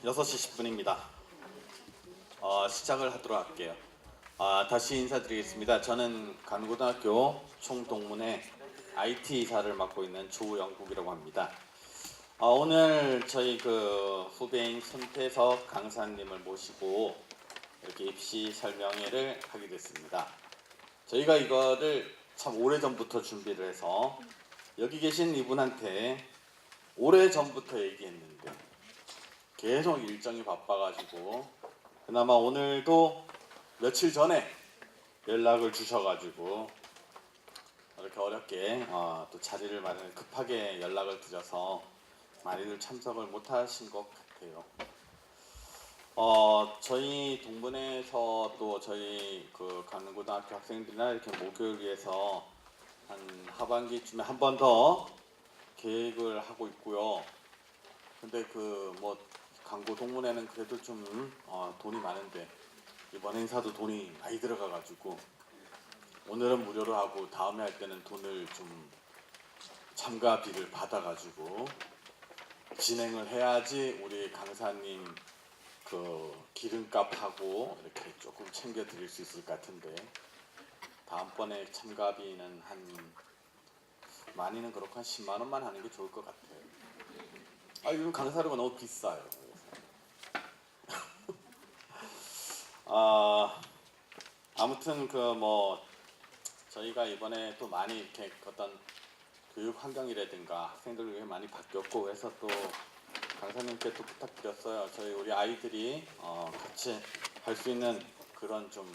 6시 10분입니다. 시작을 하도록 할게요. 다시 인사드리겠습니다. 저는 간고등학교 총동문회 IT 이사를 맡고 있는 조영국이라고 합니다. 오늘 저희 후배인 손태석 강사님을 모시고 이렇게 입시 설명회를 하게 됐습니다. 저희가 이거를 참 오래전부터 준비를 해서 여기 계신 이분한테 오래전부터 얘기했는데 계속 일정이 바빠가지고 그나마 오늘도 며칠 전에 연락을 주셔가지고 이렇게 어렵게 또 자리를 마련해 급하게 연락을 드려서 많이들 참석을 못하신 것 같아요. 저희 동문회에서 또 저희 강릉고등학교 학생들이나 이렇게 목요일 위해서 한 하반기쯤에 한 번 더 계획을 하고 있고요. 근데 강고 동문회는 그래도 좀 돈이 많은데 이번 행사도 돈이 많이 들어가가지고 오늘은 무료로 하고 다음에 할 때는 돈을 좀 참가비를 받아가지고 진행을 해야지 우리 강사님 기름값하고 이렇게 조금 챙겨드릴 수 있을 것 같은데 다음번에 참가비는 많이는 그렇고 한 10만 원만 하는 게 좋을 것 같아요. 요즘 강사료가 너무 비싸요. 아무튼 저희가 이번에 또 많이 이렇게 어떤 교육 환경이라든가 학생들 위해 많이 바뀌었고 해서 또 강사님께 또 부탁드렸어요. 저희 우리 아이들이 같이 할 수 있는 그런 좀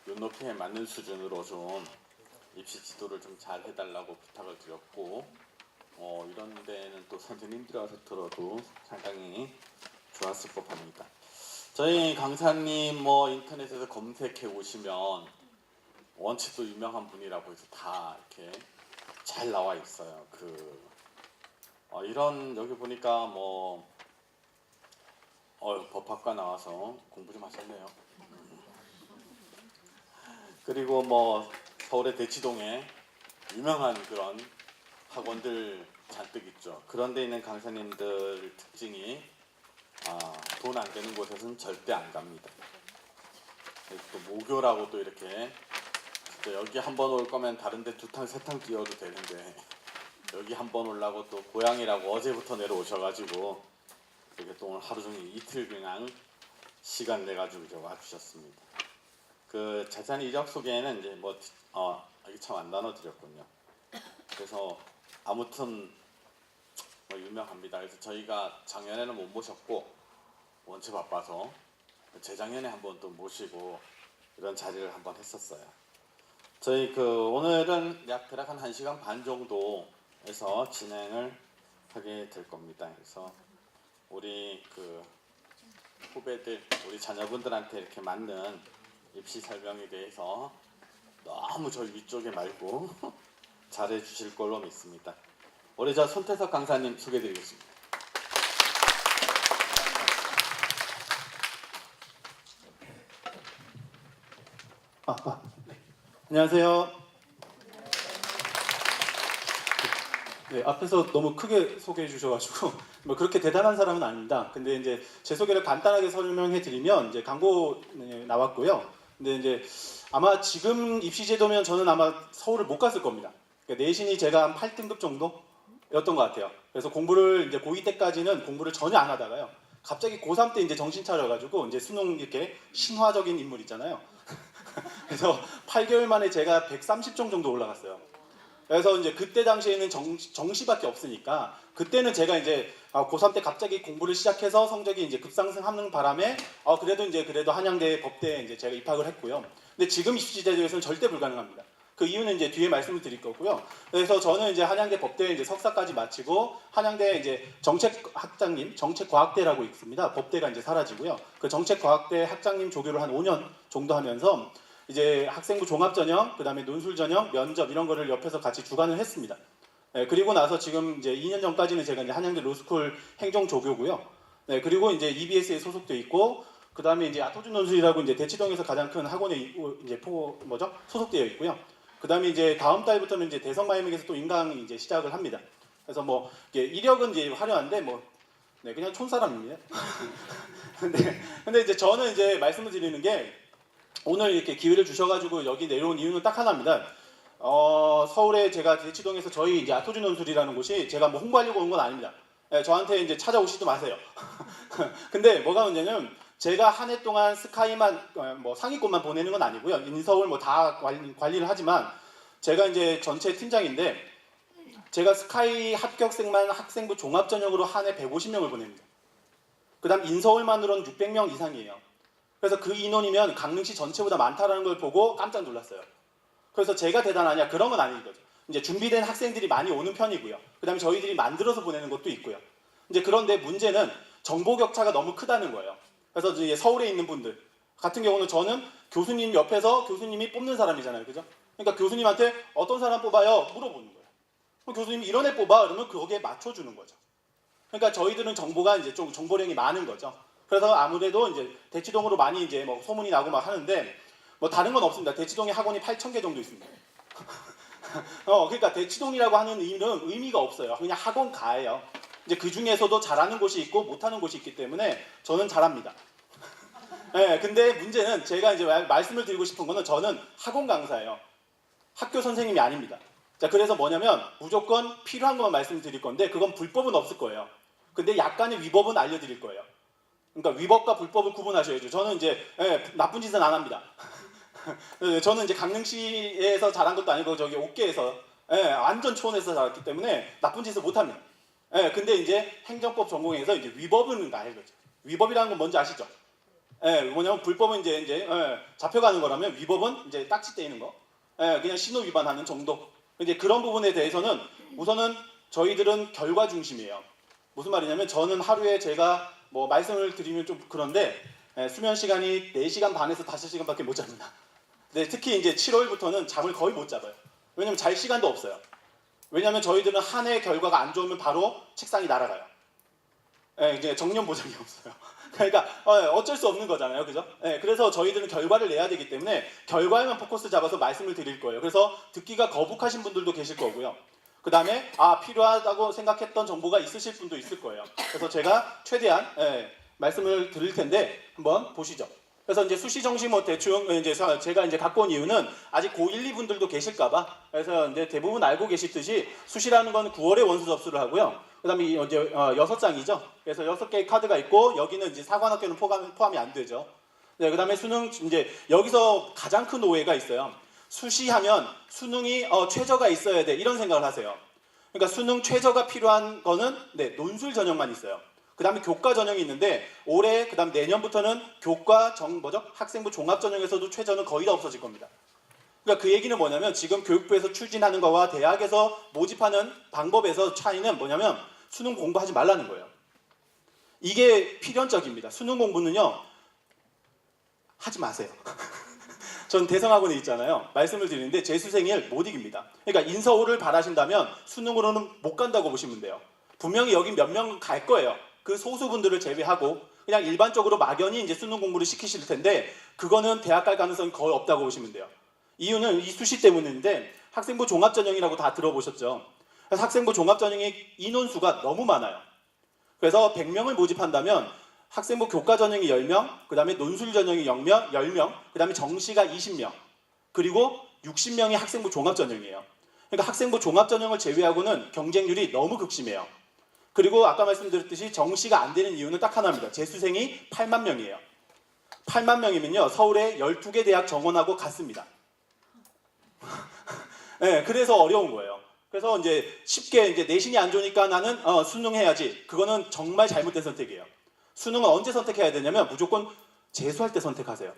눈높이에 맞는 수준으로 좀 입시 지도를 좀 잘 해달라고 부탁을 드렸고 이런 데는 또 선생님들이 와서 들어도 상당히 좋았을 법합니다. 저희 강사님 인터넷에서 검색해 오시면 원체 또 유명한 분이라고 해서 다 이렇게 잘 나와 있어요. 이런 여기 보니까 법학과 나와서 공부 좀 하셨네요. 그리고 서울의 대치동에 유명한 그런 학원들 잔뜩 있죠. 그런 데 있는 강사님들 특징이 돈 안 되는 곳에서는 절대 안 갑니다. 또 모교라고 또 이렇게 여기 한번 올 거면 다른 데 2탕 3탕 뛰어도 되는데 여기 한번 오려고 또 고향이라고 어제부터 내려오셔가지고 이렇게 또 오늘 하루 종일 이틀 그냥 시간 내가지고 이제 와주셨습니다. 자세한 이력 소개는 이제 이게 참 안 나눠드렸군요. 그래서 아무튼 유명합니다. 그래서 저희가 작년에는 못 모셨고 원체 바빠서 재작년에 한번 또 모시고 이런 자리를 한번 했었어요. 저희 오늘은 대략 한 1시간 반 정도에서 진행을 하게 될 겁니다. 그래서 우리 후배들, 우리 자녀분들한테 이렇게 맞는 입시 설명에 대해서 너무 저희 위쪽에 말고 잘해 주실 걸로 믿습니다. 우리 손태석 강사님 소개드리겠습니다. 네. 안녕하세요. 네, 앞에서 너무 크게 소개해 주셔가지고 그렇게 대단한 사람은 아닙니다. 근데 이제 제 소개를 간단하게 설명해 드리면 이제 강고 나왔고요. 근데 이제 아마 지금 입시 제도면 저는 아마 서울을 못 갔을 겁니다. 그러니까 내신이 제가 한 8등급 정도였던 것 같아요. 그래서 공부를 이제 고2 때까지는 공부를 전혀 안 하다가요. 갑자기 고3 때 이제 정신 차려가지고 이제 수능 이렇게 신화적인 인물 있잖아요. 그래서 8개월 만에 제가 130점 정도 올라갔어요. 그래서 이제 그때 당시에는 정시밖에 없으니까 그때는 제가 이제 고3 때 갑자기 공부를 시작해서 성적이 이제 급상승하는 바람에 그래도 한양대 법대에 이제 제가 입학을 했고요. 근데 지금 입시 제도에서는 절대 불가능합니다. 그 이유는 이제 뒤에 말씀을 드릴 거고요. 그래서 저는 이제 한양대 법대에 이제 석사까지 마치고 한양대 이제 정책학장님, 정책과학대라고 있습니다. 법대가 이제 사라지고요. 그 정책과학대 학장님 조교를 한 5년 정도 하면서 이제 학생부 종합전형, 그 다음에 논술전형, 면접 이런 거를 옆에서 같이 주관을 했습니다. 네, 그리고 나서 지금 이제 2년 전까지는 제가 이제 한양대 로스쿨 행정조교고요. 네, 그리고 이제 EBS에 소속돼 있고, 그 다음에 이제 아토준 논술이라고 이제 대치동에서 가장 큰 학원에 이제 소속되어 있고요. 그 다음에 이제 다음 달부터는 이제 대성마이믹에서 또 인강이 이제 시작을 합니다. 그래서 이게 이력은 이제 화려한데 네, 그냥 촌사람입니다. 근데 이제 저는 이제 말씀을 드리는 게 오늘 이렇게 기회를 주셔가지고 여기 내려온 이유는 딱 하나입니다. 서울에 제가 대치동에서 저희 이제 아토주 논술이라는 곳이 제가 뭐 홍보하려고 온 건 아닙니다. 예, 저한테 이제 찾아오시도 마세요. 근데 뭐가 문제는 제가 한 해 동안 스카이만 뭐 상위권만 보내는 건 아니고요. 인서울 뭐 다 관리를 하지만 제가 이제 전체 팀장인데 제가 스카이 합격생만 학생부 종합 전형으로 한 해 150명을 보냅니다. 그다음 인서울만으로는 600명 이상이에요. 그래서 그 인원이면 강릉시 전체보다 많다라는 걸 보고 깜짝 놀랐어요. 그래서 제가 대단하냐 그런 건 아닌 거죠. 이제 준비된 학생들이 많이 오는 편이고요. 그다음에 저희들이 만들어서 보내는 것도 있고요. 이제 그런데 문제는 정보 격차가 너무 크다는 거예요. 그래서 이제 서울에 있는 분들 같은 경우는 저는 교수님 옆에서 교수님이 뽑는 사람이잖아요, 그죠? 그러니까 교수님한테 어떤 사람 뽑아요? 물어보는 거예요. 그럼 교수님이 이런 애 뽑아 그러면 거기에 맞춰주는 거죠. 그러니까 저희들은 정보가 이제 좀 정보량이 많은 거죠. 그래서 아무래도 이제 대치동으로 많이 이제 뭐 소문이 나고 막 하는데 뭐 다른 건 없습니다. 대치동에 학원이 8,000개 정도 있습니다. 그러니까 대치동이라고 하는 의미가 없어요. 그냥 학원가예요. 이제 그 중에서도 잘하는 곳이 있고 못하는 곳이 있기 때문에 저는 잘합니다. 네, 근데 문제는 제가 이제 말씀을 드리고 싶은 거는 저는 학원 강사예요. 학교 선생님이 아닙니다. 자, 그래서 뭐냐면 무조건 필요한 것만 말씀드릴 건데 그건 불법은 없을 거예요. 근데 약간의 위법은 알려드릴 거예요. 그러니까 위법과 불법을 구분하셔야죠. 저는 이제 나쁜 짓은 안 합니다. 저는 이제 강릉시에서 자란 것도 아니고 저기 옥계에서 완전 초원에서 자랐기 때문에 나쁜 짓을 못 합니다. 근데 이제 행정법 전공에서 이제 위법은 나의 거죠. 위법이라는 건 뭔지 아시죠? 뭐냐면 불법은 이제 잡혀가는 거라면 위법은 이제 딱지 떼이는 거. 그냥 신호 위반하는 정도. 이제 그런 부분에 대해서는 우선은 저희들은 결과 중심이에요. 무슨 말이냐면 저는 하루에 제가 뭐 말씀을 드리면 좀 그런데 수면 시간이 4시간 반에서 5시간밖에 못 잡니다. 근데 특히 이제 7월부터는 잠을 거의 못 잡아요. 왜냐면 잘 시간도 없어요. 왜냐면 저희들은 한 해 결과가 안 좋으면 바로 책상이 날아가요. 이제 정년 보장이 없어요. 그러니까 어쩔 수 없는 거잖아요, 그죠? 그래서 저희들은 결과를 내야 되기 때문에 결과에만 포커스 잡아서 말씀을 드릴 거예요. 그래서 듣기가 거북하신 분들도 계실 거고요. 그 다음에 필요하다고 생각했던 정보가 있으실 분도 있을 거예요. 그래서 제가 최대한 말씀을 드릴 텐데 한번 보시죠. 그래서 이제 수시 정시 뭐 대충 이제 제가 이제 갖고 온 이유는 아직 고1, 2분들도 계실까봐 그래서 이제 대부분 알고 계시듯이 수시라는 건 9월에 원서 접수를 하고요. 그다음에 이제 6장이죠. 그래서 6개의 카드가 있고 여기는 이제 사관학교는 포함이 안 되죠. 네, 그다음에 수능 이제 여기서 가장 큰 오해가 있어요. 수시하면 수능이 최저가 있어야 돼 이런 생각을 하세요. 그러니까 수능 최저가 필요한 거는 논술 전형만 있어요. 그 다음에 교과 전형이 있는데 올해 그 다음 내년부터는 교과 학생부 종합 전형에서도 최저는 거의 다 없어질 겁니다. 그러니까 그 얘기는 뭐냐면 지금 교육부에서 추진하는 거와 대학에서 모집하는 방법에서 차이는 뭐냐면 수능 공부하지 말라는 거예요. 이게 필연적입니다. 수능 공부는요 하지 마세요. 전 대성학원에 있잖아요. 말씀을 드리는데 재수생일 못 이깁니다. 그러니까 인서울을 바라신다면 수능으로는 못 간다고 보시면 돼요. 분명히 여기 몇 명 갈 거예요. 그 소수분들을 제외하고 그냥 일반적으로 막연히 이제 수능 공부를 시키실 텐데 그거는 대학 갈 가능성이 거의 없다고 보시면 돼요. 이유는 이 수시 때문인데 학생부 종합전형이라고 다 들어보셨죠? 그래서 학생부 종합전형의 인원수가 너무 많아요. 그래서 100명을 모집한다면 학생부 교과 전형이 10명, 그 다음에 논술 전형이 10명, 그 다음에 정시가 20명, 그리고 60명이 학생부 종합전형이에요. 그러니까 학생부 종합전형을 제외하고는 경쟁률이 너무 극심해요. 그리고 아까 말씀드렸듯이 정시가 안 되는 이유는 딱 하나입니다. 재수생이 8만 명이에요. 8만 명이면요 서울에 12개 대학 정원하고 같습니다. 그래서 어려운 거예요. 그래서 이제 쉽게 이제 내신이 안 좋으니까 나는 수능 해야지. 그거는 정말 잘못된 선택이에요. 수능은 언제 선택해야 되냐면 무조건 재수할 때 선택하세요.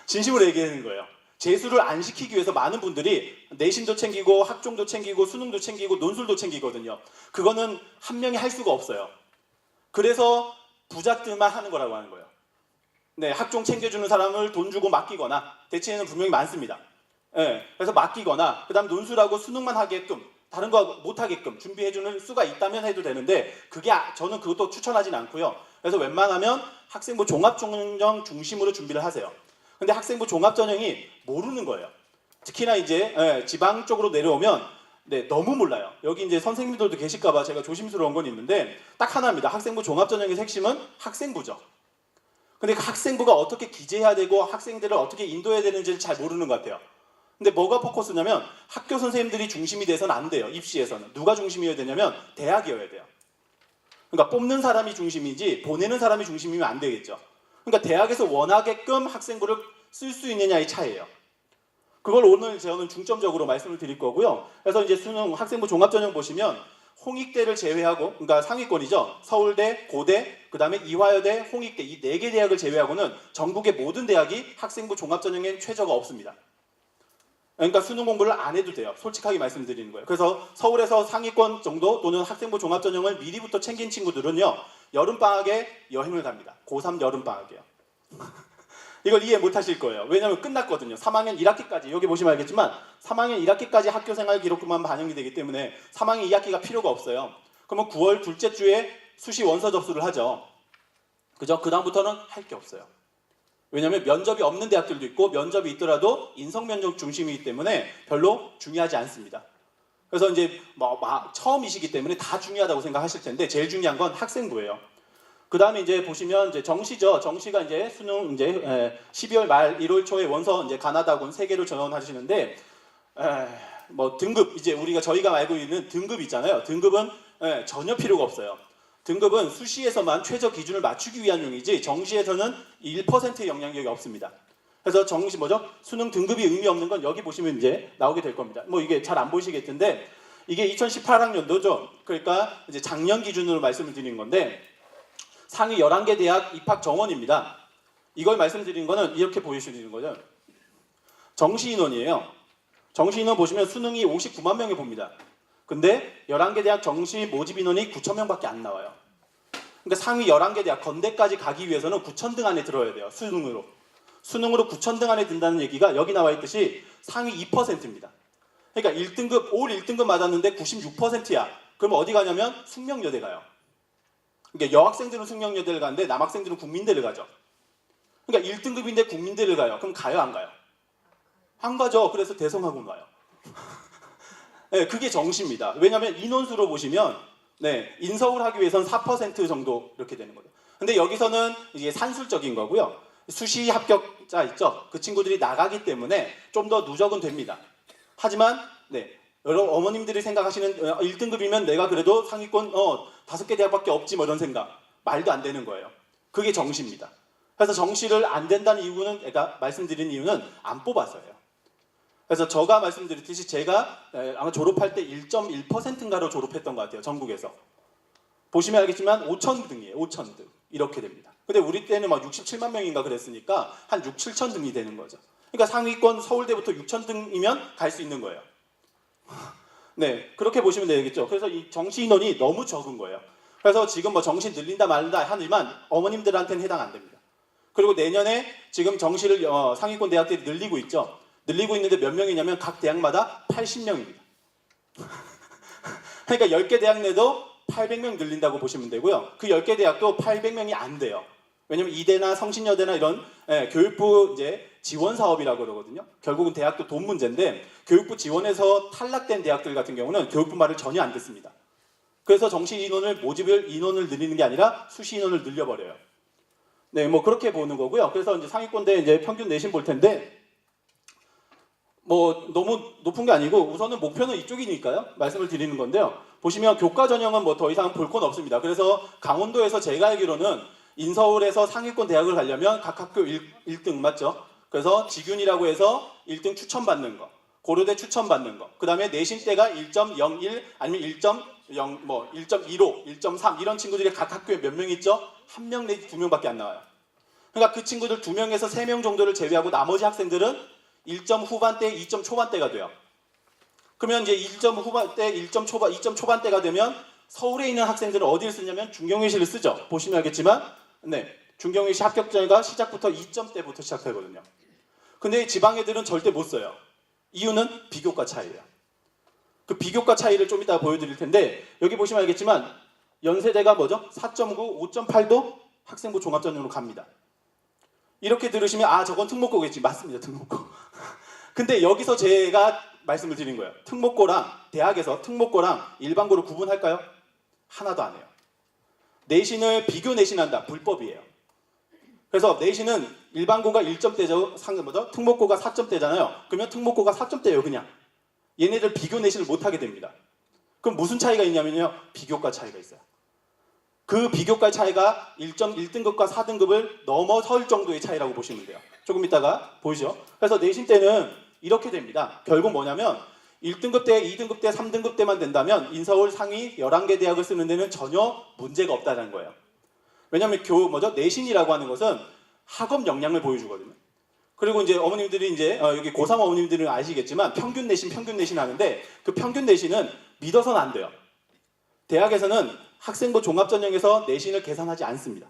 진심으로 얘기하는 거예요. 재수를 안 시키기 위해서 많은 분들이 내신도 챙기고 학종도 챙기고 수능도 챙기고 논술도 챙기거든요. 그거는 한 명이 할 수가 없어요. 그래서 부잣들만 하는 거라고 하는 거예요. 학종 챙겨주는 사람을 돈 주고 맡기거나 대체는 분명히 많습니다. 그래서 맡기거나 그 다음 논술하고 수능만 하게끔 다른 거 못하게끔 준비해주는 수가 있다면 해도 되는데 저는 그것도 추천하진 않고요. 그래서 웬만하면 학생부 종합전형 중심으로 준비를 하세요. 근데 학생부 종합전형이 모르는 거예요. 특히나 이제 지방 쪽으로 내려오면 네, 너무 몰라요. 여기 이제 선생님들도 계실까봐 제가 조심스러운 건 있는데 딱 하나입니다. 학생부 종합전형의 핵심은 학생부죠. 근데 그 학생부가 어떻게 기재해야 되고 학생들을 어떻게 인도해야 되는지를 잘 모르는 것 같아요. 근데 뭐가 포커스냐면 학교 선생님들이 중심이 돼서는 안 돼요. 입시에서는. 누가 중심이어야 되냐면 대학이어야 돼요. 그러니까 뽑는 사람이 중심이지 보내는 사람이 중심이면 안 되겠죠. 그러니까 대학에서 원하게끔 학생부를 쓸 수 있느냐의 차이예요. 그걸 오늘 저는 중점적으로 말씀을 드릴 거고요. 그래서 이제 수능 학생부 종합전형 보시면 홍익대를 제외하고, 그러니까 상위권이죠. 서울대, 고대, 그 다음에 이화여대, 홍익대 이 4개 대학을 제외하고는 전국의 모든 대학이 학생부 종합전형엔 최저가 없습니다. 그러니까 수능 공부를 안 해도 돼요. 솔직하게 말씀드리는 거예요. 그래서 서울에서 상위권 정도 또는 학생부 종합전형을 미리부터 챙긴 친구들은요. 여름방학에 여행을 갑니다. 고3 여름방학이요. 이걸 이해 못 하실 거예요. 왜냐하면 끝났거든요. 3학년 1학기까지 여기 보시면 알겠지만 3학년 1학기까지 학교생활 기록부만 반영이 되기 때문에 3학년 2학기가 필요가 없어요. 그러면 9월 둘째 주에 수시 원서 접수를 하죠. 그죠? 그 다음부터는 할 게 없어요. 왜냐하면 면접이 없는 대학들도 있고 면접이 있더라도 인성 면접 중심이기 때문에 별로 중요하지 않습니다. 그래서 이제 처음이시기 때문에 다 중요하다고 생각하실 텐데 제일 중요한 건 학생부예요. 그 다음에 이제 보시면 이제 정시죠. 정시가 이제 수능 이제 12월 말 1월 초에 원서 이제 가나다군 3개로 전원하시는데 뭐 등급 이제 저희가 알고 있는 등급 있잖아요. 등급은 전혀 필요가 없어요. 등급은 수시에서만 최저 기준을 맞추기 위한 용이지 정시에서는 1%의 영향력이 없습니다. 그래서 정시 수능 등급이 의미 없는 건 여기 보시면 이제 나오게 될 겁니다. 뭐 이게 잘 안 보이시겠 텐데 이게 2018학년도죠. 그러니까 이제 작년 기준으로 말씀을 드리는 건데 상위 11개 대학 입학 정원입니다. 이걸 말씀드리는 거는 이렇게 보여주시는 거죠. 정시 인원이에요. 정시 인원 보시면 수능이 59만 명이 봅니다. 근데 11개 대학 정시 모집 인원이 9,000명밖에 안 나와요. 그러니까 상위 11개 대학 건대까지 가기 위해서는 9,000등 안에 들어야 돼요. 수능으로 9,000등 안에 든다는 얘기가 여기 나와 있듯이 상위 2%입니다. 그러니까 1등급 올 1등급 맞았는데 96%야. 그럼 어디 가냐면 숙명여대 가요. 그러니까 여학생들은 숙명여대를 가는데 남학생들은 국민대를 가죠. 그러니까 1등급인데 국민대를 가요. 그럼 가요 안 가요? 안 가죠. 그래서 대성학원 가요. 네, 그게 정시입니다. 왜냐하면 인원수로 보시면 인서울 하기 위해서는 4% 정도 이렇게 되는 거죠. 근데 여기서는 이게 산술적인 거고요. 수시 합격자 있죠. 그 친구들이 나가기 때문에 좀 더 누적은 됩니다. 하지만 여러분 어머님들이 생각하시는 1등급이면 내가 그래도 상위권 5개 대학밖에 없지 뭐 이런 생각 말도 안 되는 거예요. 그게 정시입니다. 그래서 정시를 안 된다는 이유는 제가 말씀드린 이유는 안 뽑아서예요. 그래서 제가 말씀드렸듯이 제가 아마 졸업할 때 1.1%인가로 졸업했던 것 같아요. 전국에서. 보시면 알겠지만 5,000등이에요. 5,000등. 이렇게 됩니다. 근데 우리 때는 막 67만 명인가 그랬으니까 한 6, 7,000등이 되는 거죠. 그러니까 상위권 서울대부터 6,000등이면 갈 수 있는 거예요. 네, 그렇게 보시면 되겠죠. 그래서 이 정시 인원이 너무 적은 거예요. 그래서 지금 뭐 정시 늘린다 말린다 하지만 어머님들한테는 해당 안 됩니다. 그리고 내년에 지금 정시를 상위권 대학들이 늘리고 있죠. 늘리고 있는데 몇 명이냐면 각 대학마다 80명입니다. 그러니까 10개 대학 내도 800명 늘린다고 보시면 되고요. 그 10개 대학도 800명이 안 돼요. 왜냐면 이대나 성신여대나 이런 교육부 이제 지원 사업이라고 그러거든요. 결국은 대학도 돈 문제인데 교육부 지원에서 탈락된 대학들 같은 경우는 교육부 말을 전혀 안 듣습니다. 그래서 정시 인원을 늘리는 게 아니라 수시 인원을 늘려버려요. 네, 뭐 그렇게 보는 거고요. 그래서 이제 상위권대 이제 평균 내신 볼 텐데 뭐 너무 높은 게 아니고 우선은 목표는 이쪽이니까요. 말씀을 드리는 건데요. 보시면 교과 전형은 뭐 더 이상 볼 건 없습니다. 그래서 강원도에서 제가 알기로는 인서울에서 상위권 대학을 가려면 각 학교 1등 맞죠? 그래서 지균이라고 해서 1등 추천받는 거, 고려대 추천받는 거, 그 다음에 내신대가 1.01 아니면 1.0 뭐 1.15, 1.3 이런 친구들이 각 학교에 몇 명 있죠? 1명 내지 2명밖에 안 나와요. 그러니까 그 친구들 2명에서 3명 정도를 제외하고 나머지 학생들은 1점 후반대, 2점 초반대가 돼요. 그러면 이제 1점 후반대, 2점 초반대가 되면 서울에 있는 학생들은 어디를 쓰냐면 중경외시를 쓰죠. 보시면 알겠지만 중경외시 합격자가 시작부터 2점대부터 시작하거든요. 근데 지방 애들은 절대 못 써요. 이유는 비교과 차이예요. 그 비교과 차이를 좀 이따 보여드릴 텐데 여기 보시면 알겠지만 연세대가 뭐죠? 4.9, 5.8도 학생부 종합전형으로 갑니다. 이렇게 들으시면 저건 특목고겠지. 맞습니다. 특목고. 근데 여기서 제가 말씀을 드린 거예요. 특목고랑 대학에서 특목고랑 일반고를 구분할까요? 하나도 안 해요. 내신을 비교 내신한다. 불법이에요. 그래서 내신은 일반고가 1점대죠. 특목고가 4점대잖아요. 그러면 특목고가 4점대예요. 그냥. 얘네들 비교 내신을 못하게 됩니다. 그럼 무슨 차이가 있냐면요. 비교과 차이가 있어요. 그 비교과의 차이가 1등급과 4등급을 넘어설 정도의 차이라고 보시면 돼요. 조금 이따가 보이죠. 그래서 내신 때는 이렇게 됩니다. 결국 뭐냐면 1등급 때, 2등급 때, 3등급 때만 된다면 인서울 상위 11개 대학을 쓰는 데는 전혀 문제가 없다는 거예요. 왜냐하면 내신이라고 하는 것은 학업 역량을 보여주거든요. 그리고 이제 어머님들이 이제 여기 고3 어머님들은 아시겠지만 평균 내신 하는데 그 평균 내신은 믿어서는 안 돼요. 대학에서는 학생부 종합전형에서 내신을 계산하지 않습니다.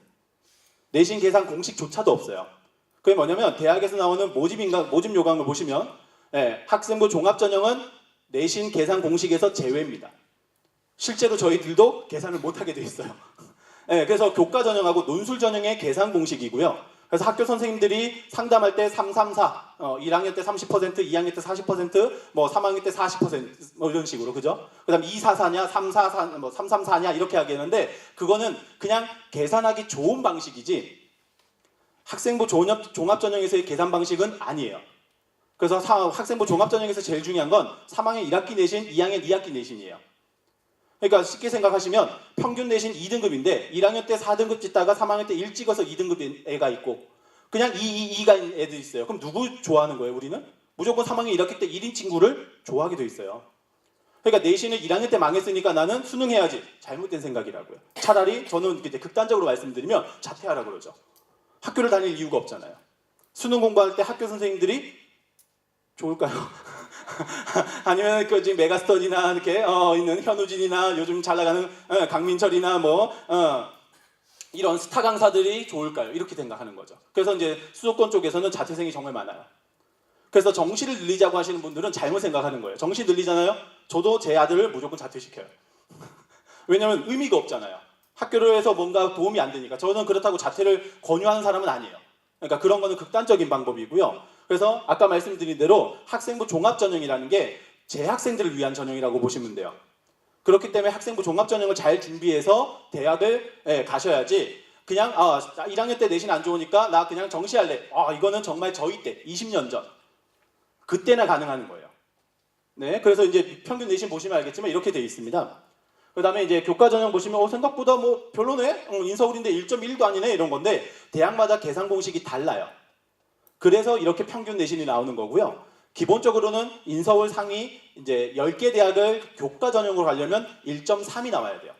내신 계산 공식조차도 없어요. 그게 뭐냐면 대학에서 나오는 모집 요강을 보시면 학생부 종합전형은 내신 계산 공식에서 제외입니다. 실제로 저희들도 계산을 못하게 돼 있어요. 그래서 교과 전형하고 논술 전형의 계산 공식이고요. 그래서 학교 선생님들이 상담할 때 334, 1학년 때 30%, 2학년 때 40%, 뭐 3학년 때 40%, 뭐 이런 식으로, 그죠? 그 다음 244냐, 344, 뭐 334냐, 이렇게 하겠는데, 그거는 그냥 계산하기 좋은 방식이지, 학생부 종합전형에서의 계산 방식은 아니에요. 그래서 학생부 종합전형에서 제일 중요한 건 3학년 1학기 내신, 2학년 2학기 내신이에요. 그러니까 쉽게 생각하시면 평균 내신 2등급인데 1학년 때 4등급 찍다가 3학년 때 1 찍어서 2등급 애가 있고 그냥 2가 애들 있어요. 그럼 누구 좋아하는 거예요, 우리는? 무조건 3학년 1학기 때 1인 친구를 좋아하게 돼 있어요. 그러니까 내신을 1학년 때 망했으니까 나는 수능해야지. 잘못된 생각이라고요. 차라리 저는 이제 극단적으로 말씀드리면 자퇴하라 그러죠. 학교를 다닐 이유가 없잖아요. 수능 공부할 때 학교 선생님들이 좋을까요? 아니면 그 지금 메가스터디나 이렇게 있는 현우진이나 요즘 잘 나가는 강민철이나 뭐 이런 스타 강사들이 좋을까요? 이렇게 생각하는 거죠. 그래서 이제 수도권 쪽에서는 자퇴생이 정말 많아요. 그래서 정시를 늘리자고 하시는 분들은 잘못 생각하는 거예요. 정시 늘리잖아요. 저도 제 아들을 무조건 자퇴시켜요. 왜냐면 의미가 없잖아요. 학교를 해서 뭔가 도움이 안 되니까. 저는 그렇다고 자퇴를 권유하는 사람은 아니에요. 그러니까 그런 거는 극단적인 방법이고요. 그래서 아까 말씀드린 대로 학생부 종합전형이라는 게 재학생들을 위한 전형이라고 보시면 돼요. 그렇기 때문에 학생부 종합전형을 잘 준비해서 대학을 가셔야지 그냥 1학년 때 내신 안 좋으니까 나 그냥 정시할래. 이거는 정말 저희 때 20년 전 그때나 가능한 거예요. 네, 그래서 이제 평균 내신 보시면 알겠지만 이렇게 되어 있습니다. 그 다음에 이제 교과 전형 보시면 생각보다 뭐 별로네? 인서울인데 1.1도 아니네? 이런 건데 대학마다 계산 공식이 달라요. 그래서 이렇게 평균 내신이 나오는 거고요. 기본적으로는 인서울 상위 이제 10개 대학을 교과 전형으로 가려면 1.3이 나와야 돼요.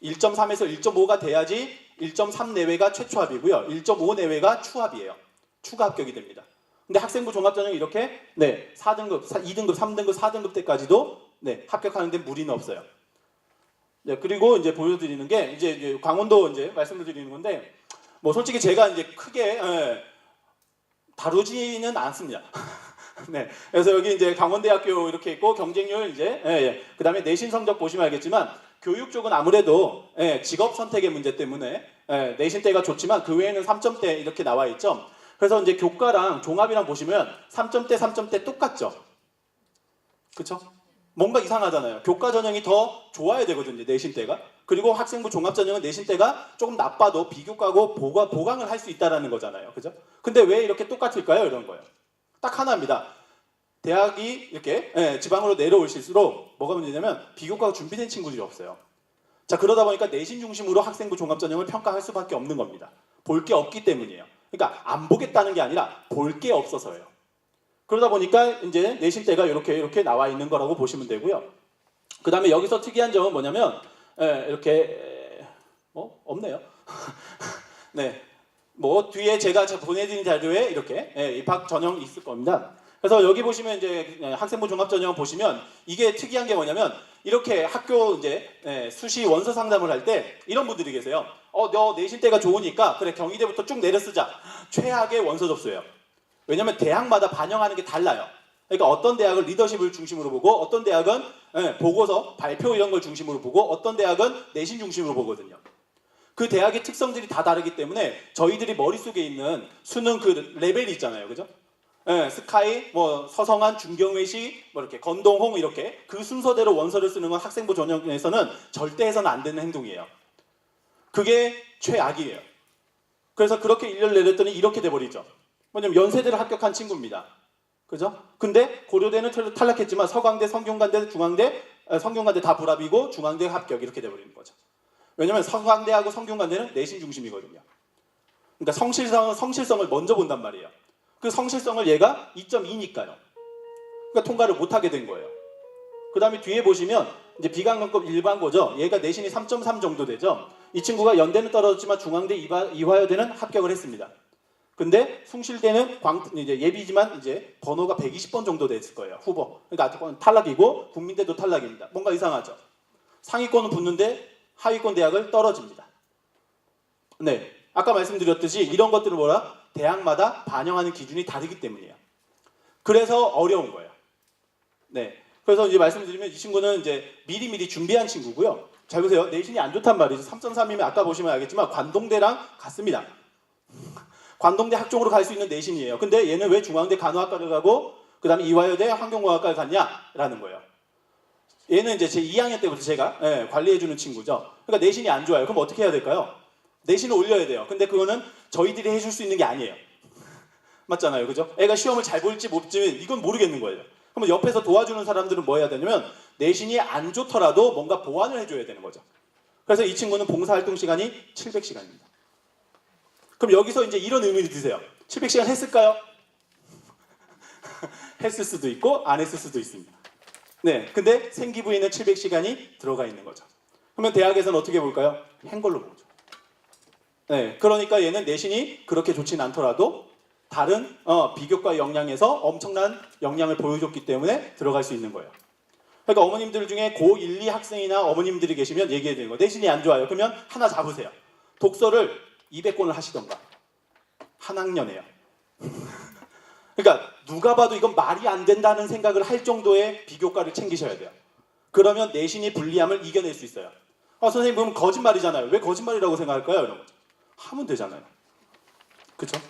1.3에서 1.5가 돼야지 1.3 내외가 최초합이고요. 1.5 내외가 추합이에요. 추가 합격이 됩니다. 근데 학생부 종합전형이 이렇게 4등급, 2등급, 3등급, 4등급 때까지도 합격하는데 무리는 없어요. 네, 그리고 이제 보여드리는 게 이제 강원도 이제 말씀을 드리는 건데 뭐 솔직히 제가 이제 크게 다루지는 않습니다. 네, 그래서 여기 이제 강원대학교 이렇게 있고 경쟁률 이제 그다음에 내신 성적 보시면 알겠지만 교육 쪽은 아무래도 직업 선택의 문제 때문에 내신대가 좋지만 그 외에는 3점대 이렇게 나와 있죠. 그래서 이제 교과랑 종합이랑 보시면 3점대 똑같죠. 그렇죠? 뭔가 이상하잖아요. 교과 전형이 더 좋아야 되거든요, 내신대가. 그리고 학생부 종합전형은 내신대가 조금 나빠도 비교과고 보강을 할 수 있다는 거잖아요. 그죠? 근데 왜 이렇게 똑같을까요? 이런 거예요. 딱 하나입니다. 대학이 이렇게 지방으로 내려올수록 뭐가 문제냐면 비교과가 준비된 친구들이 없어요. 자, 그러다 보니까 내신 중심으로 학생부 종합전형을 평가할 수밖에 없는 겁니다. 볼 게 없기 때문이에요. 그러니까 안 보겠다는 게 아니라 볼 게 없어서예요. 그러다 보니까 이제 내신대가 이렇게 나와 있는 거라고 보시면 되고요. 그 다음에 여기서 특이한 점은 뭐냐면 이렇게 없네요. 네, 뭐 뒤에 제가 보내드린 자료에 이렇게 입학 전형 있을 겁니다. 그래서 여기 보시면 이제 학생부 종합전형 보시면 이게 특이한 게 뭐냐면 이렇게 학교 이제 수시 원서 상담을 할 때 이런 분들이 계세요. 너 내신대가 좋으니까 그래 경희대부터 쭉 내려 쓰자. 최악의 원서 접수예요. 왜냐면 대학마다 반영하는 게 달라요. 그러니까 어떤 대학은 리더십을 중심으로 보고 어떤 대학은 보고서, 발표 이런 걸 중심으로 보고 어떤 대학은 내신 중심으로 보거든요. 그 대학의 특성들이 다 다르기 때문에 저희들이 머릿속에 있는 수능 그 레벨이 있잖아요. 그죠? 예, 스카이, 뭐 서성한, 중경외시, 뭐 이렇게 건동홍 이렇게 그 순서대로 원서를 쓰는 건 학생부 전형에서는 절대 해서는 안 되는 행동이에요. 그게 최악이에요. 그래서 그렇게 일렬 내렸더니 이렇게 돼버리죠. 뭐냐면 연세대를 합격한 친구입니다. 그죠? 근데 고려대는 탈락했지만 서강대, 성균관대, 중앙대, 성균관대 다 불합이고 중앙대 합격 이렇게 돼버리는 거죠. 왜냐면 서강대하고 성균관대는 내신 중심이거든요. 그러니까 성실성을 먼저 본단 말이에요. 그 성실성을 얘가 2.2니까요. 그러니까 통과를 못하게 된 거예요. 그 다음에 뒤에 보시면 이제 비강론급 일반고죠. 얘가 내신이 3.3 정도 되죠. 이 친구가 연대는 떨어졌지만 중앙대 이화여대는 합격을 했습니다. 근데 숭실대는 이제 예비지만 이제 번호가 120번 정도 됐을 거예요. 후보. 그러니까 탈락이고 국민대도 탈락입니다. 뭔가 이상하죠. 상위권은 붙는데 하위권 대학을 떨어집니다. 네, 아까 말씀드렸듯이 이런 것들을 뭐라? 대학마다 반영하는 기준이 다르기 때문이에요. 그래서 어려운 거예요. 네, 그래서 이제 말씀드리면 이 친구는 이제 미리미리 준비한 친구고요. 잘 보세요. 내신이 안 좋단 말이죠. 3.3이면 아까 보시면 알겠지만 관동대랑 같습니다. 관동대 학종으로 갈 수 있는 내신이에요. 근데 얘는 왜 중앙대 간호학과를 가고 그 다음에 이화여대 환경공학과를 갔냐라는 거예요. 얘는 이제 제 2학년 때부터 제가 관리해주는 친구죠. 그러니까 내신이 안 좋아요. 그럼 어떻게 해야 될까요? 내신을 올려야 돼요. 근데 그거는 저희들이 해줄 수 있는 게 아니에요. 맞잖아요. 그죠? 애가 시험을 잘 볼지 못지 이건 모르겠는 거예요. 그러면 옆에서 도와주는 사람들은 뭐 해야 되냐면 내신이 안 좋더라도 뭔가 보완을 해줘야 되는 거죠. 그래서 이 친구는 봉사활동 시간이 700시간입니다. 그럼 여기서 이제 이런 의문이 드세요. 700시간 했을까요? 했을 수도 있고 안 했을 수도 있습니다. 네, 근데 생기부에는 700시간이 들어가 있는 거죠. 그러면 대학에서는 어떻게 볼까요? 한 걸로 보죠. 네, 그러니까 얘는 내신이 그렇게 좋진 않더라도 다른 비교과 역량에서 엄청난 역량을 보여줬기 때문에 들어갈 수 있는 거예요. 그러니까 어머님들 중에 고1, 2 학생이나 어머님들이 계시면 얘기해야 되는 거예요. 내신이 안 좋아요. 그러면 하나 잡으세요. 독서를 200권을 하시던가. 한 학년에요. 그러니까 누가 봐도 이건 말이 안 된다는 생각을 할 정도의 비교과를 챙기셔야 돼요. 그러면 내신이 불리함을 이겨낼 수 있어요. 선생님 그럼 거짓말이잖아요. 왜 거짓말이라고 생각할까요? 여러분? 하면 되잖아요. 그렇죠?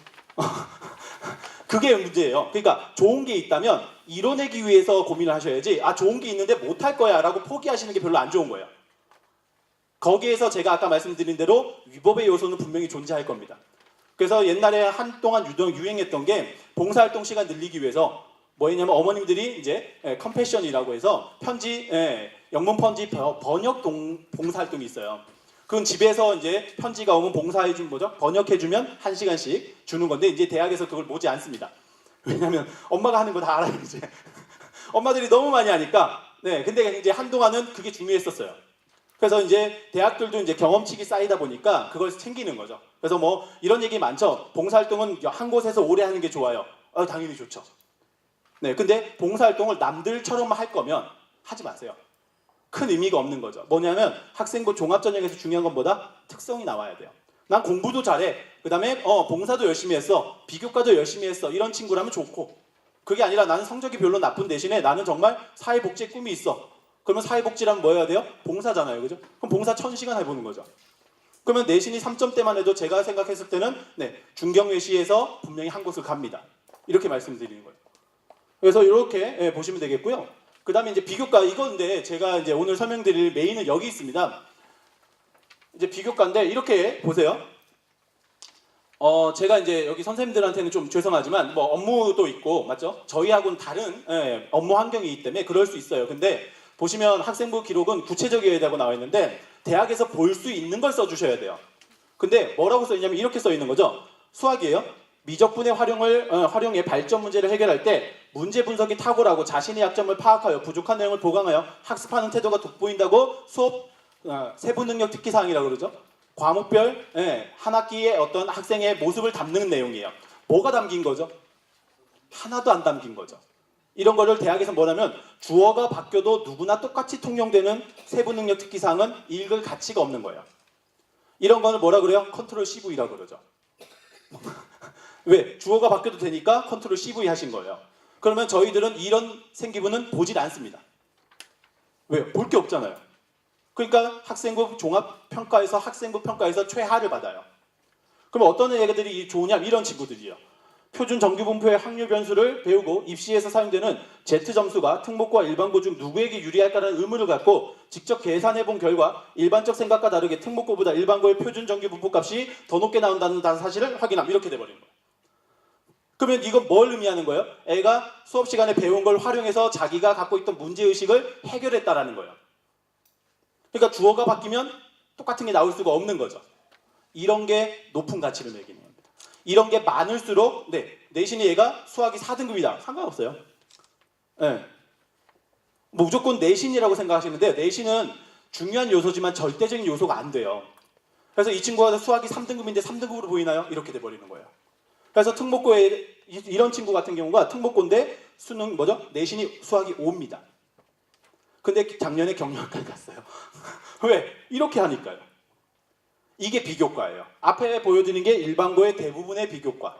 그게 문제예요. 그러니까 좋은 게 있다면 이뤄내기 위해서 고민을 하셔야지 좋은 게 있는데 못할 거야 라고 포기하시는 게 별로 안 좋은 거예요. 거기에서 제가 아까 말씀드린 대로 위법의 요소는 분명히 존재할 겁니다. 그래서 옛날에 한동안 유행했던 게 봉사활동 시간 늘리기 위해서 뭐 했냐면 어머님들이 이제 컴패션이라고 해서 편지, 영문 편지 번역 봉사활동이 있어요. 그건 집에서 이제 편지가 오면 봉사해준 뭐죠? 번역해주면 1시간씩 주는 건데 이제 대학에서 그걸 모지 않습니다. 왜냐면 엄마가 하는 거 다 알아요 이제. 엄마들이 너무 많이 하니까. 네, 근데 이제 한동안은 그게 중요했었어요. 그래서 이제 대학들도 이제 경험치기 쌓이다 보니까 그걸 챙기는 거죠. 그래서 뭐 이런 얘기 많죠. 봉사활동은 한 곳에서 오래 하는 게 좋아요. 당연히 좋죠. 네, 근데 봉사활동을 남들처럼 할 거면 하지 마세요. 큰 의미가 없는 거죠. 뭐냐면 학생부 종합전형에서 중요한 건 뭐다? 특성이 나와야 돼요. 난 공부도 잘해. 그 다음에 봉사도 열심히 했어. 비교과도 열심히 했어. 이런 친구라면 좋고 그게 아니라 나는 성적이 별로 나쁜 대신에 나는 정말 사회복지에 꿈이 있어. 그러면 사회복지라면 뭐 해야 돼요? 봉사잖아요. 그죠? 그럼 봉사 1000시간 해보는 거죠. 그러면 내신이 3점대만 해도 제가 생각했을 때는 중경외시에서 분명히 한 곳을 갑니다. 이렇게 말씀드리는 거예요. 그래서 이렇게 보시면 되겠고요. 그 다음에 이제 비교과 이건데 제가 이제 오늘 설명드릴 메인은 여기 있습니다. 이제 비교과인데 이렇게 보세요. 제가 이제 여기 선생님들한테는 좀 죄송하지만 뭐 업무도 있고 맞죠? 저희하고는 다른 업무 환경이기 때문에 그럴 수 있어요. 근데 보시면 학생부 기록은 구체적이어야 되고 나와 있는데 대학에서 볼 수 있는 걸 써주셔야 돼요. 근데 뭐라고 써있냐면 이렇게 써있는 거죠. 수학이에요. 미적분의 활용의 발전 문제를 해결할 때 문제 분석이 탁월하고 자신의 약점을 파악하여 부족한 내용을 보강하여 학습하는 태도가 돋보인다고 수업 세부 능력 특기 사항이라고 그러죠. 과목별 한 학기의 어떤 학생의 모습을 담는 내용이에요. 뭐가 담긴 거죠? 하나도 안 담긴 거죠. 이런 거를 대학에서 뭐냐면 주어가 바뀌어도 누구나 똑같이 통용되는 세부 능력 특기 사항은 읽을 가치가 없는 거예요. 이런 거는 뭐라 그래요? 컨트롤 CV라고 그러죠. 왜? 주어가 바뀌어도 되니까 컨트롤 CV 하신 거예요. 그러면 저희들은 이런 생기부는 보질 않습니다. 왜요? 볼 게 없잖아요. 그러니까 학생부 종합평가에서 최하를 받아요. 그럼 어떤 애들이 좋으냐? 이런 친구들이요. 표준 정규분포의 확률 변수를 배우고 입시에서 사용되는 Z점수가 특목고와 일반고 중 누구에게 유리할까라는 의문을 갖고 직접 계산해본 결과 일반적 생각과 다르게 특목고보다 일반고의 표준 정규분포 값이 더 높게 나온다는 사실을 확인함. 이렇게 돼버리는 거예요. 그러면 이건 뭘 의미하는 거예요? 애가 수업 시간에 배운 걸 활용해서 자기가 갖고 있던 문제의식을 해결했다라는 거예요. 그러니까 주어가 바뀌면 똑같은 게 나올 수가 없는 거죠. 이런 게 높은 가치를 매기는 겁니다. 이런 게 많을수록 내신이 얘가 수학이 4등급이다. 상관없어요. 네. 뭐 무조건 내신이라고 생각하시는데 내신은 중요한 요소지만 절대적인 요소가 안 돼요. 그래서 이 친구가 수학이 3등급인데 3등급으로 보이나요? 이렇게 돼버리는 거예요. 그래서 특목고에 이런 친구 같은 경우가 특목고인데 수능 내신이 수학이 5입니다. 근데 작년에 경영학과에 갔어요. 왜? 이렇게 하니까요. 이게 비교과예요. 앞에 보여드리는 게 일반고의 대부분의 비교과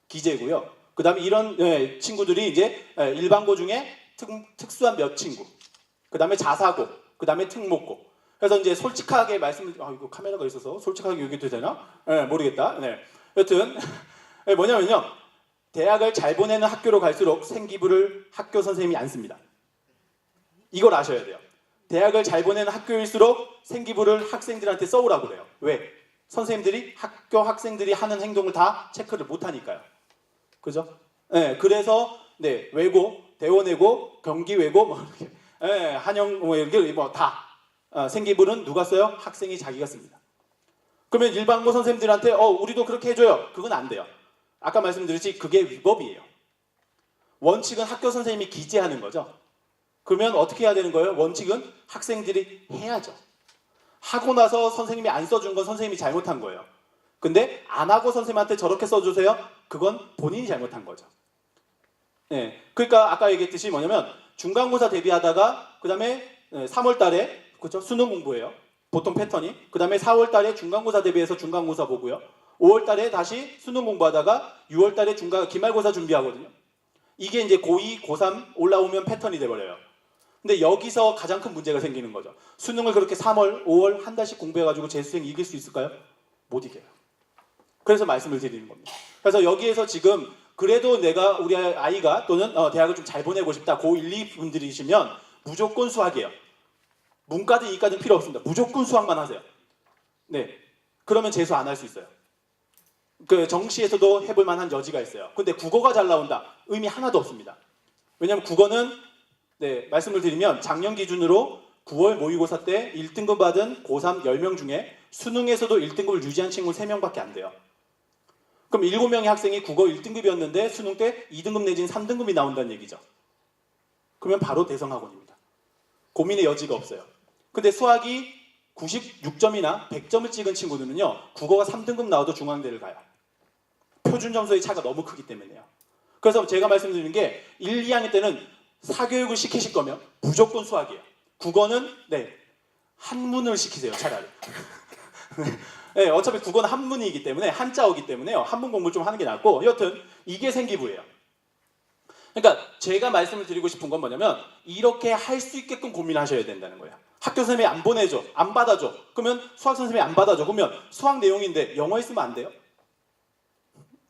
기재고요. 그 다음에 이런 친구들이 이제 일반고 중에 특수한 몇 친구, 그 다음에 자사고, 그 다음에 특목고. 그래서 이제 솔직하게 이거 카메라가 있어서 솔직하게 얘기해도 되나? 모르겠다. 여튼 뭐냐면요, 대학을 잘 보내는 학교로 갈수록 생기부를 학교 선생님이 안 씁니다. 이걸 아셔야 돼요. 대학을 잘 보내는 학교일수록 생기부를 학생들한테 써오라고 그래요. 왜? 선생님들이 학교 학생들이 하는 행동을 다 체크를 못 하니까요. 그죠? 그래서 외고, 대원외고, 경기외고 한영 이렇게 다 생기부는 누가 써요? 학생이 자기가 씁니다. 그러면 일반고 선생님들한테 우리도 그렇게 해줘요. 그건 안 돼요. 아까 말씀드렸지 그게 위법이에요. 원칙은 학교 선생님이 기재하는 거죠. 그러면 어떻게 해야 되는 거예요? 원칙은 학생들이 해야죠. 하고 나서 선생님이 안 써준 건 선생님이 잘못한 거예요. 근데 안 하고 선생님한테 저렇게 써주세요? 그건 본인이 잘못한 거죠. 그러니까 아까 얘기했듯이 뭐냐면 중간고사 대비하다가 그 다음에 3월 달에 그렇죠? 수능 공부해요. 보통 패턴이. 그 다음에 4월 달에 중간고사 대비해서 중간고사 보고요. 5월 달에 다시 수능 공부하다가 6월 달에 기말고사 준비하거든요. 이게 이제 고2, 고3 올라오면 패턴이 돼버려요. 근데 여기서 가장 큰 문제가 생기는 거죠. 수능을 그렇게 3월, 5월 한 달씩 공부해가지고 재수생 이길 수 있을까요? 못 이겨요. 그래서 말씀을 드리는 겁니다. 그래서 여기에서 지금 그래도 내가 우리 아이가 또는 대학을 좀 잘 보내고 싶다. 고1, 2 분들이시면 무조건 수학이에요. 문과든 이과든 필요 없습니다. 무조건 수학만 하세요. 그러면 재수 안 할 수 있어요. 그 정시에서도 해볼 만한 여지가 있어요. 근데 국어가 잘 나온다. 의미 하나도 없습니다. 왜냐하면 국어는 말씀을 드리면 작년 기준으로 9월 모의고사 때 1등급 받은 고3 10명 중에 수능에서도 1등급을 유지한 친구는 3명밖에 안 돼요. 그럼 7명의 학생이 국어 1등급이었는데 수능 때 2등급 내지는 3등급이 나온다는 얘기죠. 그러면 바로 대성학원입니다. 고민의 여지가 없어요. 근데 수학이 96점이나 100점을 찍은 친구들은요, 국어가 3등급 나와도 중앙대를 가요. 표준 점수의 차가 너무 크기 때문에요. 그래서 제가 말씀드리는 게 1, 2학년 때는 사교육을 시키실 거면 무조건 수학이에요. 국어는 한문을 시키세요, 차라리. 어차피 국어는 한문이기 때문에 한자어기 때문에요. 한문 공부를 좀 하는 게 낫고, 여튼 이게 생기부예요. 그러니까 제가 말씀을 드리고 싶은 건 뭐냐면 이렇게 할 수 있게끔 고민하셔야 된다는 거예요. 학교 선생님이 안 보내줘, 안 받아줘. 그러면 수학 선생님이 안 받아줘. 그러면 수학 내용인데 영어 있으면 안 돼요?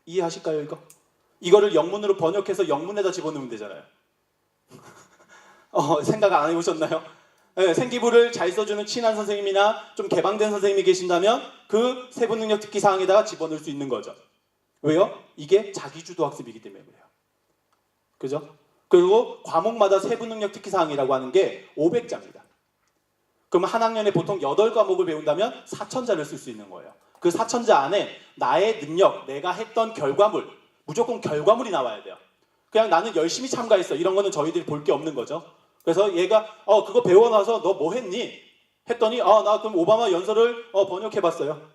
이해하실까요, 이거? 이거를 영문으로 번역해서 영문에다 집어넣으면 되잖아요. 생각 안 해보셨나요? 생기부를 잘 써주는 친한 선생님이나 좀 개방된 선생님이 계신다면 그 세부능력 특기 사항에다가 집어넣을 수 있는 거죠. 왜요? 이게 자기주도 학습이기 때문에 그래요. 그죠? 그리고 과목마다 세부능력 특기 사항이라고 하는 게 500자입니다. 그럼 한 학년에 보통 8과목을 배운다면 4,000자를 쓸 수 있는 거예요. 그 4,000자 안에 나의 능력, 내가 했던 결과물, 무조건 결과물이 나와야 돼요. 그냥 나는 열심히 참가했어. 이런 거는 저희들이 볼 게 없는 거죠. 그래서 얘가 그거 배워놔서 너 뭐 했니? 했더니 나 그럼 오바마 연설을 번역해봤어요.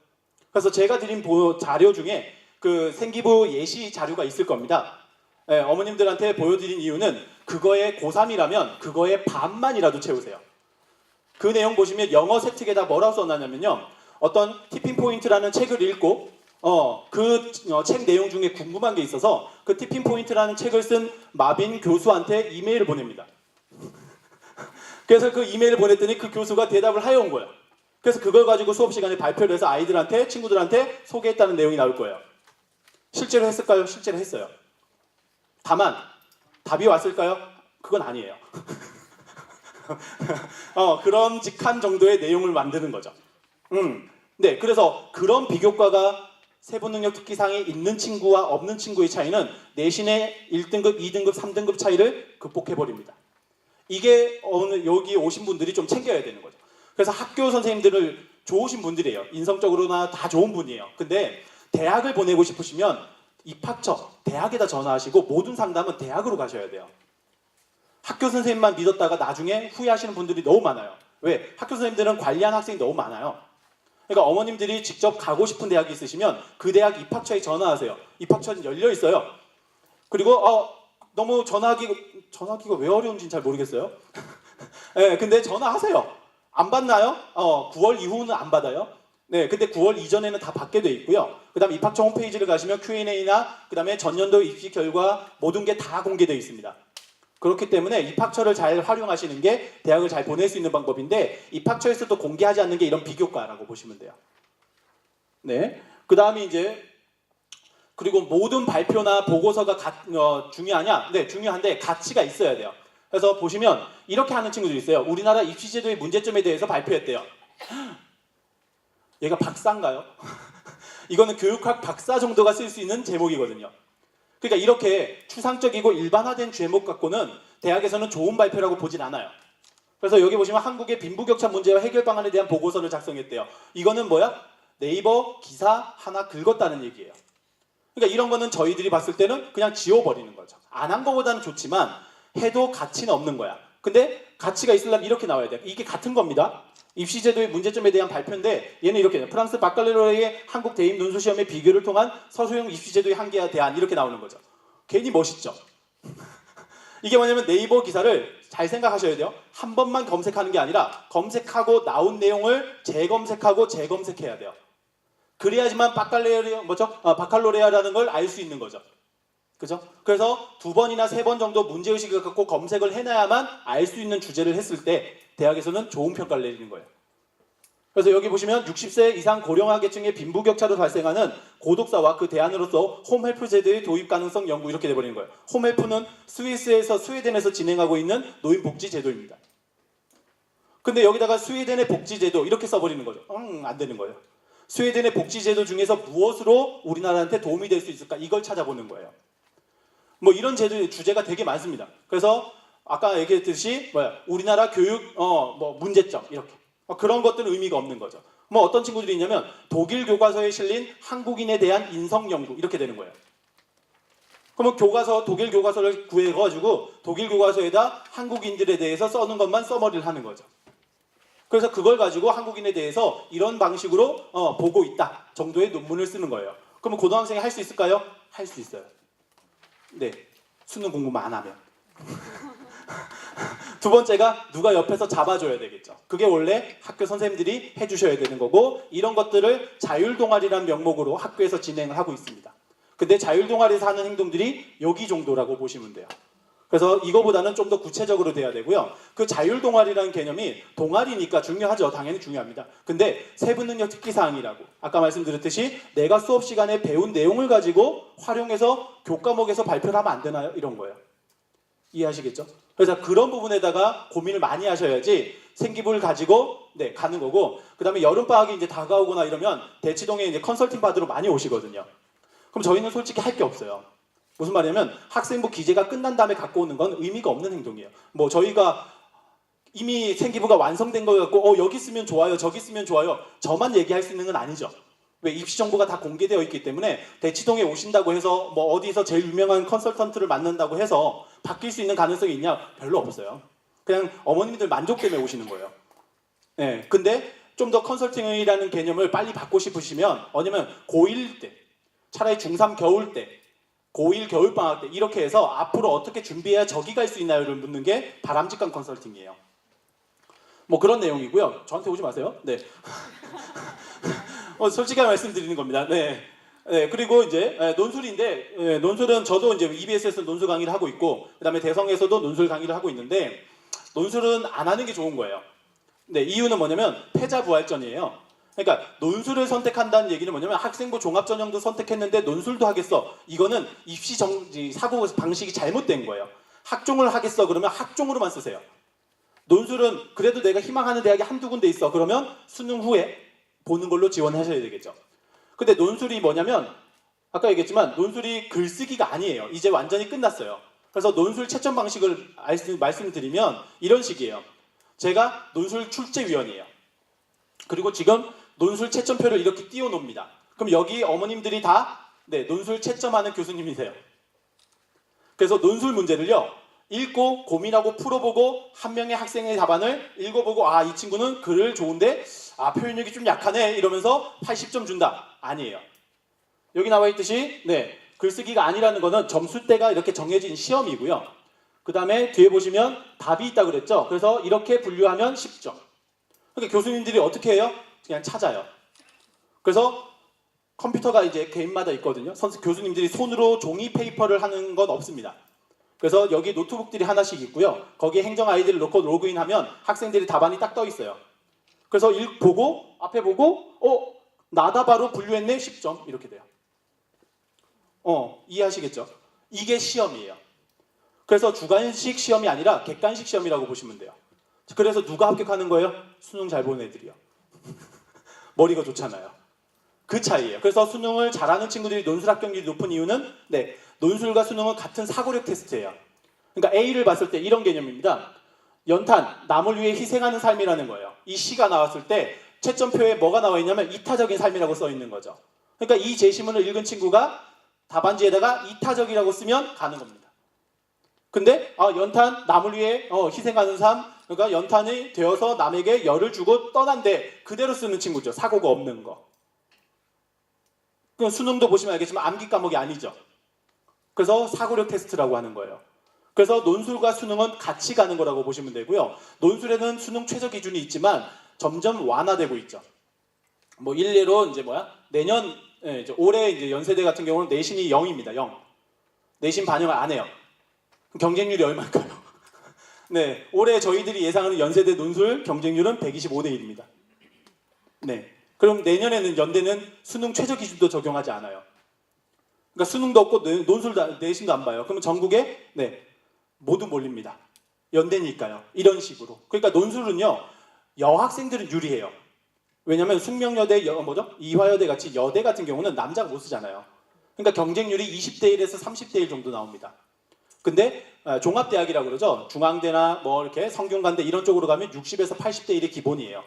그래서 제가 드린 자료 중에 그 생기부 예시 자료가 있을 겁니다. 어머님들한테 보여드린 이유는 그거의 고3이라면 그거의 반만이라도 채우세요. 그 내용 보시면 영어 세특에다 뭐라고 써놨냐면요. 어떤 티핑 포인트라는 책을 읽고 그 책 내용 중에 궁금한 게 있어서 그 티핑 포인트라는 책을 쓴 마빈 교수한테 이메일을 보냅니다. 그래서 그 이메일을 보냈더니 그 교수가 대답을 하여온 거예요. 그래서 그걸 가지고 수업 시간에 발표를 해서 아이들한테, 친구들한테 소개했다는 내용이 나올 거예요. 실제로 했을까요? 실제로 했어요. 다만 답이 왔을까요? 그건 아니에요. 그런 직한 정도의 내용을 만드는 거죠. 네, 그래서 그런 비교과가 세부 능력 특기상이 있는 친구와 없는 친구의 차이는 내신의 1등급, 2등급, 3등급 차이를 극복해버립니다. 이게 오늘 여기 오신 분들이 좀 챙겨야 되는 거죠. 그래서 학교 선생님들을 좋으신 분들이에요. 인성적으로나 다 좋은 분이에요. 근데 대학을 보내고 싶으시면 입학처, 대학에다 전화하시고 모든 상담은 대학으로 가셔야 돼요. 학교 선생님만 믿었다가 나중에 후회하시는 분들이 너무 많아요. 왜? 학교 선생님들은 관리한 학생이 너무 많아요. 그러니까 어머님들이 직접 가고 싶은 대학이 있으시면 그 대학 입학처에 전화하세요. 입학처는 열려 있어요. 그리고 너무 전화하기가 왜 어려운지는 잘 모르겠어요. 네, 근데 전화하세요. 안 받나요? 9월 이후는 안 받아요. 네, 근데 9월 이전에는 다 받게 돼 있고요. 그 다음에 입학처 홈페이지를 가시면 Q&A나 그 다음에 전년도 입시 결과 모든 게 다 공개되어 있습니다. 그렇기 때문에 입학처를 잘 활용하시는 게 대학을 잘 보낼 수 있는 방법인데 입학처에서도 공개하지 않는 게 이런 비교과라고 보시면 돼요. 네, 그 다음에 이제 그리고 모든 발표나 보고서가 중요하냐? 네, 중요한데 가치가 있어야 돼요. 그래서 보시면 이렇게 하는 친구들이 있어요. 우리나라 입시제도의 문제점에 대해서 발표했대요. 얘가 박사인가요? 이거는 교육학 박사 정도가 쓸 수 있는 제목이거든요. 그러니까 이렇게 추상적이고 일반화된 제목 갖고는 대학에서는 좋은 발표라고 보진 않아요. 그래서 여기 보시면 한국의 빈부격차 문제와 해결 방안에 대한 보고서를 작성했대요. 이거는 뭐야? 네이버 기사 하나 긁었다는 얘기예요. 그러니까 이런 거는 저희들이 봤을 때는 그냥 지워버리는 거죠. 안 한 거보다는 좋지만 해도 가치는 없는 거야. 근데 가치가 있으려면 이렇게 나와야 돼요. 이게 같은 겁니다. 입시제도의 문제점에 대한 발표인데 얘는 이렇게 돼요. 프랑스 바칼레로의 한국 대입 논술시험의 비교를 통한 서술형 입시제도의 한계와 대안 이렇게 나오는 거죠. 괜히 멋있죠. 이게 뭐냐면 네이버 기사를 잘 생각하셔야 돼요. 한 번만 검색하는 게 아니라 검색하고 나온 내용을 재검색하고 재검색해야 돼요. 그래야지만 바칼로레아라는 걸 알 수 있는 거죠. 그죠? 그래서 2번이나 3번 정도 문제의식을 갖고 검색을 해놔야만 알 수 있는 주제를 했을 때 대학에서는 좋은 평가를 내리는 거예요. 그래서 여기 보시면 60세 이상 고령화 계층의 빈부격차로 발생하는 고독사와 그 대안으로서 홈헬프 제도의 도입 가능성 연구 이렇게 돼버리는 거예요. 홈헬프는 스웨덴에서 진행하고 있는 노인복지 제도입니다. 근데 여기다가 스웨덴의 복지제도 이렇게 써버리는 거죠. 안 되는 거예요. 스웨덴의 복지제도 중에서 무엇으로 우리나라한테 도움이 될 수 있을까? 이걸 찾아보는 거예요. 뭐 이런 주제가 되게 많습니다. 그래서 아까 얘기했듯이 우리나라 교육 문제점 이렇게 그런 것들은 의미가 없는 거죠. 뭐 어떤 친구들이 있냐면 독일 교과서에 실린 한국인에 대한 인성 연구 이렇게 되는 거예요. 그러면 독일 교과서를 구해가지고 독일 교과서에다 한국인들에 대해서 써는 것만 써머리를 하는 거죠. 그래서 그걸 가지고 한국인에 대해서 이런 방식으로 보고 있다 정도의 논문을 쓰는 거예요. 그러면 고등학생이 할 수 있을까요? 할 수 있어요. 네, 수능 공부만 안 하면. 두 번째가 누가 옆에서 잡아줘야 되겠죠. 그게 원래 학교 선생님들이 해주셔야 되는 거고 이런 것들을 자율동아리라는 명목으로 학교에서 진행을 하고 있습니다. 근데 자율동아리에서 하는 행동들이 여기 정도라고 보시면 돼요. 그래서 이거보다는 좀 더 구체적으로 돼야 되고요. 그 자율동아리라는 개념이 동아리니까 중요하죠. 당연히 중요합니다. 근데 세부능력 특기사항이라고 아까 말씀드렸듯이 내가 수업 시간에 배운 내용을 가지고 활용해서 교과목에서 발표를 하면 안 되나요? 이런 거예요. 이해하시겠죠? 그래서 그런 부분에다가 고민을 많이 하셔야지 생기부를 가지고 가는 거고 그 다음에 여름방학이 이제 다가오거나 이러면 대치동에 이제 컨설팅 받으러 많이 오시거든요. 그럼 저희는 솔직히 할 게 없어요. 무슨 말이냐면 학생부 기재가 끝난 다음에 갖고 오는 건 의미가 없는 행동이에요. 뭐 저희가 이미 생기부가 완성된 거 같고 여기 쓰면 좋아요 저기 쓰면 좋아요 저만 얘기할 수 있는 건 아니죠. 왜 입시 정보가 다 공개되어 있기 때문에 대치동에 오신다고 해서 뭐 어디서 제일 유명한 컨설턴트를 만난다고 해서 바뀔 수 있는 가능성이 있냐? 별로 없어요. 그냥 어머님들 만족 때문에 오시는 거예요. 네, 근데 좀 더 컨설팅이라는 개념을 빨리 받고 싶으시면 왜냐면 고1 때 차라리 중3 겨울 때 고1 겨울방학 때 이렇게 해서 앞으로 어떻게 준비해야 저기 갈 수 있나요를 묻는 게 바람직한 컨설팅이에요. 뭐 그런 내용이고요. 저한테 오지 마세요. 네. 솔직하게 말씀드리는 겁니다. 네. 네. 그리고 이제 논술인데 논술은 저도 이제 EBS에서 논술 강의를 하고 있고 그다음에 대성에서도 논술 강의를 하고 있는데 논술은 안 하는 게 좋은 거예요. 네. 이유는 뭐냐면 패자부활전이에요. 그러니까 논술을 선택한다는 얘기는 뭐냐면 학생부 종합전형도 선택했는데 논술도 하겠어. 이거는 입시 사고 방식이 잘못된 거예요. 학종을 하겠어 그러면 학종으로만 쓰세요. 논술은 그래도 내가 희망하는 대학이 한두 군데 있어. 그러면 수능 후에 보는 걸로 지원하셔야 되겠죠. 근데 논술이 뭐냐면 아까 얘기했지만 논술이 글쓰기가 아니에요. 이제 완전히 끝났어요. 그래서 논술 채점 방식을 말씀드리면 이런 식이에요. 제가 논술 출제위원이에요. 그리고 지금 논술 채점표를 이렇게 띄워놓습니다. 그럼 여기 어머님들이 다 논술 채점하는 교수님이세요. 그래서 논술 문제를요. 읽고 고민하고 풀어보고 한 명의 학생의 답안을 읽어보고 아, 이 친구는 글을 좋은데 아, 표현력이 좀 약하네 이러면서 80점 준다. 아니에요. 여기 나와 있듯이 글쓰기가 아니라는 거는 점수대가 이렇게 정해진 시험이고요. 그 다음에 뒤에 보시면 답이 있다고 그랬죠. 그래서 이렇게 분류하면 10점. 그러니까 교수님들이 어떻게 해요? 그냥 찾아요. 그래서 컴퓨터가 이제 개인마다 있거든요. 교수님들이 손으로 종이 페이퍼를 하는 건 없습니다. 그래서 여기 노트북들이 하나씩 있고요. 거기에 행정 아이디를 넣고 로그인하면 학생들이 답안이 딱 떠 있어요. 그래서 보고 앞에 보고 나다 바로 분류했네 10점 이렇게 돼요. 이해하시겠죠? 이게 시험이에요. 그래서 주관식 시험이 아니라 객관식 시험이라고 보시면 돼요. 그래서 누가 합격하는 거예요? 수능 잘 보는 애들이요. 머리가 좋잖아요. 그 차이예요. 그래서 수능을 잘하는 친구들이 논술 합격률이 높은 이유는 논술과 수능은 같은 사고력 테스트예요. 그러니까 A를 봤을 때 이런 개념입니다. 연탄, 남을 위해 희생하는 삶이라는 거예요. 이 시가 나왔을 때 채점표에 뭐가 나와 있냐면 이타적인 삶이라고 써 있는 거죠. 그러니까 이 제시문을 읽은 친구가 답안지에다가 이타적이라고 쓰면 가는 겁니다. 근데 연탄, 남을 위해 희생하는 삶, 그러니까 연탄이 되어서 남에게 열을 주고 떠난데 그대로 쓰는 친구죠. 사고가 없는 거. 수능도 보시면 알겠지만 암기 과목이 아니죠. 그래서 사고력 테스트라고 하는 거예요. 그래서 논술과 수능은 같이 가는 거라고 보시면 되고요. 논술에는 수능 최저 기준이 있지만 점점 완화되고 있죠. 뭐 일례로 내년 올해 이제 연세대 같은 경우는 내신이 0입니다. 0. 내신 반영을 안 해요. 경쟁률이 얼마일까요? 올해 저희들이 예상하는 연세대 논술 경쟁률은 125대 1입니다. 그럼 내년에는 연대는 수능 최저 기준도 적용하지 않아요. 그러니까 수능도 없고 논술도 내신도 안 봐요. 그러면 전국에 모두 몰립니다. 연대니까요. 이런 식으로. 그러니까 논술은요. 여학생들은 유리해요. 왜냐하면 숙명여대, 이화여대 같이 여대 같은 경우는 남자가 못 쓰잖아요. 그러니까 경쟁률이 20대 1에서 30대 1 정도 나옵니다. 근데 종합대학이라고 그러죠. 중앙대나 이렇게 성균관대 이런 쪽으로 가면 60에서 80대 1이 기본이에요.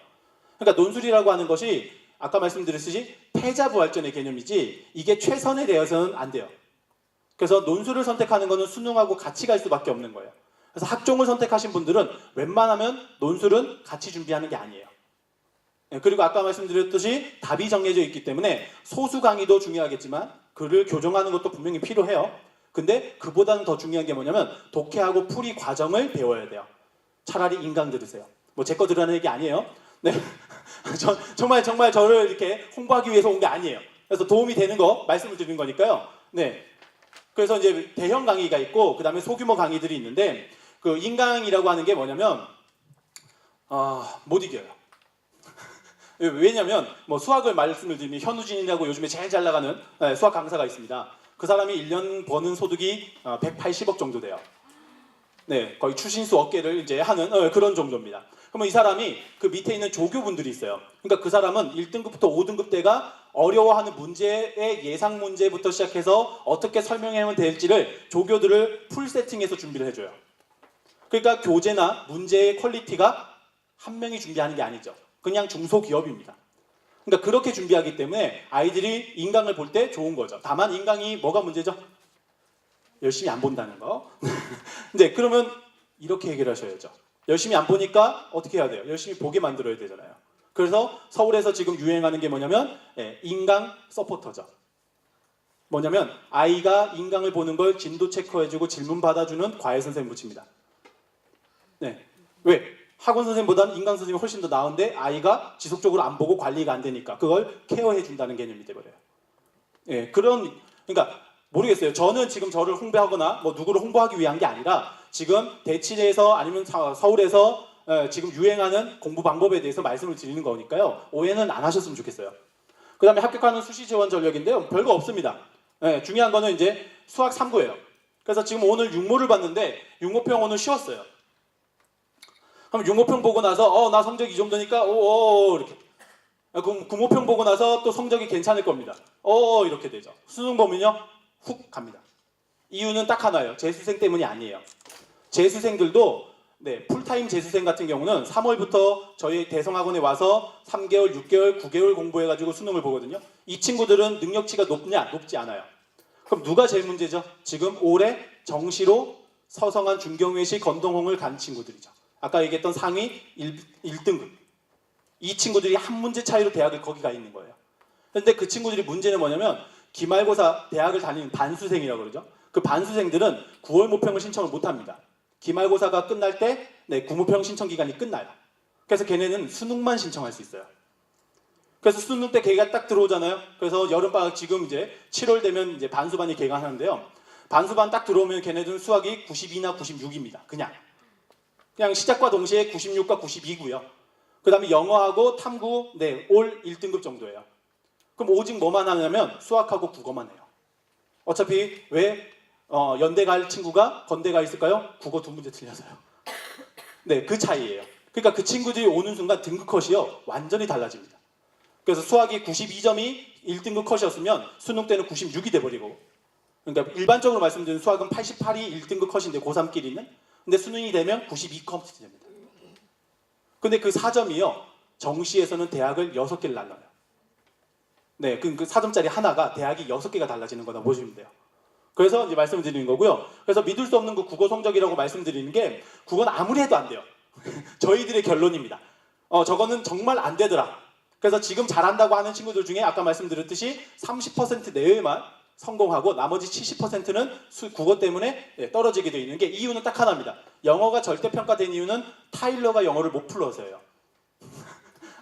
그러니까 논술이라고 하는 것이 아까 말씀드렸듯이 패자부활전의 개념이지 이게 최선에 대해서는 안 돼요. 그래서 논술을 선택하는 것은 수능하고 같이 갈 수밖에 없는 거예요. 그래서 학종을 선택하신 분들은 웬만하면 논술은 같이 준비하는 게 아니에요. 그리고 아까 말씀드렸듯이 답이 정해져 있기 때문에 소수 강의도 중요하겠지만 글을 교정하는 것도 분명히 필요해요. 근데 그보다는 더 중요한 게 뭐냐면 독해하고 풀이 과정을 배워야 돼요. 차라리 인강 들으세요. 제 거 들으라는 얘기 아니에요. 정말 저를 이렇게 홍보하기 위해서 온 게 아니에요. 그래서 도움이 되는 거 말씀을 드리는 거니까요. 그래서 이제 대형 강의가 있고 그 다음에 소규모 강의들이 있는데 그 인강이라고 하는 게 뭐냐면 못 이겨요. 왜냐면 수학을 말씀을 드리면 현우진이라고 요즘에 제일 잘 나가는 수학 강사가 있습니다. 그 사람이 1년 버는 소득이 180억 정도 돼요. 거의 추신수 어깨를 이제 하는 그런 정도입니다. 그러면 이 사람이 그 밑에 있는 조교분들이 있어요. 그러니까 그 사람은 1등급부터 5등급 때가 어려워하는 문제의 예상 문제부터 시작해서 어떻게 설명하면 될지를 조교들을 풀 세팅해서 준비를 해줘요. 그러니까 교재나 문제의 퀄리티가 한 명이 준비하는 게 아니죠. 그냥 중소기업입니다. 그러니까 그렇게 준비하기 때문에 아이들이 인강을 볼 때 좋은 거죠. 다만 인강이 뭐가 문제죠? 열심히 안 본다는 거. 그러면 이렇게 해결하셔야죠. 열심히 안 보니까 어떻게 해야 돼요? 열심히 보게 만들어야 되잖아요. 그래서 서울에서 지금 유행하는 게 뭐냐면 인강 서포터죠. 뭐냐면 아이가 인강을 보는 걸 진도 체크해주고 질문 받아주는 과외 선생님 붙입니다. 왜? 학원 선생님보다는 인강 선생님이 훨씬 더 나은데 아이가 지속적으로 안 보고 관리가 안 되니까 그걸 케어해 준다는 개념이 돼버려요. 그러니까 모르겠어요. 저는 지금 저를 홍보하거나 누구를 홍보하기 위한 게 아니라 지금 대치대에서 아니면 서울에서 지금 유행하는 공부 방법에 대해서 말씀을 드리는 거니까요. 오해는 안 하셨으면 좋겠어요. 그 다음에 합격하는 수시 지원 전력인데요. 별거 없습니다. 중요한 거는 이제 수학 3구예요. 그래서 지금 오늘 육모를 봤는데 육모평 오늘 쉬웠어요. 그럼 육모평 보고 나서 나 성적 이 정도니까 이렇게. 그럼 구모평 보고 나서 또 성적이 괜찮을 겁니다. 이렇게 되죠. 수능 보면요 훅 갑니다. 이유는 딱 하나예요. 재수생 때문이 아니에요. 재수생들도 풀타임 재수생 같은 경우는 3월부터 저희 대성학원에 와서 3개월, 6개월, 9개월 공부해가지고 수능을 보거든요. 이 친구들은 능력치가 높냐? 높지 않아요. 그럼 누가 제일 문제죠? 지금 올해 정시로 서성한, 중경외시, 건동홍을 간 친구들이죠. 아까 얘기했던 상위 1등급. 이 친구들이 한 문제 차이로 대학을 거기 가 있는 거예요. 그런데 그 친구들이 문제는 뭐냐면 기말고사 대학을 다니는 반수생이라고 그러죠. 그 반수생들은 9월 모평을 신청을 못합니다. 기말고사가 끝날 때 구모평 신청 기간이 끝나요. 그래서 걔네는 수능만 신청할 수 있어요. 그래서 수능 때 걔가 딱 들어오잖아요. 그래서 여름방학 지금 이제 7월 되면 이제 반수반이 개강하는데요. 반수반 딱 들어오면 걔네들은 수학이 92나 96입니다. 그냥 시작과 동시에 96과 92고요. 그 다음에 영어하고 탐구 올 1등급 정도예요. 그럼 오직 뭐만 하냐면 수학하고 국어만 해요. 어차피 왜 연대 갈 친구가 건대 가 있을까요? 국어 2문제 틀려서요. 그 차이예요. 그러니까 그 친구들이 오는 순간 등급 컷이요 완전히 달라집니다. 그래서 수학이 92점이 1등급 컷이었으면 수능 때는 96이 돼버리고, 그러니까 일반적으로 말씀드리는 수학은 88이 1등급 컷인데 고3끼리는, 근데 수능이 되면 92 컷이 됩니다. 근데 그 4점이요 정시에서는 대학을 6개를 날라요. 그 4점짜리 하나가 대학이 6개가 달라지는 거다 보시면 돼요. 그래서 이제 말씀드리는 거고요. 그래서 믿을 수 없는 그 국어 성적이라고 말씀드리는 게, 국어는 아무리 해도 안 돼요. 저희들의 결론입니다. 저거는 정말 안 되더라. 그래서 지금 잘한다고 하는 친구들 중에 아까 말씀드렸듯이 30% 내외만 성공하고 나머지 70%는 국어 때문에 떨어지게 되어 있는 게, 이유는 딱 하나입니다. 영어가 절대평가된 이유는 타일러가 영어를 못 풀어서예요.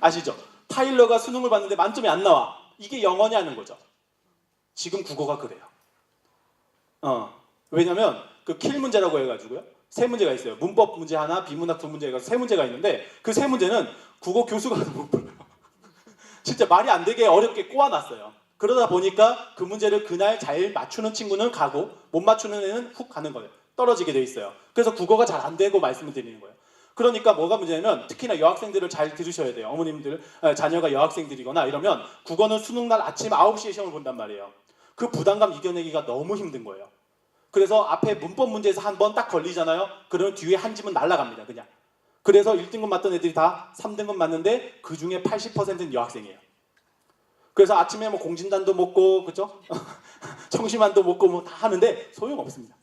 아시죠? 타일러가 수능을 봤는데 만점이 안 나와. 이게 영어냐는 거죠. 지금 국어가 그래요. 왜냐면 그 킬 문제라고 해가지고요. 3문제가 있어요. 문법 문제 하나, 비문학 2문제가 3문제가 있는데 그 3문제는 국어 교수가 못 풀어요. 진짜 말이 안 되게 어렵게 꼬아놨어요. 그러다 보니까 그 문제를 그날 잘 맞추는 친구는 가고 못 맞추는 애는 훅 가는 거예요. 떨어지게 돼 있어요. 그래서 국어가 잘 안 되고 말씀을 드리는 거예요. 그러니까 뭐가 문제냐면 특히나 여학생들을 잘 들으셔야 돼요. 어머님들 자녀가 여학생들이거나 이러면 국어는 수능날 아침 9시에 시험을 본단 말이에요. 그 부담감 이겨내기가 너무 힘든 거예요. 그래서 앞에 문법 문제에서 한 번 딱 걸리잖아요. 그러면 뒤에 한 집은 날아갑니다. 그냥. 그래서 1등급 맞던 애들이 다 3등급 맞는데 그 중에 80%는 여학생이에요. 그래서 아침에 뭐 공진단도 먹고, 그죠? 청심환도 먹고 뭐 다 하는데 소용없습니다.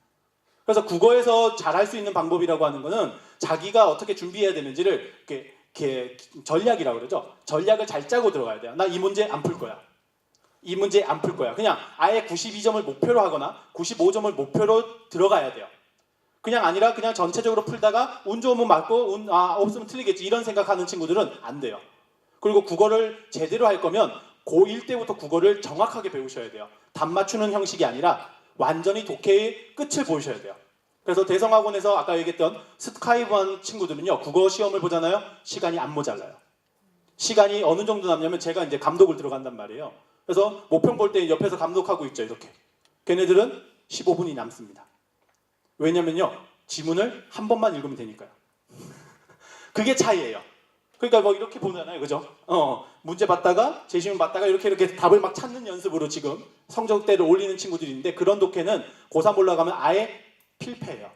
그래서 국어에서 잘할 수 있는 방법이라고 하는 거는 자기가 어떻게 준비해야 되는지를 이렇게 전략이라고 그러죠. 전략을 잘 짜고 들어가야 돼요. 나 이 문제 안 풀 거야. 이 문제 안 풀 거야. 그냥 아예 92점을 목표로 하거나 95점을 목표로 들어가야 돼요. 그냥 아니라 그냥 전체적으로 풀다가 운 좋으면 맞고 운 없으면 틀리겠지 이런 생각하는 친구들은 안 돼요. 그리고 국어를 제대로 할 거면 고1 때부터 국어를 정확하게 배우셔야 돼요. 답 맞추는 형식이 아니라 완전히 독해의 끝을 보셔야 돼요. 그래서 대성학원에서 아까 얘기했던 스카이브한 친구들은요, 국어 시험을 보잖아요. 시간이 안 모자라요. 시간이 어느 정도 남냐면 제가 이제 감독을 들어간단 말이에요. 그래서 모평 볼 때 옆에서 감독하고 있죠. 이렇게. 걔네들은 15분이 남습니다. 왜냐면요, 지문을 한 번만 읽으면 되니까요. 그게 차이예요. 그러니까 뭐 이렇게 보잖아요. 그죠? 문제 받다가 제시문 받다가 이렇게 답을 막 찾는 연습으로 지금 성적대를 올리는 친구들이 있는데, 그런 독해는 고3 올라가면 아예 필패예요.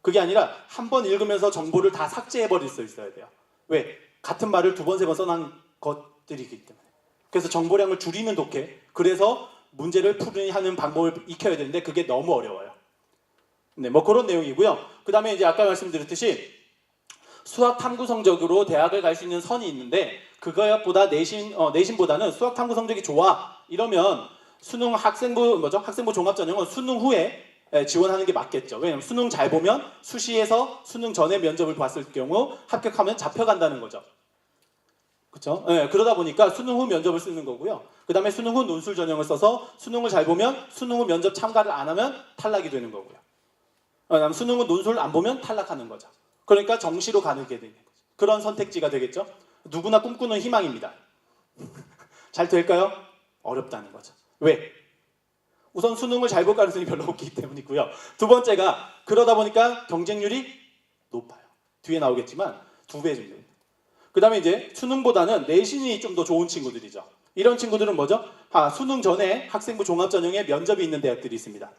그게 아니라 한 번 읽으면서 정보를 다 삭제해버릴 수 있어야 돼요. 왜? 같은 말을 2번, 3번 써놓은 것들이기 때문에. 그래서 정보량을 줄이는 독해, 그래서 문제를 풀으니 하는 방법을 익혀야 되는데 그게 너무 어려워요. 네, 뭐 그런 내용이고요. 그 다음에 이제 아까 말씀드렸듯이 수학 탐구 성적으로 대학을 갈 수 있는 선이 있는데, 그거보다 내신보다는 수학 탐구 성적이 좋아 이러면 수능 학생부 종합전형은 수능 후에 지원하는 게 맞겠죠. 왜냐면 수능 잘 보면 수시에서 수능 전에 면접을 봤을 경우 합격하면 잡혀간다는 거죠. 그렇죠? 네, 그러다 보니까 수능 후 면접을 쓰는 거고요. 그 다음에 수능 후 논술 전형을 써서 수능을 잘 보면 수능 후 면접 참가를 안 하면 탈락이 되는 거고요. 그다음 수능 후 논술 안 보면 탈락하는 거죠. 그러니까 정시로 가게 되는 거죠. 그런 선택지가 되겠죠. 누구나 꿈꾸는 희망입니다. 잘 될까요? 어렵다는 거죠. 왜? 우선 수능을 잘 볼 가능성이 별로 없기 때문이고요. 두 번째가 그러다 보니까 경쟁률이 높아요. 뒤에 나오겠지만 2배 정도. 그 다음에 이제 수능보다는 내신이 좀 더 좋은 친구들이죠. 이런 친구들은 뭐죠? 수능 전에 학생부 종합전형에 면접이 있는 대학들이 있습니다.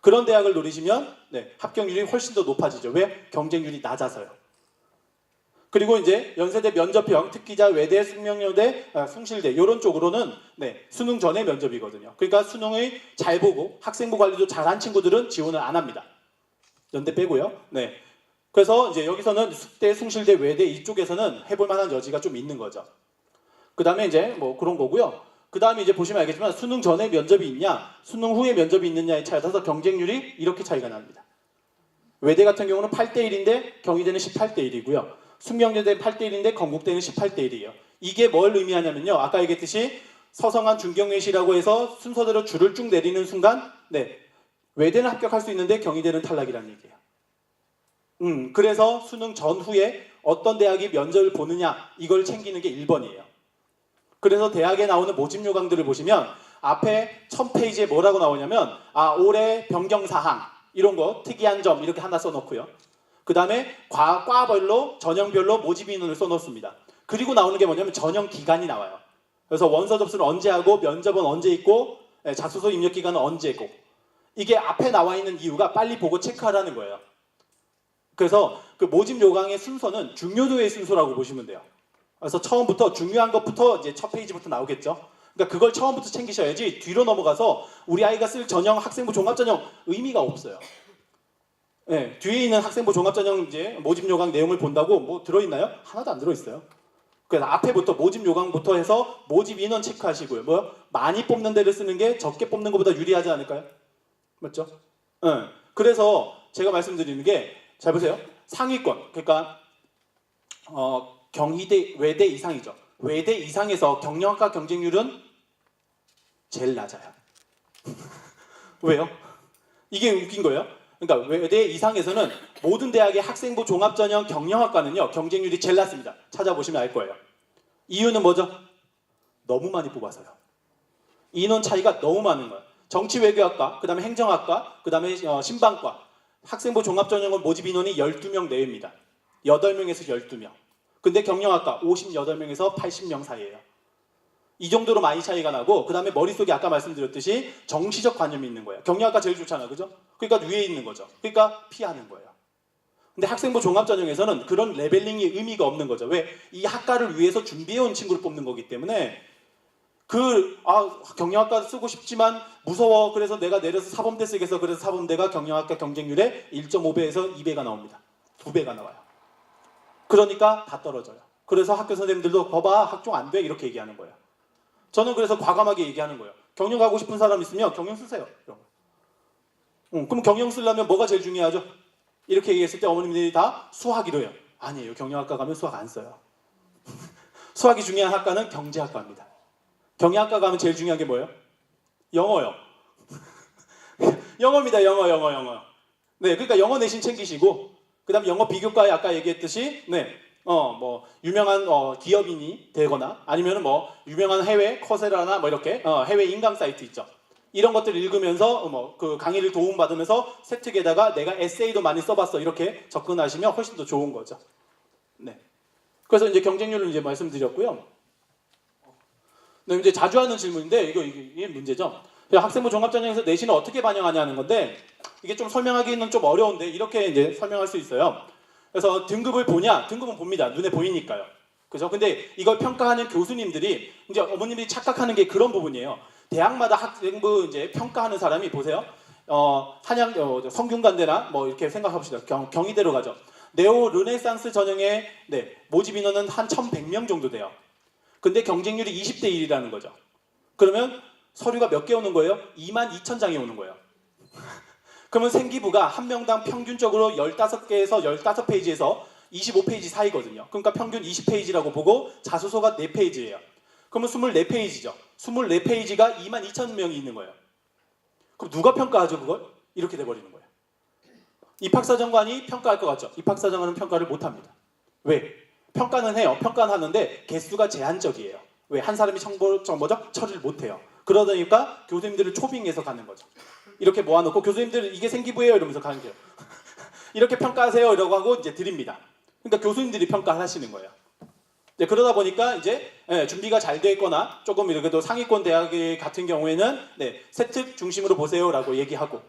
그런 대학을 노리시면 합격률이 훨씬 더 높아지죠. 왜? 경쟁률이 낮아서요. 그리고 이제 연세대 면접형, 특기자, 외대, 숙명여대, 숭실대 이런 쪽으로는 수능 전에 면접이거든요. 그러니까 수능을 잘 보고 학생부 관리도 잘한 친구들은 지원을 안 합니다. 연대 빼고요. 그래서 이제 여기서는 숙대, 숭실대, 외대 이쪽에서는 해볼 만한 여지가 좀 있는 거죠. 그 다음에 이제 뭐 그런 거고요. 그 다음에 이제 보시면 알겠지만 수능 전에 면접이 있냐, 수능 후에 면접이 있느냐에 따라서 경쟁률이 이렇게 차이가 납니다. 외대 같은 경우는 8대1인데 경희대는 18대1이고요. 숙명여대 8대1인데 건국대는 18대1이에요. 이게 뭘 의미하냐면요. 아까 얘기했듯이 서성한 중경외시라고 해서 순서대로 줄을 쭉 내리는 순간 외대는 합격할 수 있는데 경희대는 탈락이라는 얘기예요. 그래서 수능 전후에 어떤 대학이 면접을 보느냐 이걸 챙기는 게 1번이에요. 그래서 대학에 나오는 모집 요강들을 보시면 앞에 1000페이지에 뭐라고 나오냐면 올해 변경사항 이런 거 특이한 점 이렇게 하나 써놓고요. 그 다음에 과별로 전형별로 모집 인원을 써놓습니다. 그리고 나오는 게 뭐냐면 전형 기간이 나와요. 그래서 원서 접수는 언제 하고 면접은 언제 있고 자소서 입력 기간은 언제고 이게 앞에 나와 있는 이유가 빨리 보고 체크하라는 거예요. 그래서 그 모집 요강의 순서는 중요도의 순서라고 보시면 돼요. 그래서 처음부터 중요한 것부터 이제 첫 페이지부터 나오겠죠. 그러니까 그걸 처음부터 챙기셔야지 뒤로 넘어가서 우리 아이가 쓸 전형 학생부 종합전형 의미가 없어요. 뒤에 있는 학생부 종합전형 이제 모집 요강 내용을 본다고 뭐 들어있나요? 하나도 안 들어있어요. 그래서 앞에부터 모집 요강부터 해서 모집 인원 체크하시고요. 많이 뽑는 데를 쓰는 게 적게 뽑는 것보다 유리하지 않을까요? 맞죠? 그래서 제가 말씀드리는 게 잘 보세요. 상위권 그러니까 경희대 외대 이상이죠. 외대 이상에서 경영학과 경쟁률은 제일 낮아요. 왜요? 이게 웃긴 거예요. 그러니까 외대 이상에서는 모든 대학의 학생부 종합전형 경영학과는요 경쟁률이 제일 낮습니다. 찾아보시면 알 거예요. 이유는 뭐죠? 너무 많이 뽑아서요. 인원 차이가 너무 많은 거예요. 정치외교학과, 그 다음에 행정학과, 그 다음에 신방과 학생부 종합전형은 모집 인원이 12명 내외입니다. 8명에서 12명. 근데 경영학과 58명에서 80명 사이예요. 이 정도로 많이 차이가 나고 그 다음에 머릿속에 아까 말씀드렸듯이 정시적 관념이 있는 거예요. 경영학과 제일 좋잖아, 그죠? 그러니까 위에 있는 거죠. 그러니까 피하는 거예요. 근데 학생부 종합전형에서는 그런 레벨링이 의미가 없는 거죠. 왜? 이 학과를 위해서 준비해온 친구를 뽑는 거기 때문에 경영학과 쓰고 싶지만 무서워. 그래서 내가 내려서 사범대 쓰겠어. 그래서 사범대가 경영학과 경쟁률에 1.5배에서 2배가 나옵니다. 2배가 나와요. 그러니까 다 떨어져요. 그래서 학교 선생님들도 봐봐 학종 안 돼 이렇게 얘기하는 거예요. 저는 그래서 과감하게 얘기하는 거예요. 경영 가고 싶은 사람 있으면 경영 쓰세요. 그럼 경영 쓰려면 뭐가 제일 중요하죠? 이렇게 얘기했을 때 어머님들이 다 수학이로 해요. 아니에요. 경영학과 가면 수학 안 써요. 수학이 중요한 학과는 경제학과입니다. 경영학과 가면 제일 중요한 게 뭐예요? 영어요. 영어입니다. 영어. 그러니까 영어 내신 챙기시고 그 다음 영어 비교과에 아까 얘기했듯이 유명한 기업인이 되거나 아니면 유명한 해외 커세라나 이렇게 해외 인강 사이트 있죠. 이런 것들 읽으면서 그 강의를 도움받으면서 세특에다가 내가 에세이도 많이 써봤어 이렇게 접근하시면 훨씬 더 좋은 거죠. 그래서 이제 경쟁률을 이제 말씀드렸고요. 이제 자주 하는 질문인데 이게 문제죠. 학생부 종합전형에서 내신을 어떻게 반영하냐는 건데 이게 좀 설명하기는 좀 어려운데 이렇게 이제 설명할 수 있어요. 그래서 등급을 보냐? 등급은 봅니다. 눈에 보이니까요. 그죠? 근데 이걸 평가하는 교수님들이 이제 어머님들이 착각하는 게 그런 부분이에요. 대학마다 학생부 이제 평가하는 사람이 보세요. 한양 성균관대나 이렇게 생각합시다. 경희대로 가죠. 네오 르네상스 전형의 모집 인원은 한 1,100명 정도 돼요. 근데 경쟁률이 20대 1이라는 거죠. 그러면 서류가 몇 개 오는 거예요? 22,000장이 오는 거예요. 그러면 생기부가 한 명당 평균적으로 15개에서 15페이지에서 25페이지 사이거든요. 그러니까 평균 20페이지라고 보고 자소서가 4페이지예요. 그러면 24페이지죠. 24페이지가 22,000명이 있는 거예요. 그럼 누가 평가하죠 그걸? 이렇게 돼버리는 거예요. 입학사정관이 평가할 것 같죠? 입학사정관은 평가를 못합니다. 왜? 평가는 해요. 평가는 하는데 개수가 제한적이에요. 왜? 한 사람이 처리를 못해요. 그러다 보니까 교수님들을 초빙해서 가는 거죠. 이렇게 모아놓고 교수님들 이게 생기부예요 이러면서 가는 거예요. 이렇게 평가하세요 이라고 하고 이제 드립니다. 그러니까 교수님들이 평가를 하시는 거예요. 네, 그러다 보니까 이제 준비가 잘 돼 있거나 조금 이렇게도 상위권 대학 같은 경우에는 세특 중심으로 보세요라고 얘기하고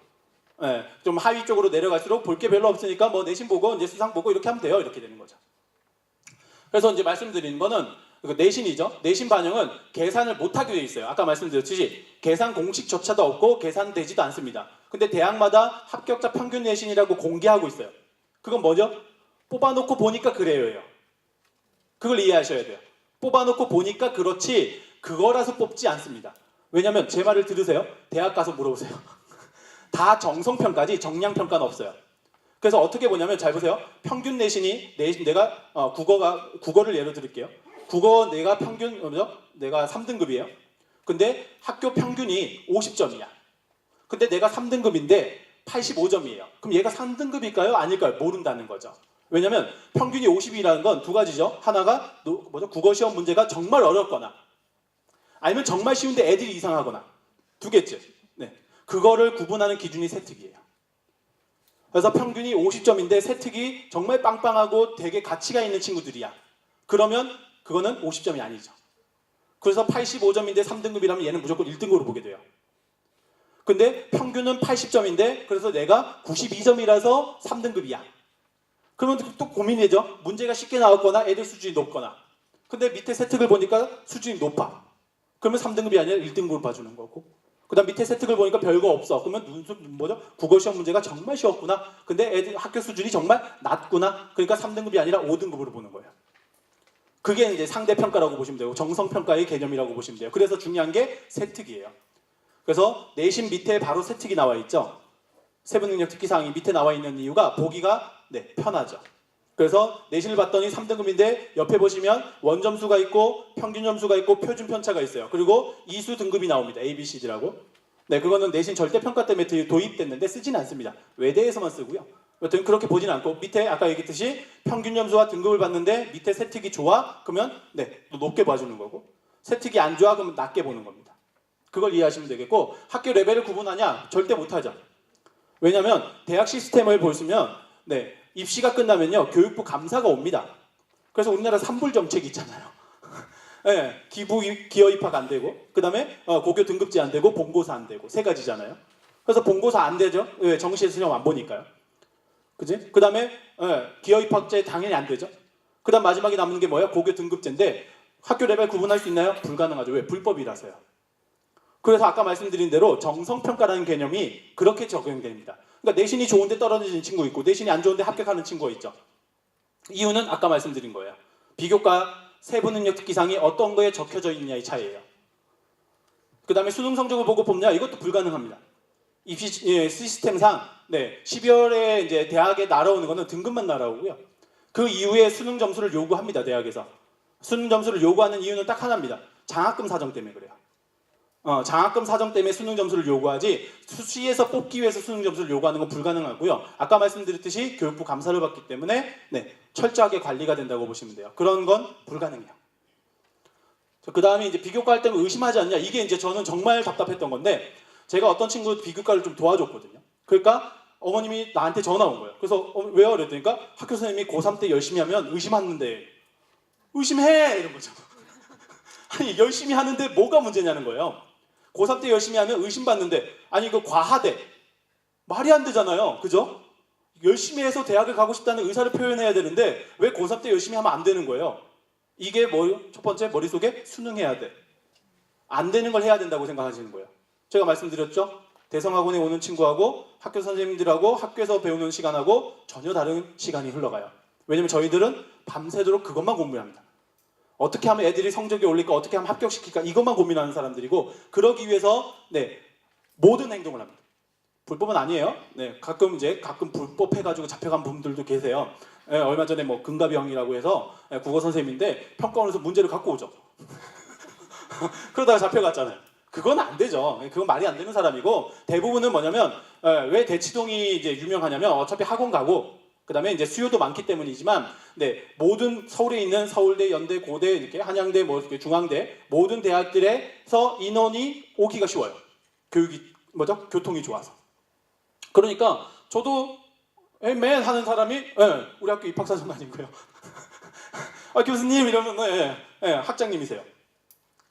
좀 하위 쪽으로 내려갈수록 볼 게 별로 없으니까 뭐 내신 보고 이제 수상 보고 이렇게 하면 돼요. 이렇게 되는 거죠. 그래서 이제 말씀드리는 거는 내신이죠. 내신 반영은 계산을 못하게 되어 있어요. 아까 말씀드렸듯이 계산 공식조차도 없고 계산되지도 않습니다. 근데 대학마다 합격자 평균 내신이라고 공개하고 있어요. 그건 뭐죠? 뽑아놓고 보니까 그래요예요. 그걸 이해하셔야 돼요. 뽑아놓고 보니까 그렇지 그거라서 뽑지 않습니다. 왜냐면 제 말을 들으세요. 대학 가서 물어보세요. 다 정성평가지 정량평가는 없어요. 그래서 어떻게 보냐면 잘 보세요. 평균 내신이 내가 국어를 예로 들을게요. 국어 내가 평균 내가 3등급이에요. 근데 학교 평균이 50점이야. 근데 내가 3등급인데 85점이에요. 그럼 얘가 3등급일까요? 아닐까요? 모른다는 거죠. 왜냐면 평균이 50이라는 건 두 가지죠. 하나가 국어 시험 문제가 정말 어렵거나 아니면 정말 쉬운데 애들이 이상하거나 두 개째. 그거를 구분하는 기준이 세특이에요. 그래서 평균이 50점인데 세특이 정말 빵빵하고 되게 가치가 있는 친구들이야. 그러면 그거는 50점이 아니죠. 그래서 85점인데 3등급이라면 얘는 무조건 1등급으로 보게 돼요. 근데 평균은 80점인데 그래서 내가 92점이라서 3등급이야. 그러면 또 고민이죠. 문제가 쉽게 나왔거나 애들 수준이 높거나. 근데 밑에 세특을 보니까 수준이 높아. 그러면 3등급이 아니라 1등급으로 봐주는 거고. 그 다음 밑에 세특을 보니까 별거 없어. 그러면 국어 시험 문제가 정말 쉬웠구나. 근데 애들 학교 수준이 정말 낮구나. 그러니까 3등급이 아니라 5등급으로 보는 거예요. 그게 이제 상대평가라고 보시면 되고 정성평가의 개념이라고 보시면 돼요. 그래서 중요한 게 세특이에요. 그래서 내신 밑에 바로 세특이 나와 있죠. 세부능력 특기사항이 밑에 나와 있는 이유가 보기가 편하죠. 그래서 내신을 봤더니 3등급인데 옆에 보시면 원점수가 있고 평균 점수가 있고 표준 편차가 있어요. 그리고 이수 등급이 나옵니다. A, B, C, D라고. 그거는 내신 절대평가 때문에 도입됐는데 쓰진 않습니다. 외대에서만 쓰고요. 여튼 그렇게 보진 않고 밑에 아까 얘기했듯이 평균 점수와 등급을 봤는데 밑에 세특이 좋아? 그러면 높게 봐주는 거고 세특이 안 좋아? 그러면 낮게 보는 겁니다. 그걸 이해하시면 되겠고 학교 레벨을 구분하냐? 절대 못하죠. 왜냐하면 대학 시스템을 보시면 입시가 끝나면요 교육부 감사가 옵니다. 그래서 우리나라 산불 정책이 있잖아요. 기어 입학 안 되고 그 다음에 고교 등급제 안 되고 본고사 안 되고 세 가지잖아요. 그래서 본고사 안 되죠. 왜? 정시에서 시험 안 보니까요. 그지? 그 다음에 기어 입학제 당연히 안 되죠. 그 다음 마지막에 남는 게 뭐야? 고교 등급제인데 학교 레벨 구분할 수 있나요? 불가능하죠. 왜? 불법이라서요. 그래서 아까 말씀드린 대로 정성평가라는 개념이 그렇게 적용됩니다. 그러니까 내신이 좋은데 떨어지는 친구 있고 내신이 안 좋은데 합격하는 친구가 있죠. 이유는 아까 말씀드린 거예요. 비교과 세부능력 특기사항이 어떤 거에 적혀져 있느냐의 차이예요. 그 다음에 수능 성적을 보고 뽑냐? 이것도 불가능합니다. 입시 시스템상 12월에 이제 대학에 날아오는 거는 등급만 날아오고요. 그 이후에 수능 점수를 요구합니다. 대학에서. 수능 점수를 요구하는 이유는 딱 하나입니다. 장학금 사정 때문에 그래요. 장학금 사정 때문에 수능 점수를 요구하지 수시에서 뽑기 위해서 수능 점수를 요구하는 건 불가능하고요. 아까 말씀드렸듯이 교육부 감사를 받기 때문에 철저하게 관리가 된다고 보시면 돼요. 그런 건 불가능해요. 그 다음에 이제 비교과 할 때는 의심하지 않냐? 이게 이제 저는 정말 답답했던 건데 제가 어떤 친구 비교과를 좀 도와줬거든요. 그러니까 어머님이 나한테 전화 온 거예요. 그래서 왜요? 그랬더니까 학교 선생님이 고3 때 열심히 하면 의심하는데 의심해! 이런 거죠. 아니 열심히 하는데 뭐가 문제냐는 거예요. 고3 때 열심히 하면 의심받는데 아니 이거 과하대 말이 안 되잖아요. 그죠? 열심히 해서 대학을 가고 싶다는 의사를 표현해야 되는데 왜 고3 때 열심히 하면 안 되는 거예요. 이게 첫 번째 머릿속에 수능해야 돼. 안 되는 걸 해야 된다고 생각하시는 거예요. 제가 말씀드렸죠? 대성학원에 오는 친구하고 학교 선생님들하고 학교에서 배우는 시간하고 전혀 다른 시간이 흘러가요. 왜냐면 저희들은 밤새도록 그것만 공부합니다. 어떻게 하면 애들이 성적이 올릴까, 어떻게 하면 합격시킬까 이것만 고민하는 사람들이고 그러기 위해서 모든 행동을 합니다. 불법은 아니에요. 가끔 불법 해가지고 잡혀간 분들도 계세요. 얼마 전에 금갑이 형이라고 해서 국어 선생님인데 평가원에서 문제를 갖고 오죠. 그러다가 잡혀갔잖아요. 그건 안 되죠. 그건 말이 안 되는 사람이고 대부분은 뭐냐면 왜 대치동이 이제 유명하냐면 어차피 학원 가고 그다음에 이제 수요도 많기 때문이지만, 네, 모든 서울에 있는 서울대, 연대, 고대, 이렇게 한양대, 뭐 이렇게 중앙대 모든 대학들에서 인원이 오기가 쉬워요. 교통이 좋아서. 그러니까 저도 맨 하는 사람이 우리 학교 입학사정관이고요. 아, 교수님 이러면 학장님이세요.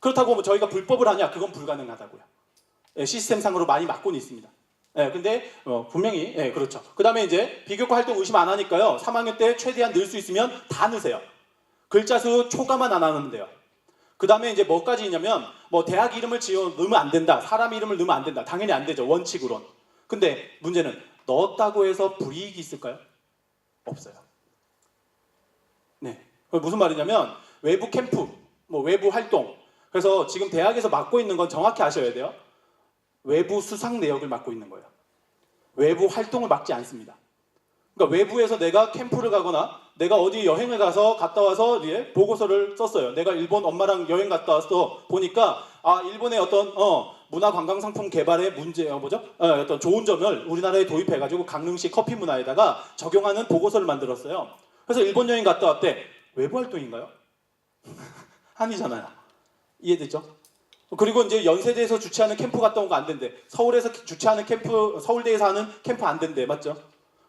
그렇다고 뭐 저희가 불법을 하냐? 그건 불가능하다고요. 시스템상으로 많이 막고는 있습니다. 근데 분명히 그렇죠. 그 다음에 이제 비교과 활동 의심 안 하니까요. 3학년 때 최대한 넣을 수 있으면 다 넣으세요. 글자 수 초과만 안 하면 돼요. 그 다음에 이제 뭐까지 있냐면 뭐 대학 이름을 넣으면 안 된다. 사람 이름을 넣으면 안 된다. 당연히 안 되죠. 원칙으론. 근데 문제는 넣었다고 해서 불이익이 있을까요? 없어요. 네. 무슨 말이냐면 외부 캠프, 뭐 외부 활동. 그래서 지금 대학에서 맡고 있는 건 정확히 아셔야 돼요. 외부 수상 내역을 맡고 있는 거예요. 외부 활동을 맡지 않습니다. 그러니까 외부에서 내가 캠프를 가거나 내가 어디 여행을 가서 갔다 와서 보고서를 썼어요. 내가 일본 엄마랑 여행 갔다 와서 보니까 일본의 어떤 문화관광상품 개발의 문제 어떤 좋은 점을 우리나라에 도입해가지고 강릉시 커피 문화에다가 적용하는 보고서를 만들었어요. 그래서 일본 여행 갔다 왔대. 외부 활동인가요? 아니잖아요. 이해되죠? 그리고 이제 연세대에서 주최하는 캠프 갔다 온 거 안 된대. 서울에서 주최하는 캠프, 서울대에서 하는 캠프 안 된대. 맞죠?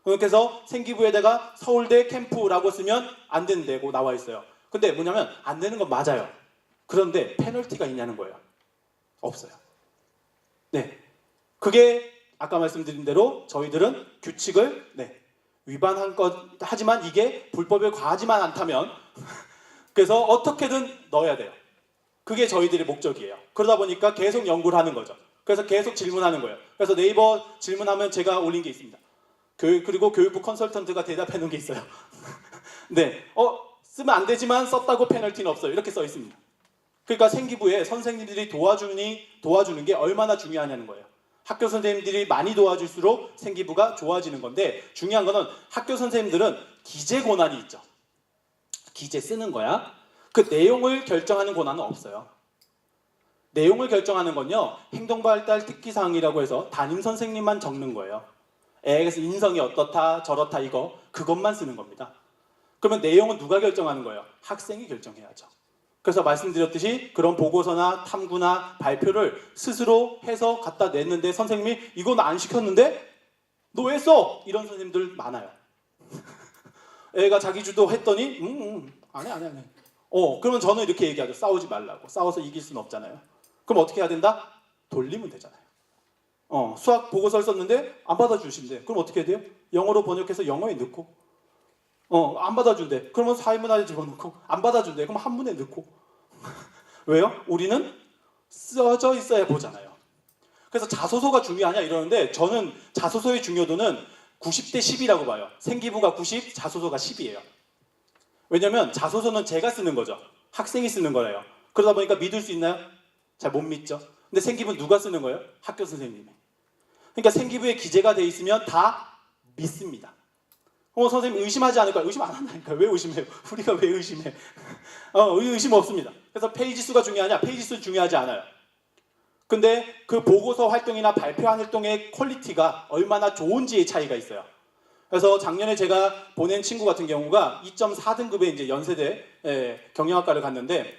그래서 생기부에다가 서울대 캠프라고 쓰면 안 된다고 나와 있어요. 근데 뭐냐면 안 되는 건 맞아요. 그런데 페널티가 있냐는 거예요. 없어요. 네. 그게 아까 말씀드린 대로 저희들은 규칙을 위반한 것 하지만 이게 불법에 과하지만 않다면 그래서 어떻게든 넣어야 돼요. 그게 저희들의 목적이에요. 그러다 보니까 계속 연구를 하는 거죠. 그래서 계속 질문하는 거예요. 그래서 네이버 질문하면 제가 올린 게 있습니다. 그리고 교육부 컨설턴트가 대답해 놓은 게 있어요. 네, 쓰면 안 되지만 썼다고 페널티는 없어요. 이렇게 써 있습니다. 그러니까 생기부에 선생님들이 도와주는 게 얼마나 중요하냐는 거예요. 학교 선생님들이 많이 도와줄수록 생기부가 좋아지는 건데 중요한 거는 학교 선생님들은 기재 권한이 있죠. 기재 쓰는 거야. 그 내용을 결정하는 권한은 없어요. 내용을 결정하는 건요. 행동발달 특기사항이라고 해서 담임 선생님만 적는 거예요. 그래서 인성이 어떻다 저렇다 이거 그것만 쓰는 겁니다. 그러면 내용은 누가 결정하는 거예요? 학생이 결정해야죠. 그래서 말씀드렸듯이 그런 보고서나 탐구나 발표를 스스로 해서 갖다 냈는데 선생님이 이건 안 시켰는데? 너 왜 써? 이런 선생님들 많아요. 애가 자기 주도 했더니 안 해. 그러면 저는 이렇게 얘기하죠. 싸우지 말라고. 싸워서 이길 수는 없잖아요. 그럼 어떻게 해야 된다? 돌리면 되잖아요. 수학 보고서를 썼는데 안 받아주신대. 그럼 어떻게 해야 돼요? 영어로 번역해서 영어에 넣고 안 받아준대. 그러면 사회문화에 집어넣고 안 받아준대. 그럼 한문에 넣고 왜요? 우리는 써져 있어야 보잖아요. 그래서 자소서가 중요하냐 이러는데 저는 자소서의 중요도는 90대 10이라고 봐요. 생기부가 90, 자소서가 10이에요. 왜냐면 자소서는 제가 쓰는 거죠. 학생이 쓰는 거예요. 그러다 보니까 믿을 수 있나요? 잘 못 믿죠. 근데 생기부는 누가 쓰는 거예요? 학교 선생님이. 그러니까 생기부에 기재가 돼 있으면 다 믿습니다. 선생님 의심하지 않을까요? 의심 안 한다니까요. 왜 의심해요? 우리가 왜 의심해? 의심 없습니다. 그래서 페이지 수가 중요하냐? 페이지 수 중요하지 않아요. 근데 그 보고서 활동이나 발표한 활동의 퀄리티가 얼마나 좋은지의 차이가 있어요. 그래서 작년에 제가 보낸 친구 같은 경우가 2.4등급의 이제 연세대 경영학과를 갔는데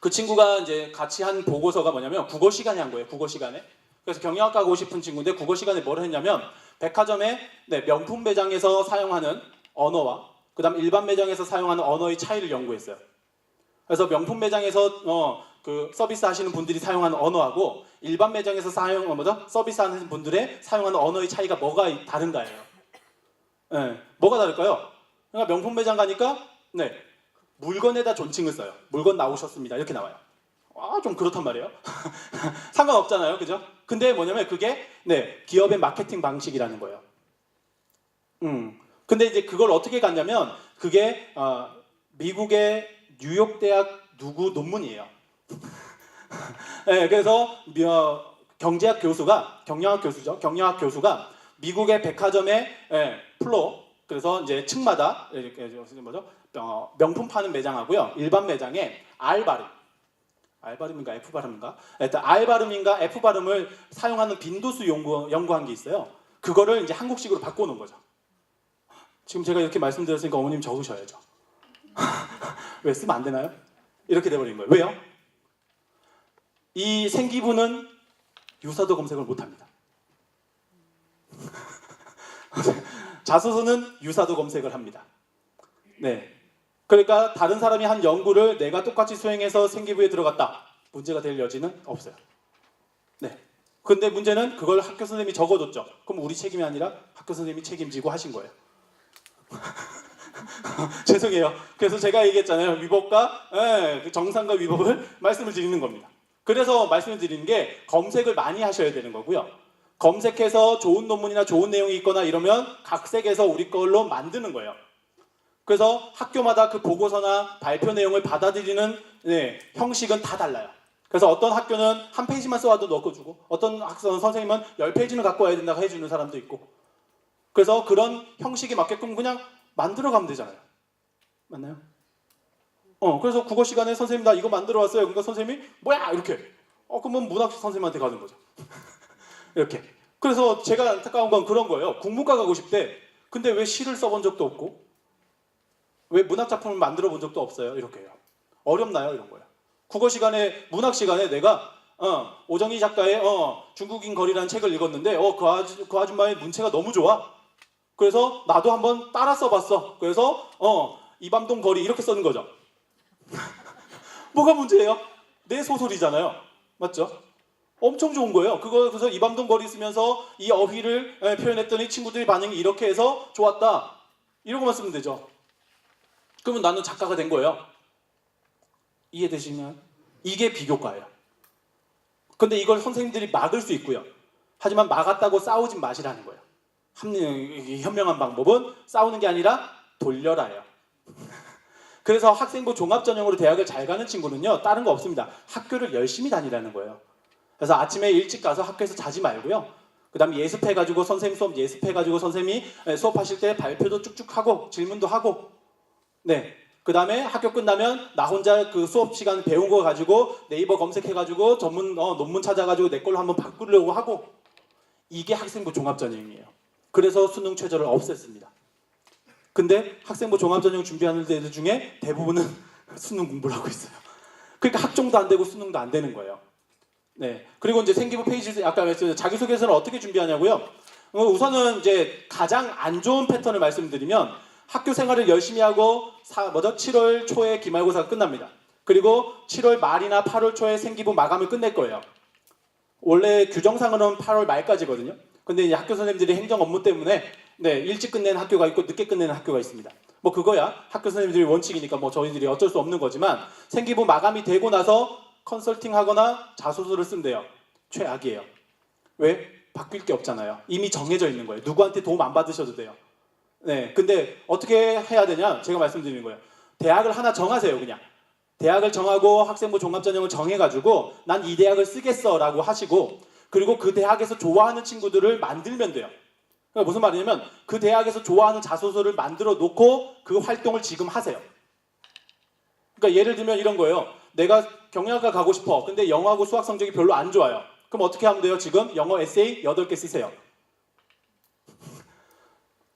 그 친구가 이제 같이 한 보고서가 뭐냐면 국어 시간에 한 거예요. 국어 시간에. 그래서 경영학과 가고 싶은 친구인데 국어 시간에 뭘 했냐면 백화점에 명품 매장에서 사용하는 언어와 그다음 일반 매장에서 사용하는 언어의 차이를 연구했어요. 그래서 명품 매장에서 그 서비스 하시는 분들이 사용하는 언어하고 일반 매장에서 서비스하는 분들의 사용하는 언어의 차이가 뭐가 다른가예요. 뭐가 다를까요? 그러니까 명품 매장 가니까 물건에다 존칭을 써요. 물건 나오셨습니다. 이렇게 나와요. 좀 그렇단 말이에요. 상관없잖아요. 그죠? 근데 뭐냐면 그게 기업의 마케팅 방식이라는 거예요. 근데 이제 그걸 어떻게 갔냐면 그게 미국의 뉴욕 대학 누구 논문이에요. 그래서 경제학 교수가 경영학 교수죠. 경영학 교수가 미국의 백화점의 플로 그래서 이제 층마다 이렇게 명품 파는 매장하고요. 일반 매장에 R 발음인가 F 발음인가? 일단 R 발음인가 F 발음을 사용하는 빈도수 연구한 게 있어요. 그거를 이제 한국식으로 바꿔놓은 거죠. 지금 제가 이렇게 말씀드렸으니까 어머님 적으셔야죠. 왜 쓰면 안 되나요? 이렇게 돼버린 거예요. 왜요? 이 생기부는 유사도 검색을 못합니다. 자소서는 유사도 검색을 합니다. 네. 그러니까 다른 사람이 한 연구를 내가 똑같이 수행해서 생기부에 들어갔다. 문제가 될 여지는 없어요. 네. 근데 문제는 그걸 학교 선생님이 적어줬죠. 그럼 우리 책임이 아니라 학교 선생님이 책임지고 하신 거예요. 죄송해요. 그래서 제가 얘기했잖아요. 위법과 정상과 위법을 말씀을 드리는 겁니다. 그래서 말씀을 드리는 게 검색을 많이 하셔야 되는 거고요. 검색해서 좋은 논문이나 좋은 내용이 있거나 이러면 각색해서 우리 걸로 만드는 거예요. 그래서 학교마다 그 보고서나 발표 내용을 받아들이는 형식은 다 달라요. 그래서 어떤 학교는 한 페이지만 써와도 넣어주고 어떤 선생님은 10페이지는 갖고 와야 된다고 해주는 사람도 있고 그래서 그런 형식에 맞게끔 그냥 만들어가면 되잖아요. 맞나요? 그래서 국어 시간에 선생님 나 이거 만들어 왔어요. 그러니까 선생님이 뭐야 이렇게. 그러면 문학 선생님한테 가는 거죠. 이렇게. 그래서 제가 안타까운 건 그런 거예요. 국문과 가고 싶대. 근데 왜 시를 써본 적도 없고 왜 문학 작품을 만들어 본 적도 없어요. 이렇게요. 어렵나요? 이런 거예요. 국어 시간에 문학 시간에 내가 오정희 작가의 중국인 거리라는 책을 읽었는데 그 아줌마의 문체가 너무 좋아. 그래서 나도 한번 따라 써봤어. 그래서 이밤동 거리 이렇게 쓰는 거죠. 뭐가 문제예요? 내 소설이잖아요. 맞죠? 엄청 좋은 거예요. 그래서 이밤동 거리 쓰면서 이 어휘를 표현했더니 친구들이 반응이 이렇게 해서 좋았다. 이러고만 쓰면 되죠. 그러면 나는 작가가 된 거예요. 이해되시나요? 이게 비교과예요. 근데 이걸 선생님들이 막을 수 있고요. 하지만 막았다고 싸우지 마시라는 거예요. 현명한 방법은 싸우는 게 아니라 돌려라예요. 그래서 학생부 종합전형으로 대학을 잘 가는 친구는요. 다른 거 없습니다. 학교를 열심히 다니라는 거예요. 그래서 아침에 일찍 가서 학교에서 자지 말고요. 그 다음에 예습해가지고 선생님 수업 예습해가지고 선생님이 수업하실 때 발표도 쭉쭉 하고 질문도 하고 네. 그 다음에 학교 끝나면 나 혼자 그 수업 시간 배운 거 가지고 네이버 검색해가지고 전문 논문 찾아가지고 내 걸로 한번 바꾸려고 하고 이게 학생부 종합전형이에요. 그래서 수능 최저를 없앴습니다. 근데 학생부 종합전형 준비하는 애들 중에 대부분은 수능 공부를 하고 있어요. 그러니까 학종도 안 되고 수능도 안 되는 거예요. 네. 그리고 이제 생기부 페이지 아까 말씀드린 자기소개서는 어떻게 준비하냐고요? 우선은 이제 가장 안 좋은 패턴을 말씀드리면 학교 생활을 열심히 하고 7월 초에 기말고사가 끝납니다. 그리고 7월 말이나 8월 초에 생기부 마감을 끝낼 거예요. 원래 규정상으로는 8월 말까지거든요. 근데 이제 학교 선생님들이 행정 업무 때문에 일찍 끝내는 학교가 있고 늦게 끝내는 학교가 있습니다. 뭐 그거야 학교 선생님들이 원칙이니까 뭐 저희들이 어쩔 수 없는 거지만 생기부 마감이 되고 나서 컨설팅하거나 자소서를 쓴대요. 최악이에요. 왜? 바뀔 게 없잖아요. 이미 정해져 있는 거예요. 누구한테 도움 안 받으셔도 돼요. 네, 근데 어떻게 해야 되냐? 제가 말씀드리는 거예요. 대학을 하나 정하세요, 그냥. 대학을 정하고 학생부 종합전형을 정해가지고 난 이 대학을 쓰겠어라고 하시고 그리고 그 대학에서 좋아하는 친구들을 만들면 돼요. 그러니까 무슨 말이냐면 그 대학에서 좋아하는 자소서를 만들어 놓고 그 활동을 지금 하세요. 그러니까 예를 들면 이런 거예요. 내가 경영학과 가고 싶어. 근데 영어하고 수학 성적이 별로 안 좋아요. 그럼 어떻게 하면 돼요? 지금 영어 에세이 8개 쓰세요.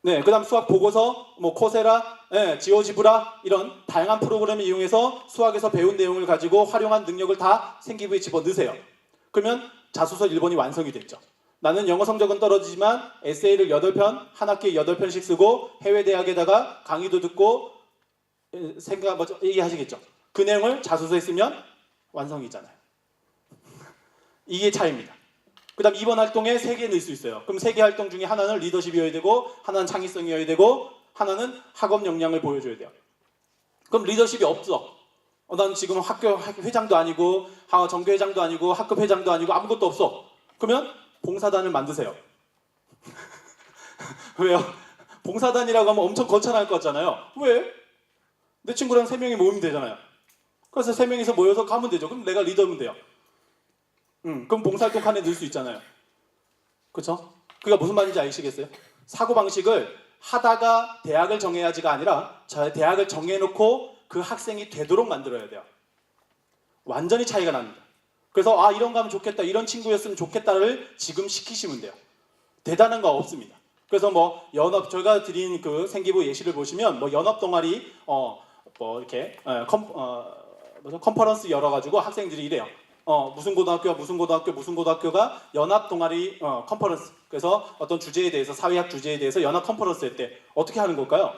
네, 그 다음 수학 보고서, 뭐 코세라, 지오지브라 이런 다양한 프로그램을 이용해서 수학에서 배운 내용을 가지고 활용한 능력을 다 생기부에 집어넣으세요. 그러면 자소서 1번이 완성이 됐죠. 나는 영어 성적은 떨어지지만 에세이를 8편, 한 학기에 8편씩 쓰고 해외 대학에다가 강의도 듣고 얘기하시겠죠. 그 내용을 자소서에 쓰면 완성이잖아요. 이게 차이입니다. 그 다음 2번 활동에 3개 넣을 수 있어요. 그럼 3개 활동 중에 하나는 리더십이어야 되고 하나는 창의성이어야 되고 하나는 학업 역량을 보여줘야 돼요. 그럼 리더십이 없어. 난 지금 학교 회장도 아니고 정교회장도 아니고 학급 회장도 아니고 아무것도 없어. 그러면 봉사단을 만드세요. 왜요? 봉사단이라고 하면 엄청 거창할 것 같잖아요. 왜? 내 친구랑 3명이 모이면 되잖아요. 그래서 3명이서 모여서 가면 되죠. 그럼 내가 리더면 돼요. 그럼 봉사활동 칸에 넣을 수 있잖아요. 그렇죠? 그게 무슨 말인지 아시겠어요? 사고방식을 하다가 대학을 정해야지가 아니라 대학을 정해놓고 그 학생이 되도록 만들어야 돼요. 완전히 차이가 납니다. 그래서 이런 거 하면 좋겠다, 이런 친구였으면 좋겠다를 지금 시키시면 돼요. 대단한 거 없습니다. 그래서 뭐 연합 저희가 드린 그 생기부 예시를 보시면 뭐 연합 동아리 뭐 이렇게 컨퍼런스 열어가지고 학생들이 이래요. 무슨 고등학교가 무슨 고등학교 무슨 고등학교가 연합 동아리 컨퍼런스, 그래서 어떤 주제에 대해서 사회학 주제에 대해서 연합 컨퍼런스 할 때 어떻게 하는 걸까요?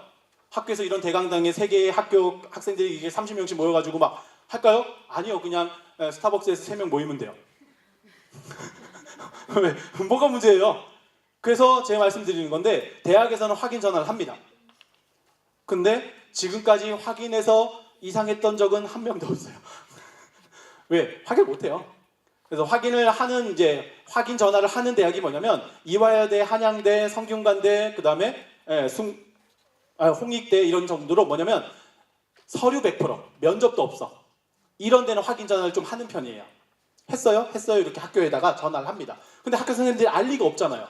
학교에서 이런 대강당에 세 개의 학교 학생들이 이게 30명씩 모여가지고 막 할까요? 아니요, 그냥 스타벅스에서 3명 모이면 돼요. 왜? 뭐가 문제예요? 그래서 제가 말씀드리는 건데, 대학에서는 확인 전화를 합니다. 근데 지금까지 확인해서 이상했던 적은 한 명도 없어요. 왜? 확인 못해요. 그래서 확인을 하는 이제 확인 전화를 하는 대학이 뭐냐면 이화여대, 한양대, 성균관대, 그 다음에 홍익대 이런 정도로 뭐냐면 서류 100%, 면접도 없어. 이런 데는 확인 전화를 좀 하는 편이에요. 했어요? 했어요. 이렇게 학교에다가 전화를 합니다. 근데 학교 선생님들이 알 리가 없잖아요.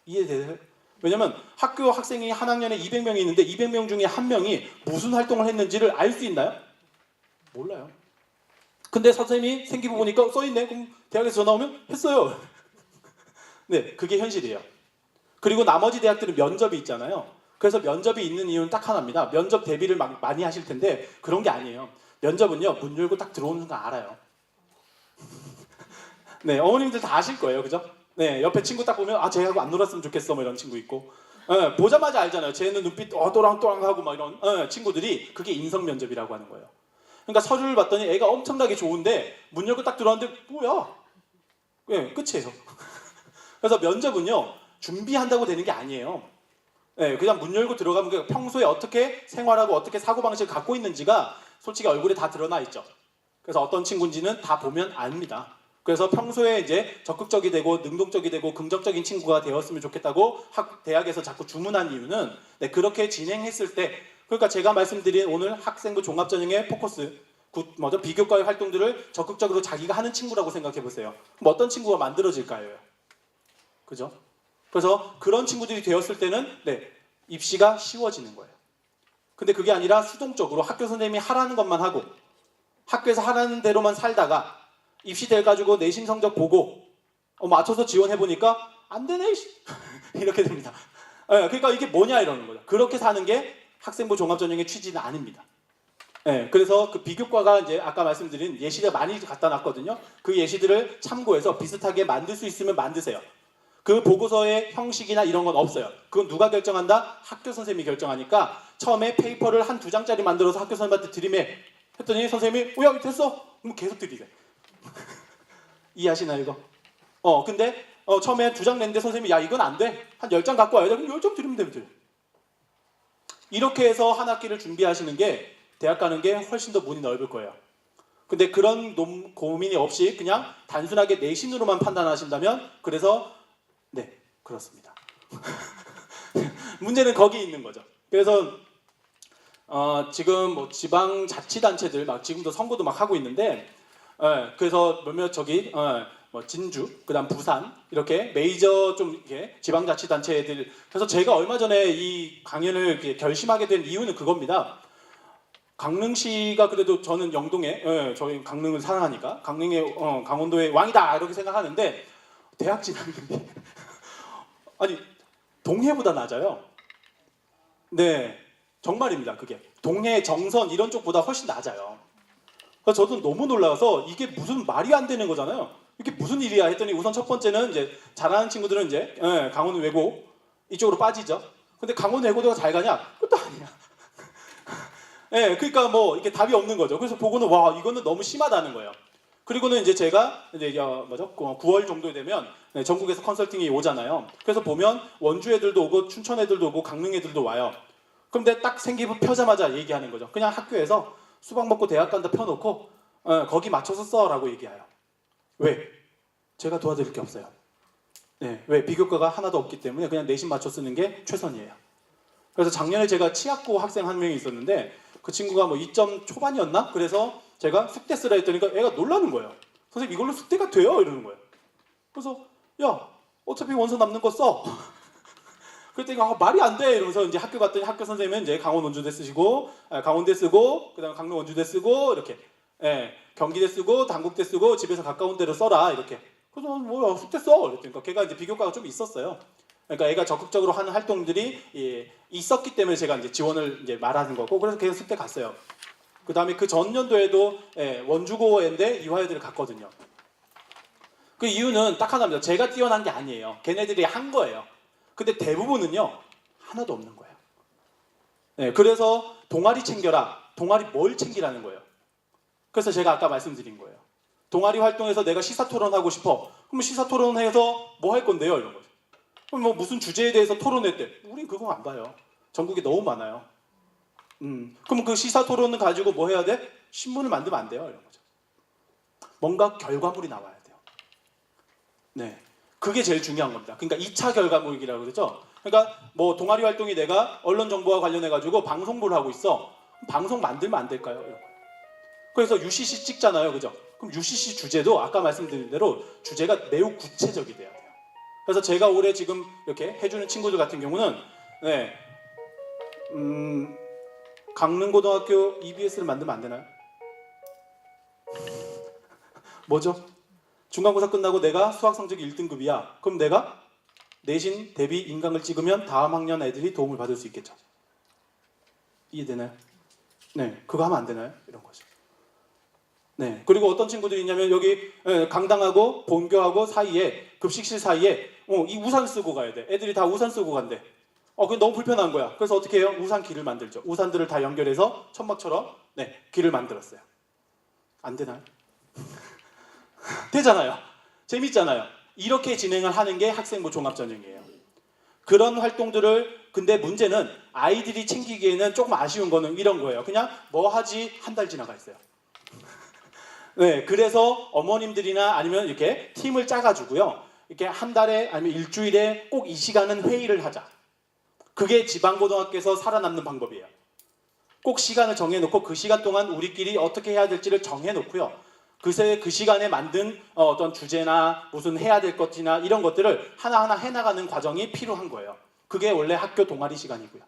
이해되세요? 왜냐면 학교 학생이 한 학년에 200명이 있는데 200명 중에 한 명이 무슨 활동을 했는지를 알 수 있나요? 몰라요. 근데 선생님이 생기부 보니까 써있네. 그럼 대학에서 전화 오면 했어요. 네, 그게 현실이에요. 그리고 나머지 대학들은 면접이 있잖아요. 그래서 면접이 있는 이유는 딱 하나입니다. 면접 대비를 많이 하실 텐데 그런 게 아니에요. 면접은요, 문 열고 딱 들어오는 순간 알아요. 네, 어머님들 다 아실 거예요, 그죠? 네, 옆에 친구 딱 보면 쟤하고 안 놀았으면 좋겠어, 뭐 이런 친구 있고, 보자마자 알잖아요. 쟤는 눈빛 또랑또랑하고 막 이런 친구들이, 그게 인성 면접이라고 하는 거예요. 그러니까 서류를 봤더니 애가 엄청나게 좋은데 문 열고 딱 들어왔는데 뭐야? 네, 끝이에요. 그래서 면접은요, 준비한다고 되는 게 아니에요. 네, 그냥 문 열고 들어가면 평소에 어떻게 생활하고 어떻게 사고방식을 갖고 있는지가 솔직히 얼굴에 다 드러나 있죠. 그래서 어떤 친구인지는 다 보면 압니다. 그래서 평소에 이제 적극적이 되고 능동적이 되고 긍정적인 친구가 되었으면 좋겠다고 대학에서 자꾸 주문한 이유는, 네, 그렇게 진행했을 때, 그러니까 제가 말씀드린 오늘 학생부 종합전형의 포커스, 비교과의 활동들을 적극적으로 자기가 하는 친구라고 생각해 보세요. 그럼 어떤 친구가 만들어질까요? 그죠? 그래서 그런 친구들이 되었을 때는 입시가 쉬워지는 거예요. 근데 그게 아니라 수동적으로 학교 선생님이 하라는 것만 하고 학교에서 하라는 대로만 살다가 입시 돼가지고 내신 성적 보고 맞춰서 지원해보니까 안 되네 이렇게 됩니다. 그러니까 이게 뭐냐 이러는 거죠. 그렇게 사는 게 학생부 종합전형의 취지는 아닙니다. 그래서 그 비교과가 이제 아까 말씀드린 예시를 많이 갖다 놨거든요. 그 예시들을 참고해서 비슷하게 만들 수 있으면 만드세요. 그 보고서의 형식이나 이런 건 없어요. 그건 누가 결정한다? 학교 선생님이 결정하니까 처음에 페이퍼를 한 2장짜리 만들어서 학교 선생님한테 드리매 했더니 선생님이 야 됐어? 그럼 계속 드리래. 이해하시나요 이거? 근데 처음에 2장 냈는데 선생님이 야 이건 안 돼. 한 10장 갖고 와야 돼. 그럼 10장 드리면 됩니다. 이렇게 해서 한 학기를 준비하시는 게 대학 가는 게 훨씬 더 문이 넓을 거예요. 근데 그런 고민이 없이 그냥 단순하게 내신으로만 판단하신다면, 그래서 네, 그렇습니다. 문제는 거기 있는 거죠. 그래서 지금 뭐 지방자치단체들 막 지금도 선거도 막 하고 있는데, 그래서 몇몇 뭐 진주, 그다음 부산 이렇게 메이저 좀 이렇게 지방자치단체들. 그래서 제가 얼마 전에 이 강연을 이렇게 결심하게 된 이유는 그겁니다. 강릉시가 그래도 저는 영동에, 저희 강릉을 사랑하니까 강릉의 강원도의 왕이다 이렇게 생각하는데 대학 진학률이 아니 동해보다 낮아요. 네, 정말입니다. 그게 동해, 정선 이런 쪽보다 훨씬 낮아요. 그래서 저도 너무 놀라서 이게 무슨 말이 안 되는 거잖아요. 이게 무슨 일이야 했더니 우선 첫 번째는 이제 잘하는 친구들은 이제 강원 외고 이쪽으로 빠지죠. 근데 강원 외고대가 잘 가냐? 그것도 아니야. 그러니까 뭐 이게 답이 없는 거죠. 그래서 보고는 와 이거는 너무 심하다는 거예요. 그리고는 이제 제가 이제 9월 정도 되면 전국에서 컨설팅이 오잖아요. 그래서 보면 원주 애들도 오고 춘천 애들도 오고 강릉 애들도 와요. 근데 딱 생기부 펴자마자 얘기하는 거죠. 그냥 학교에서 수박 먹고 대학 간다 펴놓고 거기 맞춰서 써라고 얘기해요. 왜? 제가 도와드릴 게 없어요. 네, 왜? 비교과가 하나도 없기 때문에 그냥 내신 맞춰 쓰는 게 최선이에요. 그래서 작년에 제가 치학고 학생 한 명이 있었는데 그 친구가 뭐 2점 초반이었나? 그래서 제가 숙대 쓰라 했더니 애가 놀라는 거예요. 선생님 이걸로 숙대가 돼요? 이러는 거예요. 그래서 야 어차피 원서 남는 거 써. 그랬더니 말이 안 돼 이러면서 이제 학교 갔더니 학교 선생님은 이제 강원 원주대 쓰시고 강원대 쓰고 그다음 강릉 원주대 쓰고 이렇게 경기대 쓰고 단국대 쓰고 집에서 가까운 데로 써라 이렇게. 그래서 뭐야 숙대 써. 그랬더니 걔가 이제 비교과가 좀 있었어요. 그러니까 애가 적극적으로 하는 활동들이 있었기 때문에 제가 이제 지원을 이제 말하는 거고, 그래서 계속 습대 갔어요. 그 다음에 그 전년도에도 원주고인데 이화여대를 갔거든요. 그 이유는 딱 하나입니다. 제가 뛰어난 게 아니에요. 걔네들이 한 거예요. 근데 대부분은요, 하나도 없는 거예요. 그래서 동아리 챙겨라. 동아리 뭘 챙기라는 거예요. 그래서 제가 아까 말씀드린 거예요. 동아리 활동에서 내가 시사토론하고 싶어. 그럼 시사토론해서 뭐 할 건데요? 이런 거죠. 그럼 뭐 무슨 주제에 대해서 토론했대. 우린 그거 안 봐요. 전국에 너무 많아요. 그럼 그 시사토론을 가지고 뭐 해야 돼? 신문을 만들면 안 돼요. 이런 거죠. 뭔가 결과물이 나와야 돼요. 네, 그게 제일 중요한 겁니다. 그러니까 2차 결과물이라고 그러죠. 그러니까 뭐 동아리 활동이 내가 언론 정보와 관련해 가지고 방송부를 하고 있어. 방송 만들면 안 될까요? 이런 거예요. 그래서 UCC 찍잖아요, 그죠? 그럼 UCC 주제도 아까 말씀드린 대로 주제가 매우 구체적이 돼야 돼요. 그래서 제가 올해 지금 이렇게 해주는 친구들 같은 경우는 강릉고등학교 EBS를 만들면 안 되나요? 뭐죠? 중간고사 끝나고 내가 수학 성적이 1등급이야. 그럼 내가 내신 대비 인강을 찍으면 다음 학년 애들이 도움을 받을 수 있겠죠. 이해되나요? 네, 그거 하면 안 되나요? 이런 거죠. 네, 그리고 어떤 친구들이 있냐면 여기 강당하고 본교하고 사이에 급식실 사이에 이 우산 쓰고 가야 돼. 애들이 다 우산 쓰고 간대. 그게 너무 불편한 거야. 그래서 어떻게 해요? 우산 길을 만들죠. 우산들을 다 연결해서 천막처럼 길을 만들었어요. 안 되나요? 되잖아요. 재밌잖아요. 이렇게 진행을 하는 게 학생부 종합전형이에요. 그런 활동들을, 근데 문제는 아이들이 챙기기에는 조금 아쉬운 거는 이런 거예요. 그냥 뭐 하지 한 달 지나가 있어요. 네, 그래서 어머님들이나 아니면 이렇게 팀을 짜가지고요. 이렇게 한 달에 아니면 일주일에 꼭 이 시간은 회의를 하자. 그게 지방고등학교에서 살아남는 방법이에요. 꼭 시간을 정해놓고 그 시간 동안 우리끼리 어떻게 해야 될지를 정해놓고요. 그 시간에 만든 어떤 주제나 무슨 해야 될 것이나 이런 것들을 하나하나 해나가는 과정이 필요한 거예요. 그게 원래 학교 동아리 시간이고요.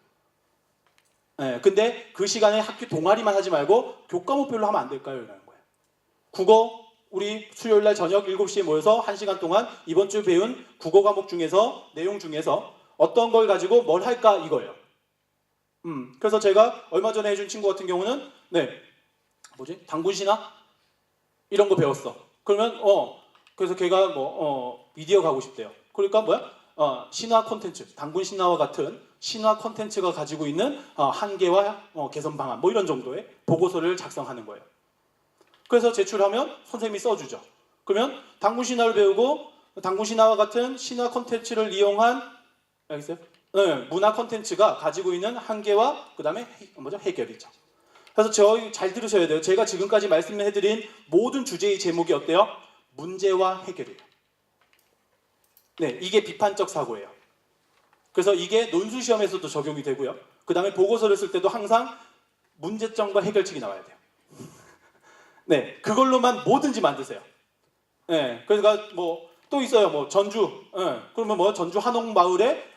네, 근데 그 시간에 학교 동아리만 하지 말고 교과목별로 하면 안 될까요? 이러는 거예요. 국어 우리 수요일날 저녁 7시에 모여서 1시간 동안 이번 주 배운 국어 과목 중에서 내용 중에서 어떤 걸 가지고 뭘 할까 이거예요. 그래서 제가 얼마 전에 해준 친구 같은 경우는 당군신화 이런 거 배웠어. 그러면 그래서 걔가 미디어 가고 싶대요. 그러니까 신화 콘텐츠, 당군 신화와 같은 신화 콘텐츠가 가지고 있는 한계와 개선 방안 이런 정도의 보고서를 작성하는 거예요. 그래서 제출하면 선생님이 써주죠. 그러면 당군 신화를 배우고 당군 신화와 같은 신화 콘텐츠를 이용한 알겠어요? 네, 문화 콘텐츠가 가지고 있는 한계와 그 다음에 해결이죠. 그래서 저희 잘 들으셔야 돼요. 제가 지금까지 말씀해드린 모든 주제의 제목이 어때요? 문제와 해결이에요. 네, 이게 비판적 사고예요. 그래서 이게 논술 시험에서도 적용이 되고요. 그 다음에 보고서를 쓸 때도 항상 문제점과 해결책이 나와야 돼요. 네, 그걸로만 뭐든지 만드세요. 네, 그러니까 또 있어요. 전주. 그러면 전주 한옥마을에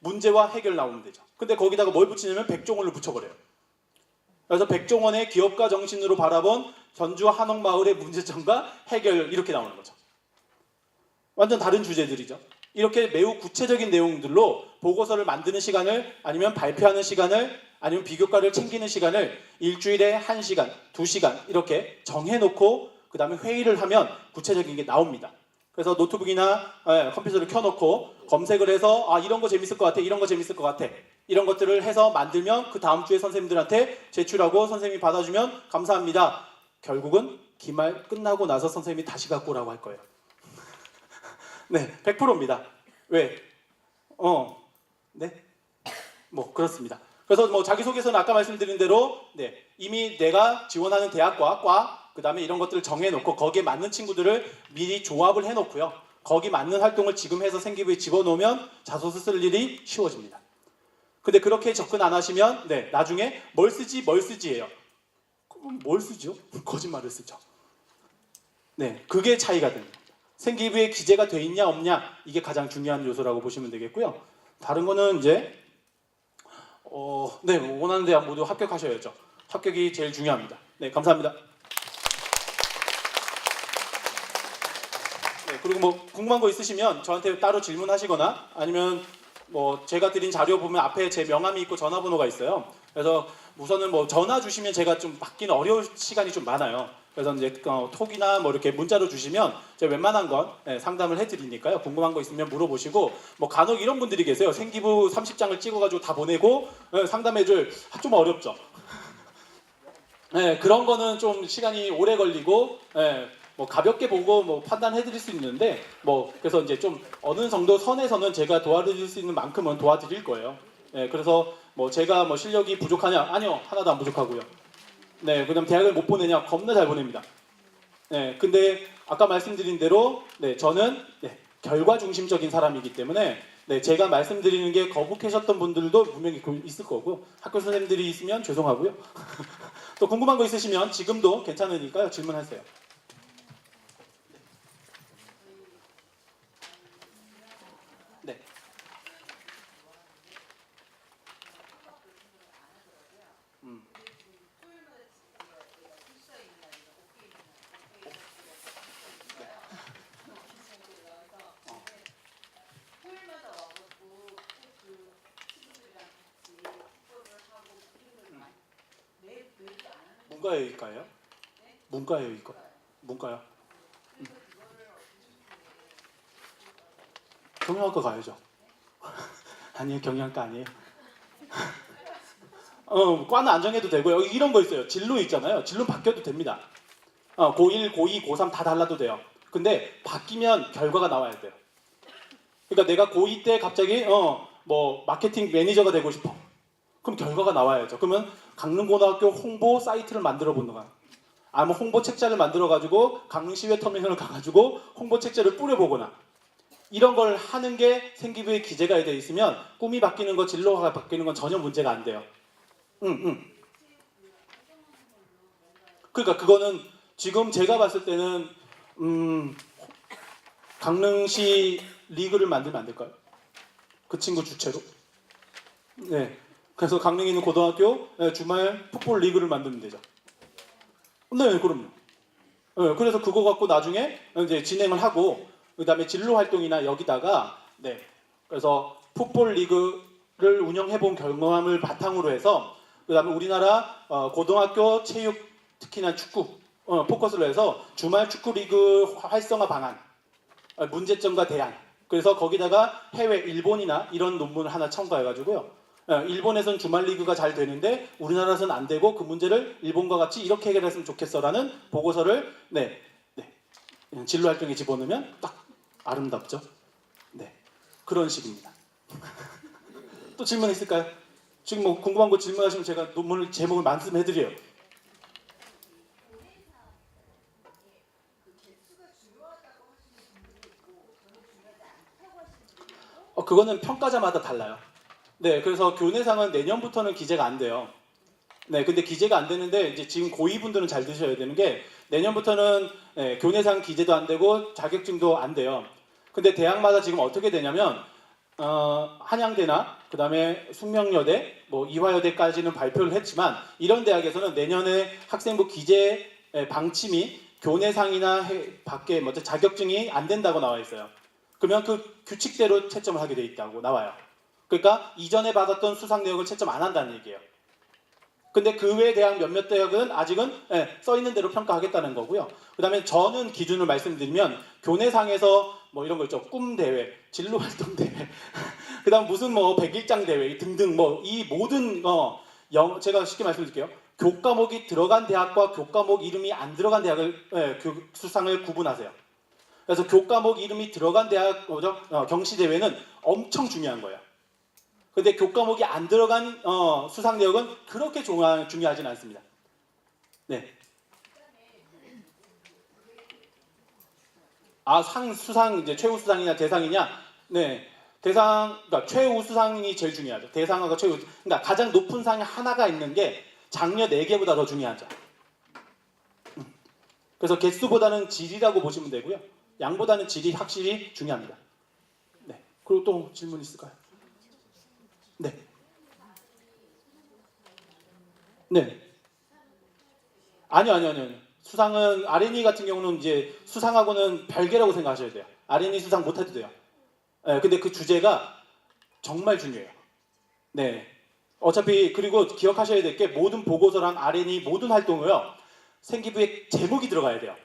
문제와 해결 나오면 되죠. 근데 거기다가 뭘 붙이냐면 백종원을 붙여버려요. 그래서 백종원의 기업가 정신으로 바라본 전주 한옥마을의 문제점과 해결 이렇게 나오는 거죠. 완전 다른 주제들이죠. 이렇게 매우 구체적인 내용들로 보고서를 만드는 시간을 아니면 발표하는 시간을 아니면 비교과를 챙기는 시간을 일주일에 1시간, 2시간 이렇게 정해놓고 그 다음에 회의를 하면 구체적인 게 나옵니다. 그래서 노트북이나 컴퓨터를 켜놓고 검색을 해서 이런 거 재밌을 것 같아, 이런 거 재밌을 것 같아 이런 것들을 해서 만들면 그 다음 주에 선생님들한테 제출하고 선생님이 받아주면 감사합니다. 결국은 기말 끝나고 나서 선생님이 다시 갖고 오라고 할 거예요. 네, 100%입니다. 왜? 네? 그렇습니다. 그래서 자기소개서는 아까 말씀드린 대로 이미 내가 지원하는 대학과 과 그 다음에 이런 것들을 정해놓고 거기에 맞는 친구들을 미리 조합을 해놓고요. 거기 맞는 활동을 지금 해서 생기부에 집어넣으면 자소서 쓸 일이 쉬워집니다. 근데 그렇게 접근 안 하시면 나중에 뭘 쓰지예요. 그럼 뭘 쓰죠? 거짓말을 쓰죠. 네, 그게 차이가 됩니다. 생기부에 기재가 돼 있냐 없냐 이게 가장 중요한 요소라고 보시면 되겠고요. 다른 거는 이제 원하는 대학 모두 합격하셔야죠. 합격이 제일 중요합니다. 네, 감사합니다. 네, 그리고 뭐 궁금한 거 있으시면 저한테 따로 질문하시거나 아니면 뭐 제가 드린 자료 보면 앞에 제 명함이 있고 전화번호가 있어요. 그래서 우선은 뭐 전화 주시면 제가 좀 받기는 어려울 시간이 좀 많아요. 그래서 이제 톡이나 뭐 이렇게 문자로 주시면 제가 웬만한 건 상담을 해드리니까요. 궁금한 거 있으면 물어보시고 뭐 간혹 이런 분들이 계세요. 생기부 30장을 찍어가지고 다 보내고 상담해줄 좀 어렵죠. 그런 거는 좀 시간이 오래 걸리고 뭐 가볍게 보고 뭐 판단해드릴 수 있는데 뭐 그래서 이제 좀 어느 정도 선에서는 제가 도와드릴 수 있는 만큼은 도와드릴 거예요. 그래서 뭐 제가 뭐 실력이 부족하냐? 아니요, 하나도 안 부족하고요. 그다음 대학을 못 보내냐? 겁나 잘 보냅니다. 근데 아까 말씀드린 대로 저는 결과 중심적인 사람이기 때문에 제가 말씀드리는 게 거북하셨던 분들도 분명히 있을 거고 학교 선생님들이 있으면 죄송하고요. 또 궁금한 거 있으시면 지금도 괜찮으니까요. 질문하세요. 네. 문과예요, 이과예요? 문과예요, 이과? 문과요? 경영학과 가야죠. 아니에요, 경영학과 아니에요. 과는 안 정해도 되고요. 이런 거 있어요. 진로 있잖아요. 진로 바뀌어도 됩니다. 고1, 고2, 고3 다 달라도 돼요. 근데 바뀌면 결과가 나와야 돼요. 그러니까 내가 고2 때 갑자기 뭐 마케팅 매니저가 되고 싶어. 그럼 결과가 나와야죠. 그러면 강릉고등학교 홍보 사이트를 만들어 보는 거야. 아니면 홍보 책자를 만들어 가지고 강릉시외 터미널을 가가지고 홍보 책자를 뿌려보거나 이런 걸 하는 게 생기부에 기재가 되어 있으면 꿈이 바뀌는 거, 진로가 바뀌는 건 전혀 문제가 안 돼요. 그러니까 그거는 지금 제가 봤을 때는 강릉시 리그를 만들면 안 될까요? 그 친구 주체로. 그래서 강릉에 있는 고등학교 주말 풋볼 리그를 만들면 되죠. 네, 그럼요. 그래서 그거 갖고 나중에 이제 진행을 하고 그다음에 진로 활동이나 여기다가 그래서 풋볼 리그를 운영해 본 경험을 바탕으로 해서 그다음에 우리나라 고등학교 체육 특히나 축구 포커스로 해서 주말 축구 리그 활성화 방안 문제점과 대안 그래서 거기다가 해외 일본이나 이런 논문을 하나 첨가해가지고요. 일본에선 주말 리그가 잘 되는데 우리나라에서는 안 되고 그 문제를 일본과 같이 이렇게 해결했으면 좋겠어라는 보고서를 진로 활동에 집어넣으면 딱 아름답죠. 그런 식입니다. 또 질문 있을까요? 지금 뭐 궁금한 거 질문하시면 제가 논문을 제목을 말씀해드려요. 그거는 평가자마다 달라요. 그래서 교내상은 내년부터는 기재가 안 돼요. 근데 기재가 안 되는데 이제 지금 고2 분들은 잘 드셔야 되는 게 내년부터는 교내상 기재도 안 되고 자격증도 안 돼요. 근데 대학마다 지금 어떻게 되냐면 한양대나 그다음에 숙명여대, 뭐 이화여대까지는 발표를 했지만 이런 대학에서는 내년에 학생부 기재 방침이 교내상이나 밖에 먼저 자격증이 안 된다고 나와 있어요. 그러면 그 규칙대로 채점을 하게 돼 있다고 나와요. 그러니까 이전에 받았던 수상 내역을 채점 안 한다는 얘기예요. 근데 그 외 대학 몇몇 대학은 아직은 써 있는 대로 평가하겠다는 거고요. 그다음에 저는 기준을 말씀드리면 교내상에서 뭐 이런 거 있죠. 꿈 대회, 진로 활동 대회, 그다음 무슨 뭐 101장 대회 등등 뭐 이 모든 제가 쉽게 말씀드릴게요. 교과목이 들어간 대학과 교과목 이름이 안 들어간 대학을 수상을 구분하세요. 그래서 교과목 이름이 들어간 대학 경시 대회는 엄청 중요한 거예요. 근데 교과목이 안 들어간 수상 내역은 그렇게 중요하진 않습니다. 수상 이제 최우 수상이냐 대상이냐? 대상 그러니까 최우 수상이 제일 중요하죠. 대상과 최우 그러니까 가장 높은 상이 하나가 있는 게 장려 4개보다 더 중요하죠. 그래서 개수보다는 질이라고 보시면 되고요. 양보다는 질이 확실히 중요합니다. 그리고 또 질문 있을까요? 아니요. 수상은 R&E 같은 경우는 이제 수상하고는 별개라고 생각하셔야 돼요. R&E 수상 못 해도 돼요. 예, 근데 그 주제가 정말 중요해요. 네. 어차피 그리고 기억하셔야 될 게 모든 보고서랑 R&E 모든 활동을요. 생기부에 제목이 들어가야 돼요.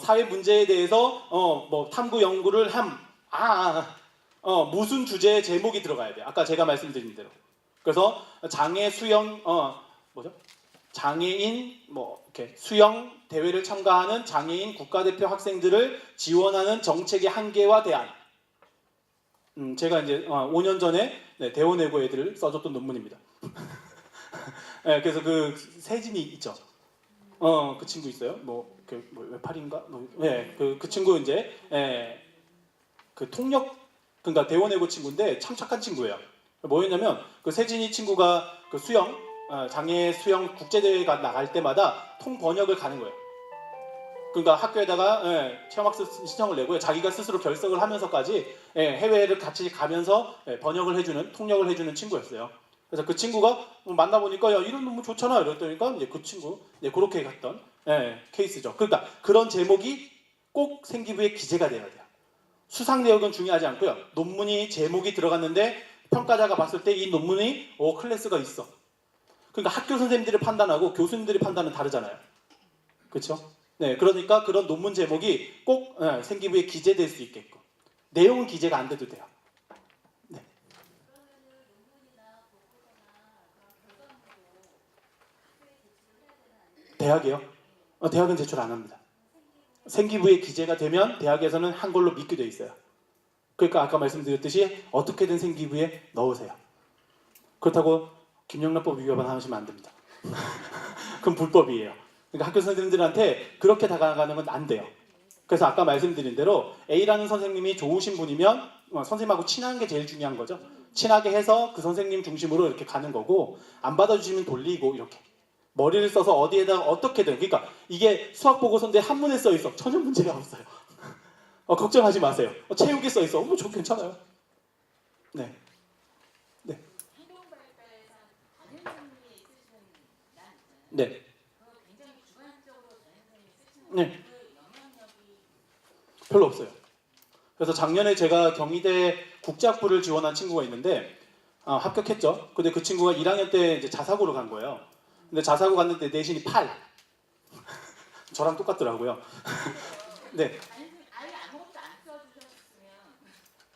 사회 문제에 대해서 뭐 탐구 연구를 무슨 주제의 제목이 들어가야 돼요. 아까 제가 말씀드린 대로. 그래서 장애 수영 뭐죠? 장애인 뭐 이렇게 수영 대회를 참가하는 장애인 국가대표 학생들을 지원하는 정책의 한계와 대안. 제가 이제 5년 전에 대원외고 애들을 써줬던 논문입니다. 네, 그래서 그 세진이 있죠. 그 친구 있어요. 외팔인가? 그 친구 이제 그 통역 그러니까 대원외고 친구인데 참 착한 친구예요. 뭐였냐면 그 세진이 친구가 그 수영 장애 수영 국제 대회가 나갈 때마다 통 번역을 가는 거예요. 그러니까 학교에다가 체험학습 신청을 내고요. 자기가 스스로 결석을 하면서까지 해외를 같이 가면서 번역을 해주는 통역을 해주는 친구였어요. 그래서 그 친구가 만나보니까 야 이런 논문 좋잖아 이랬더니까 이제 그 친구 그렇게 갔던 케이스죠. 그러니까 그런 제목이 꼭 생기부에 기재가 돼야 돼요. 수상 내역은 중요하지 않고요. 논문이 제목이 들어갔는데 평가자가 봤을 때 이 논문이 클래스가 있어. 그러니까 학교 선생님들이 판단하고 교수님들이 판단은 다르잖아요. 그렇죠? 네, 그러니까 그런 논문 제목이 꼭 생기부에 기재될 수 있게끔. 내용은 기재가 안 돼도 돼요. 네. 대학이요? 대학은 제출 안 합니다. 생기부에 기재가 되면 대학에서는 한글로 믿게 돼 있어요. 그러니까 아까 말씀드렸듯이 어떻게든 생기부에 넣으세요. 그렇다고 김영란법 위반하시면 안 됩니다. 그건 불법이에요. 그러니까 학교 선생님들한테 그렇게 다가가는 건 안 돼요. 그래서 아까 말씀드린 대로 A라는 선생님이 좋으신 분이면 선생님하고 친한 게 제일 중요한 거죠. 친하게 해서 그 선생님 중심으로 이렇게 가는 거고 안 받아주시면 돌리고 이렇게 머리를 써서 어디에다가 어떻게든 그러니까 이게 수학 보고서인데 한문에 써 있어. 전혀 문제가 없어요. 걱정하지 마세요. 체육에 써 있어. 저 괜찮아요. 네. 네. 네. 네. 별로 없어요. 그래서 작년에 제가 경희대 국제학부를 지원한 친구가 있는데 합격했죠. 근데 그 친구가 1학년 때 이제 자사고로 간 거예요. 근데 자사고 갔는데 내신이 8. 저랑 똑같더라고요. 네. 아예 아무것도 안 써주셨으면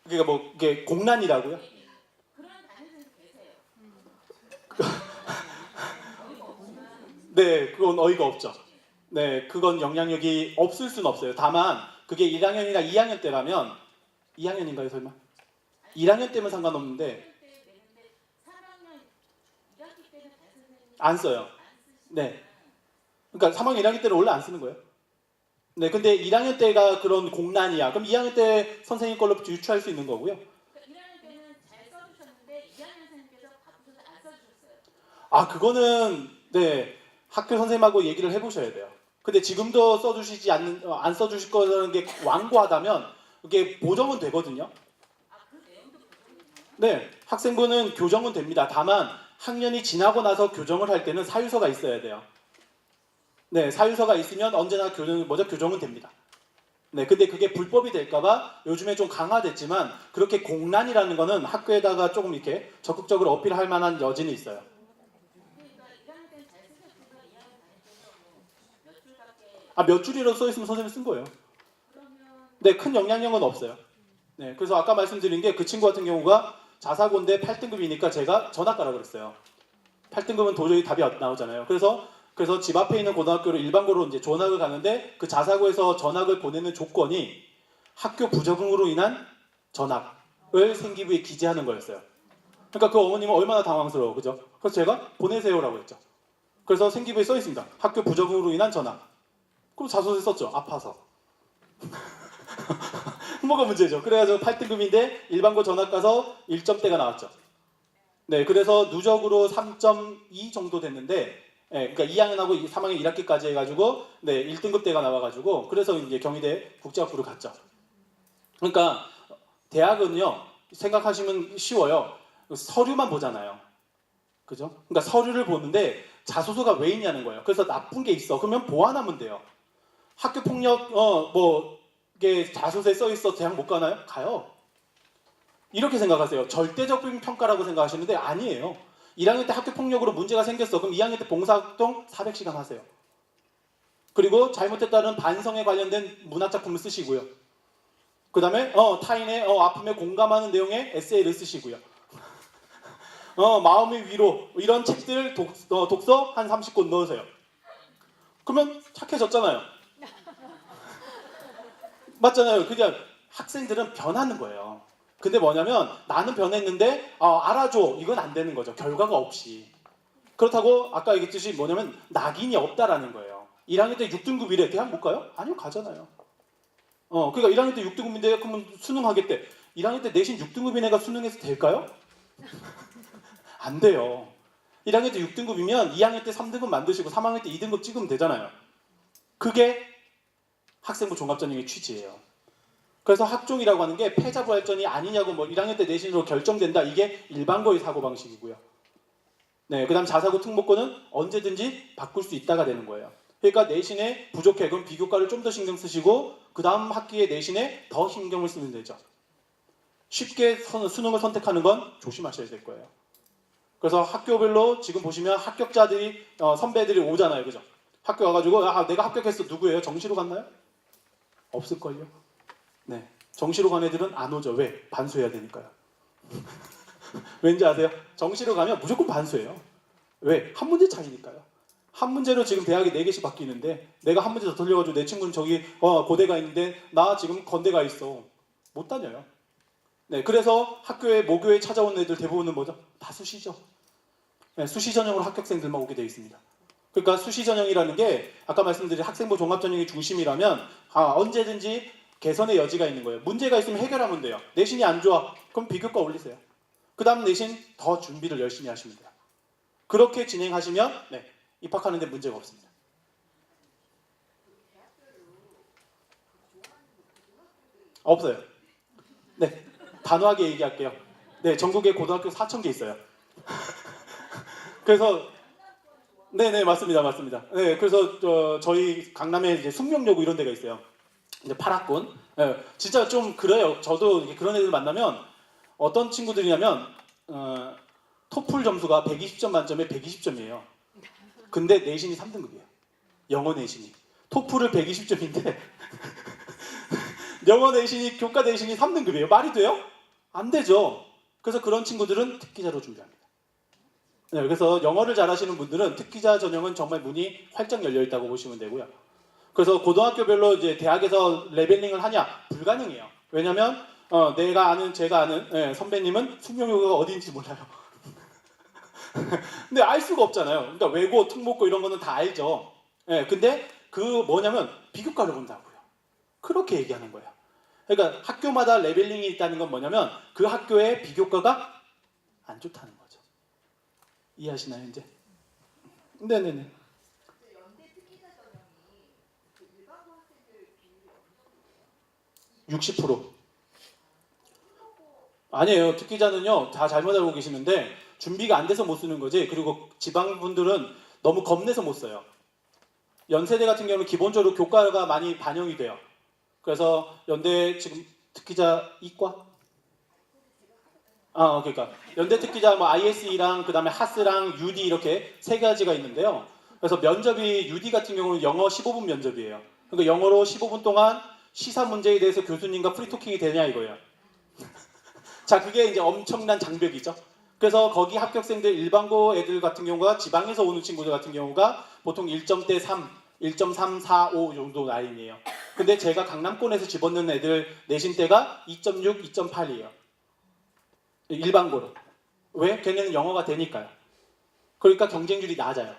그러니까 뭐 이게 공란이라고요? 그런 담임선생님 계세요. 네, 그건 어이가 없죠. 네, 그건 영향력이 없을 수는 없어요. 다만 그게 1학년이나 2학년 때라면 2학년인가요 설마? 1학년 때면 상관없는데 3학년 1학기 때는 담임선생님이 안 써요. 네. 그러니까 3학년 1학기 때는 원래 안 쓰는 거예요. 네, 근데 1학년 때가 그런 공란이야. 그럼 2학년 때 선생님 걸로 유추할 수 있는 거고요. 그러니까 1학년 때는 잘 써주셨는데 2학년 선생님께서 바쁘셔서 안 써주셨어요. 그거는 네 학교 선생님하고 얘기를 해보셔야 돼요. 근데 지금도 써주시지 안 써주실 거라는 게 완고하다면 그게 보정은 되거든요. 그 내용도 보정이나요? 네, 학생부는 교정은 됩니다. 다만 학년이 지나고 나서 교정을 할 때는 사유서가 있어야 돼요. 네, 사유서가 있으면 언제나 교정은 됩니다. 네, 근데 그게 불법이 될까봐 요즘에 좀 강화됐지만 그렇게 공란이라는 거는 학교에다가 조금 이렇게 적극적으로 어필할 만한 여지는 있어요. 그러니까 1학년 때는 잘 쓰셨으면 2학년 다닐 때도 몇 줄밖에 몇 줄이라도 써 있으면 선생님이 쓴 거예요. 그러면 네, 큰 영향력은 없어요. 네, 그래서 아까 말씀드린 게 그 친구 같은 경우가 자사고인데 8등급이니까 제가 전학 가라 그랬어요. 8등급은 도저히 답이 안 나오잖아요. 그래서 집 앞에 있는 고등학교로 일반고로 이제 전학을 가는데 그 자사고에서 전학을 보내는 조건이 학교 부적응으로 인한 전학을 생기부에 기재하는 거였어요. 그러니까 그 어머님은 얼마나 당황스러워, 그죠? 그래서 제가 보내세요라고 했죠. 그래서 생기부에 써 있습니다. 학교 부적응으로 인한 전학. 그럼 자소서에 썼죠. 아파서. 뭐가 문제죠? 그래가지고 8등급인데 일반고 전학 가서 1점대가 나왔죠. 네, 그래서 누적으로 3.2 정도 됐는데, 그러니까 2학년하고 3학년 1학기까지 해가지고, 1등급대가 나와가지고, 그래서 이제 경희대 국제학부를 갔죠. 그러니까 대학은요, 생각하시면 쉬워요. 서류만 보잖아요. 그죠? 그러니까 서류를 보는데 자소서가 왜 있냐는 거예요. 그래서 나쁜 게 있어. 그러면 보완하면 돼요. 학교 폭력, 이게 자소서에 써 있어 대학 못 가나요? 가요. 이렇게 생각하세요. 절대적인 평가라고 생각하시는데 아니에요. 1학년 때 학교 폭력으로 문제가 생겼어. 그럼 2학년 때 봉사활동 400시간 하세요. 그리고 잘못했다는 반성에 관련된 문학작품을 쓰시고요. 그 다음에 타인의 아픔에 공감하는 내용의 에세이를 쓰시고요. 마음의 위로 이런 책들 독서 한 30권 넣으세요. 그러면 착해졌잖아요. 맞잖아요. 그냥 학생들은 변하는 거예요. 근데 뭐냐면 나는 변했는데 알아줘 이건 안 되는 거죠. 결과가 없이. 그렇다고 아까 얘기했듯이 뭐냐면 낙인이 없다라는 거예요. 1학년 때 6등급이래. 대학 못 가요? 아니요, 가잖아요. 그러니까 1학년 때 6등급인데 그러면 수능 하겠대. 1학년 때 내신 6등급인 애가 수능해서 될까요? 안 돼요. 1학년 때 6등급이면 2학년 때 3등급 만드시고 3학년 때 2등급 찍으면 되잖아요. 그게 학생부 종합전형의 취지예요. 그래서 학종이라고 하는 게 패자부활전이 아니냐고 1학년 때 내신으로 결정된다. 이게 일반고의 사고방식이고요. 네, 그 다음 자사고 특목고는 언제든지 바꿀 수 있다가 되는 거예요. 그러니까 내신에 부족해. 그럼 비교과를 좀 더 신경 쓰시고 그 다음 학기에 내신에 더 신경을 쓰면 되죠. 쉽게 수능을 선택하는 건 조심하셔야 될 거예요. 그래서 학교별로 지금 보시면 합격자들이 선배들이 오잖아요. 그죠? 학교 와가지고 내가 합격했어. 누구예요? 정시로 갔나요? 없을걸요. 네, 정시로 간 애들은 안 오죠. 왜? 반수해야 되니까요. 왠지 아세요? 정시로 가면 무조건 반수해요. 왜? 한 문제 차이니까요. 한 문제로 지금 대학이 4개씩 바뀌는데 내가 한 문제 더 돌려가지고 내 친구는 저기 고대가 있는데 나 지금 건대가 있어. 못 다녀요. 네, 그래서 학교에 모교에 찾아온 애들 대부분은 뭐죠? 다 수시죠. 네, 수시 전형으로 합격생들만 오게 되어 있습니다. 그러니까 수시 전형이라는 게 아까 말씀드린 학생부 종합전형의 중심이라면 언제든지 개선의 여지가 있는 거예요. 문제가 있으면 해결하면 돼요. 내신이 안 좋아. 그럼 비교과 올리세요. 그 다음 내신 더 준비를 열심히 하시면 돼요. 그렇게 진행하시면 입학하는 데 문제가 없습니다. 없어요. 네, 단호하게 얘기할게요. 네, 전국에 고등학교 4,000개 있어요. 그래서 네네 맞습니다. 네, 그래서 저희 강남에 이제 숙명여고 이런 데가 있어요. 이제 8학군. 네, 진짜 좀 그래요. 저도 그런 애들 만나면 어떤 친구들이냐면 토플 점수가 120점 만점에 120점이에요. 근데 내신이 3등급이에요. 영어 내신이. 토플을 120점인데 영어 내신이 교과 내신이 3등급이에요. 말이 돼요? 안 되죠. 그래서 그런 친구들은 특기자로 준비합니다. 네, 그래서 영어를 잘하시는 분들은 특기자 전형은 정말 문이 활짝 열려 있다고 보시면 되고요. 그래서 고등학교별로 이제 대학에서 레벨링을 하냐? 불가능해요. 왜냐면 제가 아는 선배님은 숙명여고가 어디인지 몰라요. 근데 알 수가 없잖아요. 그러니까 외고, 특목고 이런 거는 다 알죠. 근데 뭐냐면 비교과를 본다고요. 그렇게 얘기하는 거예요. 그러니까 학교마다 레벨링이 있다는 건 뭐냐면 그 학교의 비교과가 안 좋다는 거죠. 이해하시나요, 이제? 네네네. 60%. 아니에요. 특기자는요 다 잘못 알고 계시는데 준비가 안 돼서 못 쓰는 거지. 그리고 지방분들은 너무 겁내서 못 써요. 연세대 같은 경우는 기본적으로 교과가 많이 반영이 돼요. 그래서 연대 지금 특기자 이과? 그러니까 연대 특기자 ISE랑 그 다음에 하스랑 UD 이렇게 3가지가 있는데요. 그래서 면접이 UD 같은 경우는 영어 15분 면접이에요. 그러니까 영어로 15분 동안 시사 문제에 대해서 교수님과 프리토킹이 되냐 이거예요. 자, 그게 이제 엄청난 장벽이죠. 그래서 거기 합격생들 일반고 애들 같은 경우가 지방에서 오는 친구들 같은 경우가 보통 1점대 3, 1.3, 4, 5 정도 라인이에요. 근데 제가 강남권에서 집어넣는 애들 내신대가 2.6, 2.8이에요. 일반고로. 왜? 걔네는 영어가 되니까요. 그러니까 경쟁률이 낮아요.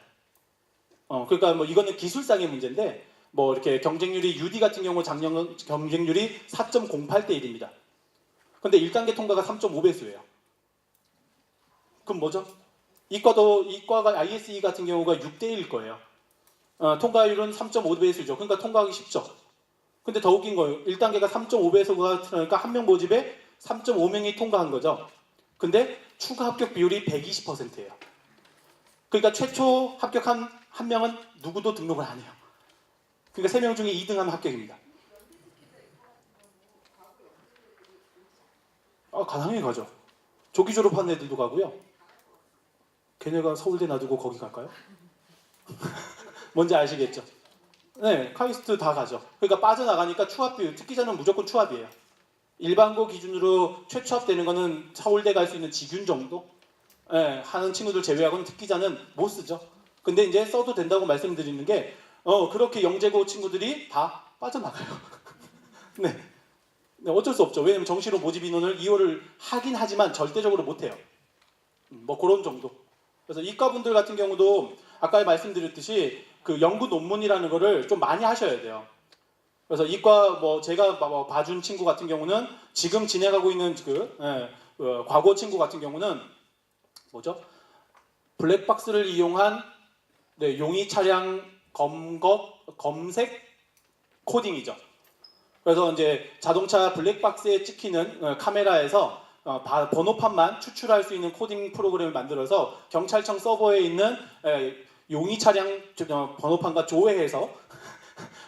그러니까 이거는 기술상의 문제인데 이렇게 경쟁률이 UD 같은 경우 작년 경쟁률이 4.08대 1입니다. 근데 1단계 통과가 3.5배수예요. 그럼 뭐죠? 이과가 ISE 같은 경우가 6대 1일 거예요. 통과율은 3.5배수죠. 그러니까 통과하기 쉽죠. 근데 더 웃긴 거예요. 1단계가 3.5배수가 그러니까 한 명 모집에 3.5명이 통과한 거죠. 근데 추가 합격 비율이 120%예요. 그러니까 최초 합격한 한 명은 누구도 등록을 안 해요. 그러니까 3명 중에 2등하면 합격입니다. 당연히 가죠. 조기 졸업한 애들도 가고요. 걔네가 서울대 놔두고 거기 갈까요? 뭔지 아시겠죠? 네, 카이스트 다 가죠. 그러니까 빠져나가니까 추합 비율, 특기자는 무조건 추합이에요. 일반고 기준으로 최추합되는 거는 서울대 갈 수 있는 직윤 정도 하는 친구들 제외하고는 특기자는 못 쓰죠. 근데 이제 써도 된다고 말씀드리는 게 그렇게 영재고 친구들이 다 빠져나가요. 네. 네, 어쩔 수 없죠. 왜냐면 정시로 모집 인원을 이용을 하긴 하지만 절대적으로 못 해요. 뭐 그런 정도. 그래서 이과분들 같은 경우도 아까 말씀드렸듯이 그 연구 논문이라는 거를 좀 많이 하셔야 돼요. 그래서 이과 뭐 제가 봐준 친구 같은 경우는 지금 진행하고 있는 과거 친구 같은 경우는 뭐죠? 블랙박스를 이용한 용의 차량 검색 코딩이죠. 그래서 이제 자동차 블랙박스에 찍히는 카메라에서 번호판만 추출할 수 있는 코딩 프로그램을 만들어서 경찰청 서버에 있는 용의 차량 번호판과 조회해서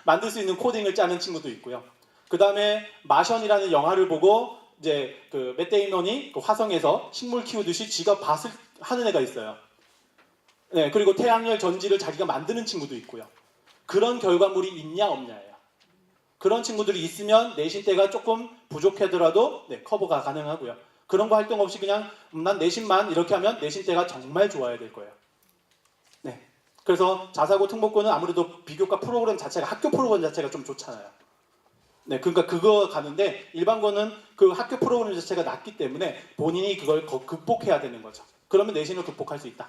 만들 수 있는 코딩을 짜는 친구도 있고요. 그 다음에 마션이라는 영화를 보고 이제 그 맷 데이먼이 그 화성에서 식물 키우듯이 지가 밭을 하는 애가 있어요. 네, 그리고 태양열 전지를 자기가 만드는 친구도 있고요. 그런 결과물이 있냐 없냐예요. 그런 친구들이 있으면 내신 때가 조금 부족하더라도 커버가 가능하고요. 그런 거 활동 없이 그냥 난 내신만 이렇게 하면 내신 때가 정말 좋아야 될 거예요. 네. 그래서 자사고 특목고는 아무래도 비교과 프로그램 자체가 학교 프로그램 자체가 좀 좋잖아요. 네, 그러니까 그거 가는데 일반고는 그 학교 프로그램 자체가 낮기 때문에 본인이 그걸 극복해야 되는 거죠. 그러면 내신을 극복할 수 있다.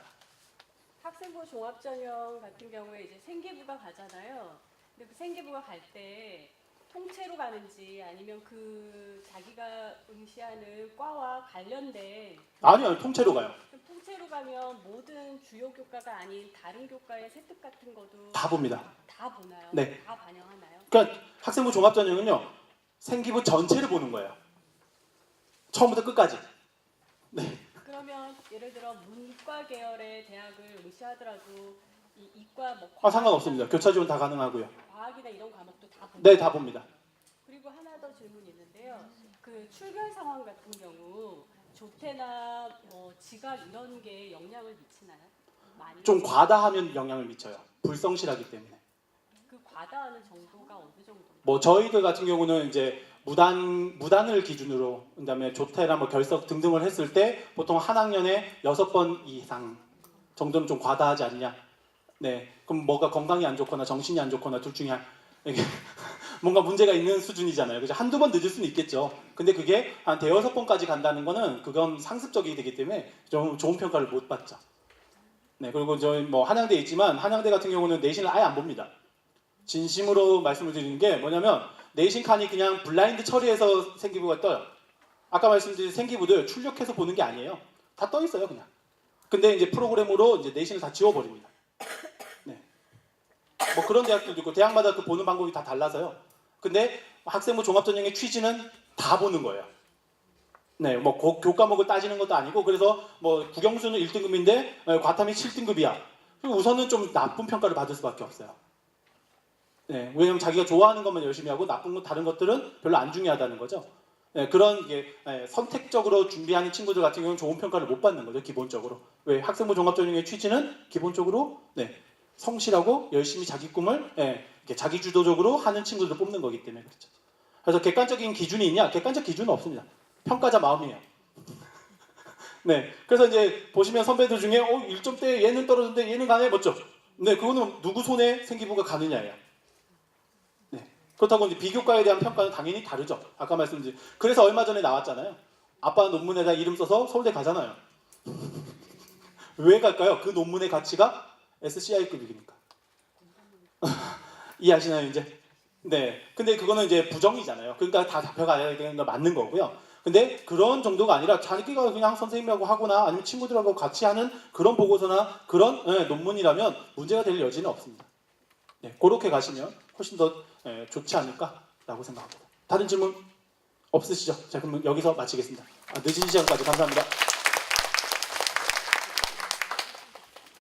학생부 종합전형 같은 경우에 이제 생기부가 가잖아요. 근데 그 생기부가 갈 때 통째로 가는지 아니면 그 자기가 응시하는 과와 관련된 아니요, 통째로 가요. 그럼 통째로 가면 모든 주요 교과가 아닌 다른 교과의 세특 같은 것도 다 봅니다. 다 보나요? 네. 다 반영하나요? 그러니까 학생부 종합전형은요, 생기부 전체를 보는 거예요. 처음부터 끝까지. 네. 그러면 예를 들어 문과 계열의 대학을 응시하더라도 이 이과 뭐 상관없습니다. 교차 지원 다 가능하고요. 과학이나 이런 과목도 다 보나요? 네, 다 봅니다. 그리고 하나 더 질문이 있는데요. 그 출결 상황 같은 경우 조퇴나 뭐 지각 이런 게 영향을 미치나요? 많이? 좀 과다하면 영향을 미쳐요. 불성실하기 때문에. 그 과다하는 정도가 어느 정도? 뭐 저희들 같은 경우는 이제 무단을 기준으로 그다음에 조퇴나 뭐 결석 등등을 했을 때 보통 한 학년에 6번 이상 정도는 좀 과다하지 않냐. 네. 그럼 뭐가 건강이 안 좋거나 정신이 안 좋거나 둘 중에 이게 뭔가 문제가 있는 수준이잖아요. 그죠? 한두 번 늦을 수는 있겠죠. 근데 그게 한 대여섯 번까지 간다는 거는 그건 상습적이 되기 때문에 좀 좋은 평가를 못 받죠. 네. 그리고 저희 뭐 한양대 있지만 한양대 같은 경우는 내신을 아예 안 봅니다. 진심으로 말씀을 드리는 게 뭐냐면 내신 칸이 그냥 블라인드 처리해서 생기부가 떠요. 아까 말씀드린 생기부들 출력해서 보는 게 아니에요. 다 떠 있어요, 그냥. 근데 이제 프로그램으로 이제 내신을 다 지워버립니다. 네. 뭐 그런 대학들도 있고 대학마다 그 보는 방법이 다 달라서요. 근데 학생부 종합전형의 취지는 다 보는 거예요. 네, 뭐 교과목을 따지는 것도 아니고 그래서 뭐 국영수는 1등급인데 과탐이 7등급이야. 우선은 좀 나쁜 평가를 받을 수밖에 없어요. 네, 왜냐면 자기가 좋아하는 것만 열심히 하고 나쁜 것 다른 것들은 별로 안 중요하다는 거죠. 네, 그런 선택적으로 준비하는 친구들 같은 경우는 좋은 평가를 못 받는 거죠, 기본적으로. 왜 학생부 종합전형의 취지는 기본적으로 성실하고 열심히 자기 꿈을 이렇게 자기 주도적으로 하는 친구들을 뽑는 거기 때문에 그렇죠. 그래서 객관적인 기준이 있냐? 객관적 기준은 없습니다. 평가자 마음이에요. 네, 그래서 이제 보시면 선배들 중에 1점대 얘는 떨어졌는데 얘는 가네 멋져. 네, 그거는 누구 손에 생기부가 가느냐예요. 그렇다고 이제 비교과에 대한 평가는 당연히 다르죠. 아까 말씀드린. 그래서 얼마 전에 나왔잖아요. 아빠 논문에다 이름 써서 서울대 가잖아요. 왜 갈까요? 그 논문의 가치가 SCI급이니까. 이해하시나요, 이제? 네. 근데 그거는 이제 부정이잖아요. 그러니까 다 잡혀가야 되는 거 맞는 거고요. 근데 그런 정도가 아니라 자기가 그냥 선생님하고 하거나 아니면 친구들하고 같이 하는 그런 보고서나 그런 논문이라면 문제가 될 여지는 없습니다. 네, 그렇게 가시면 훨씬 더 좋지 않을까라고 생각합니다. 다른 질문 없으시죠? 자, 그러면 여기서 마치겠습니다. 늦은 시간까지 감사합니다.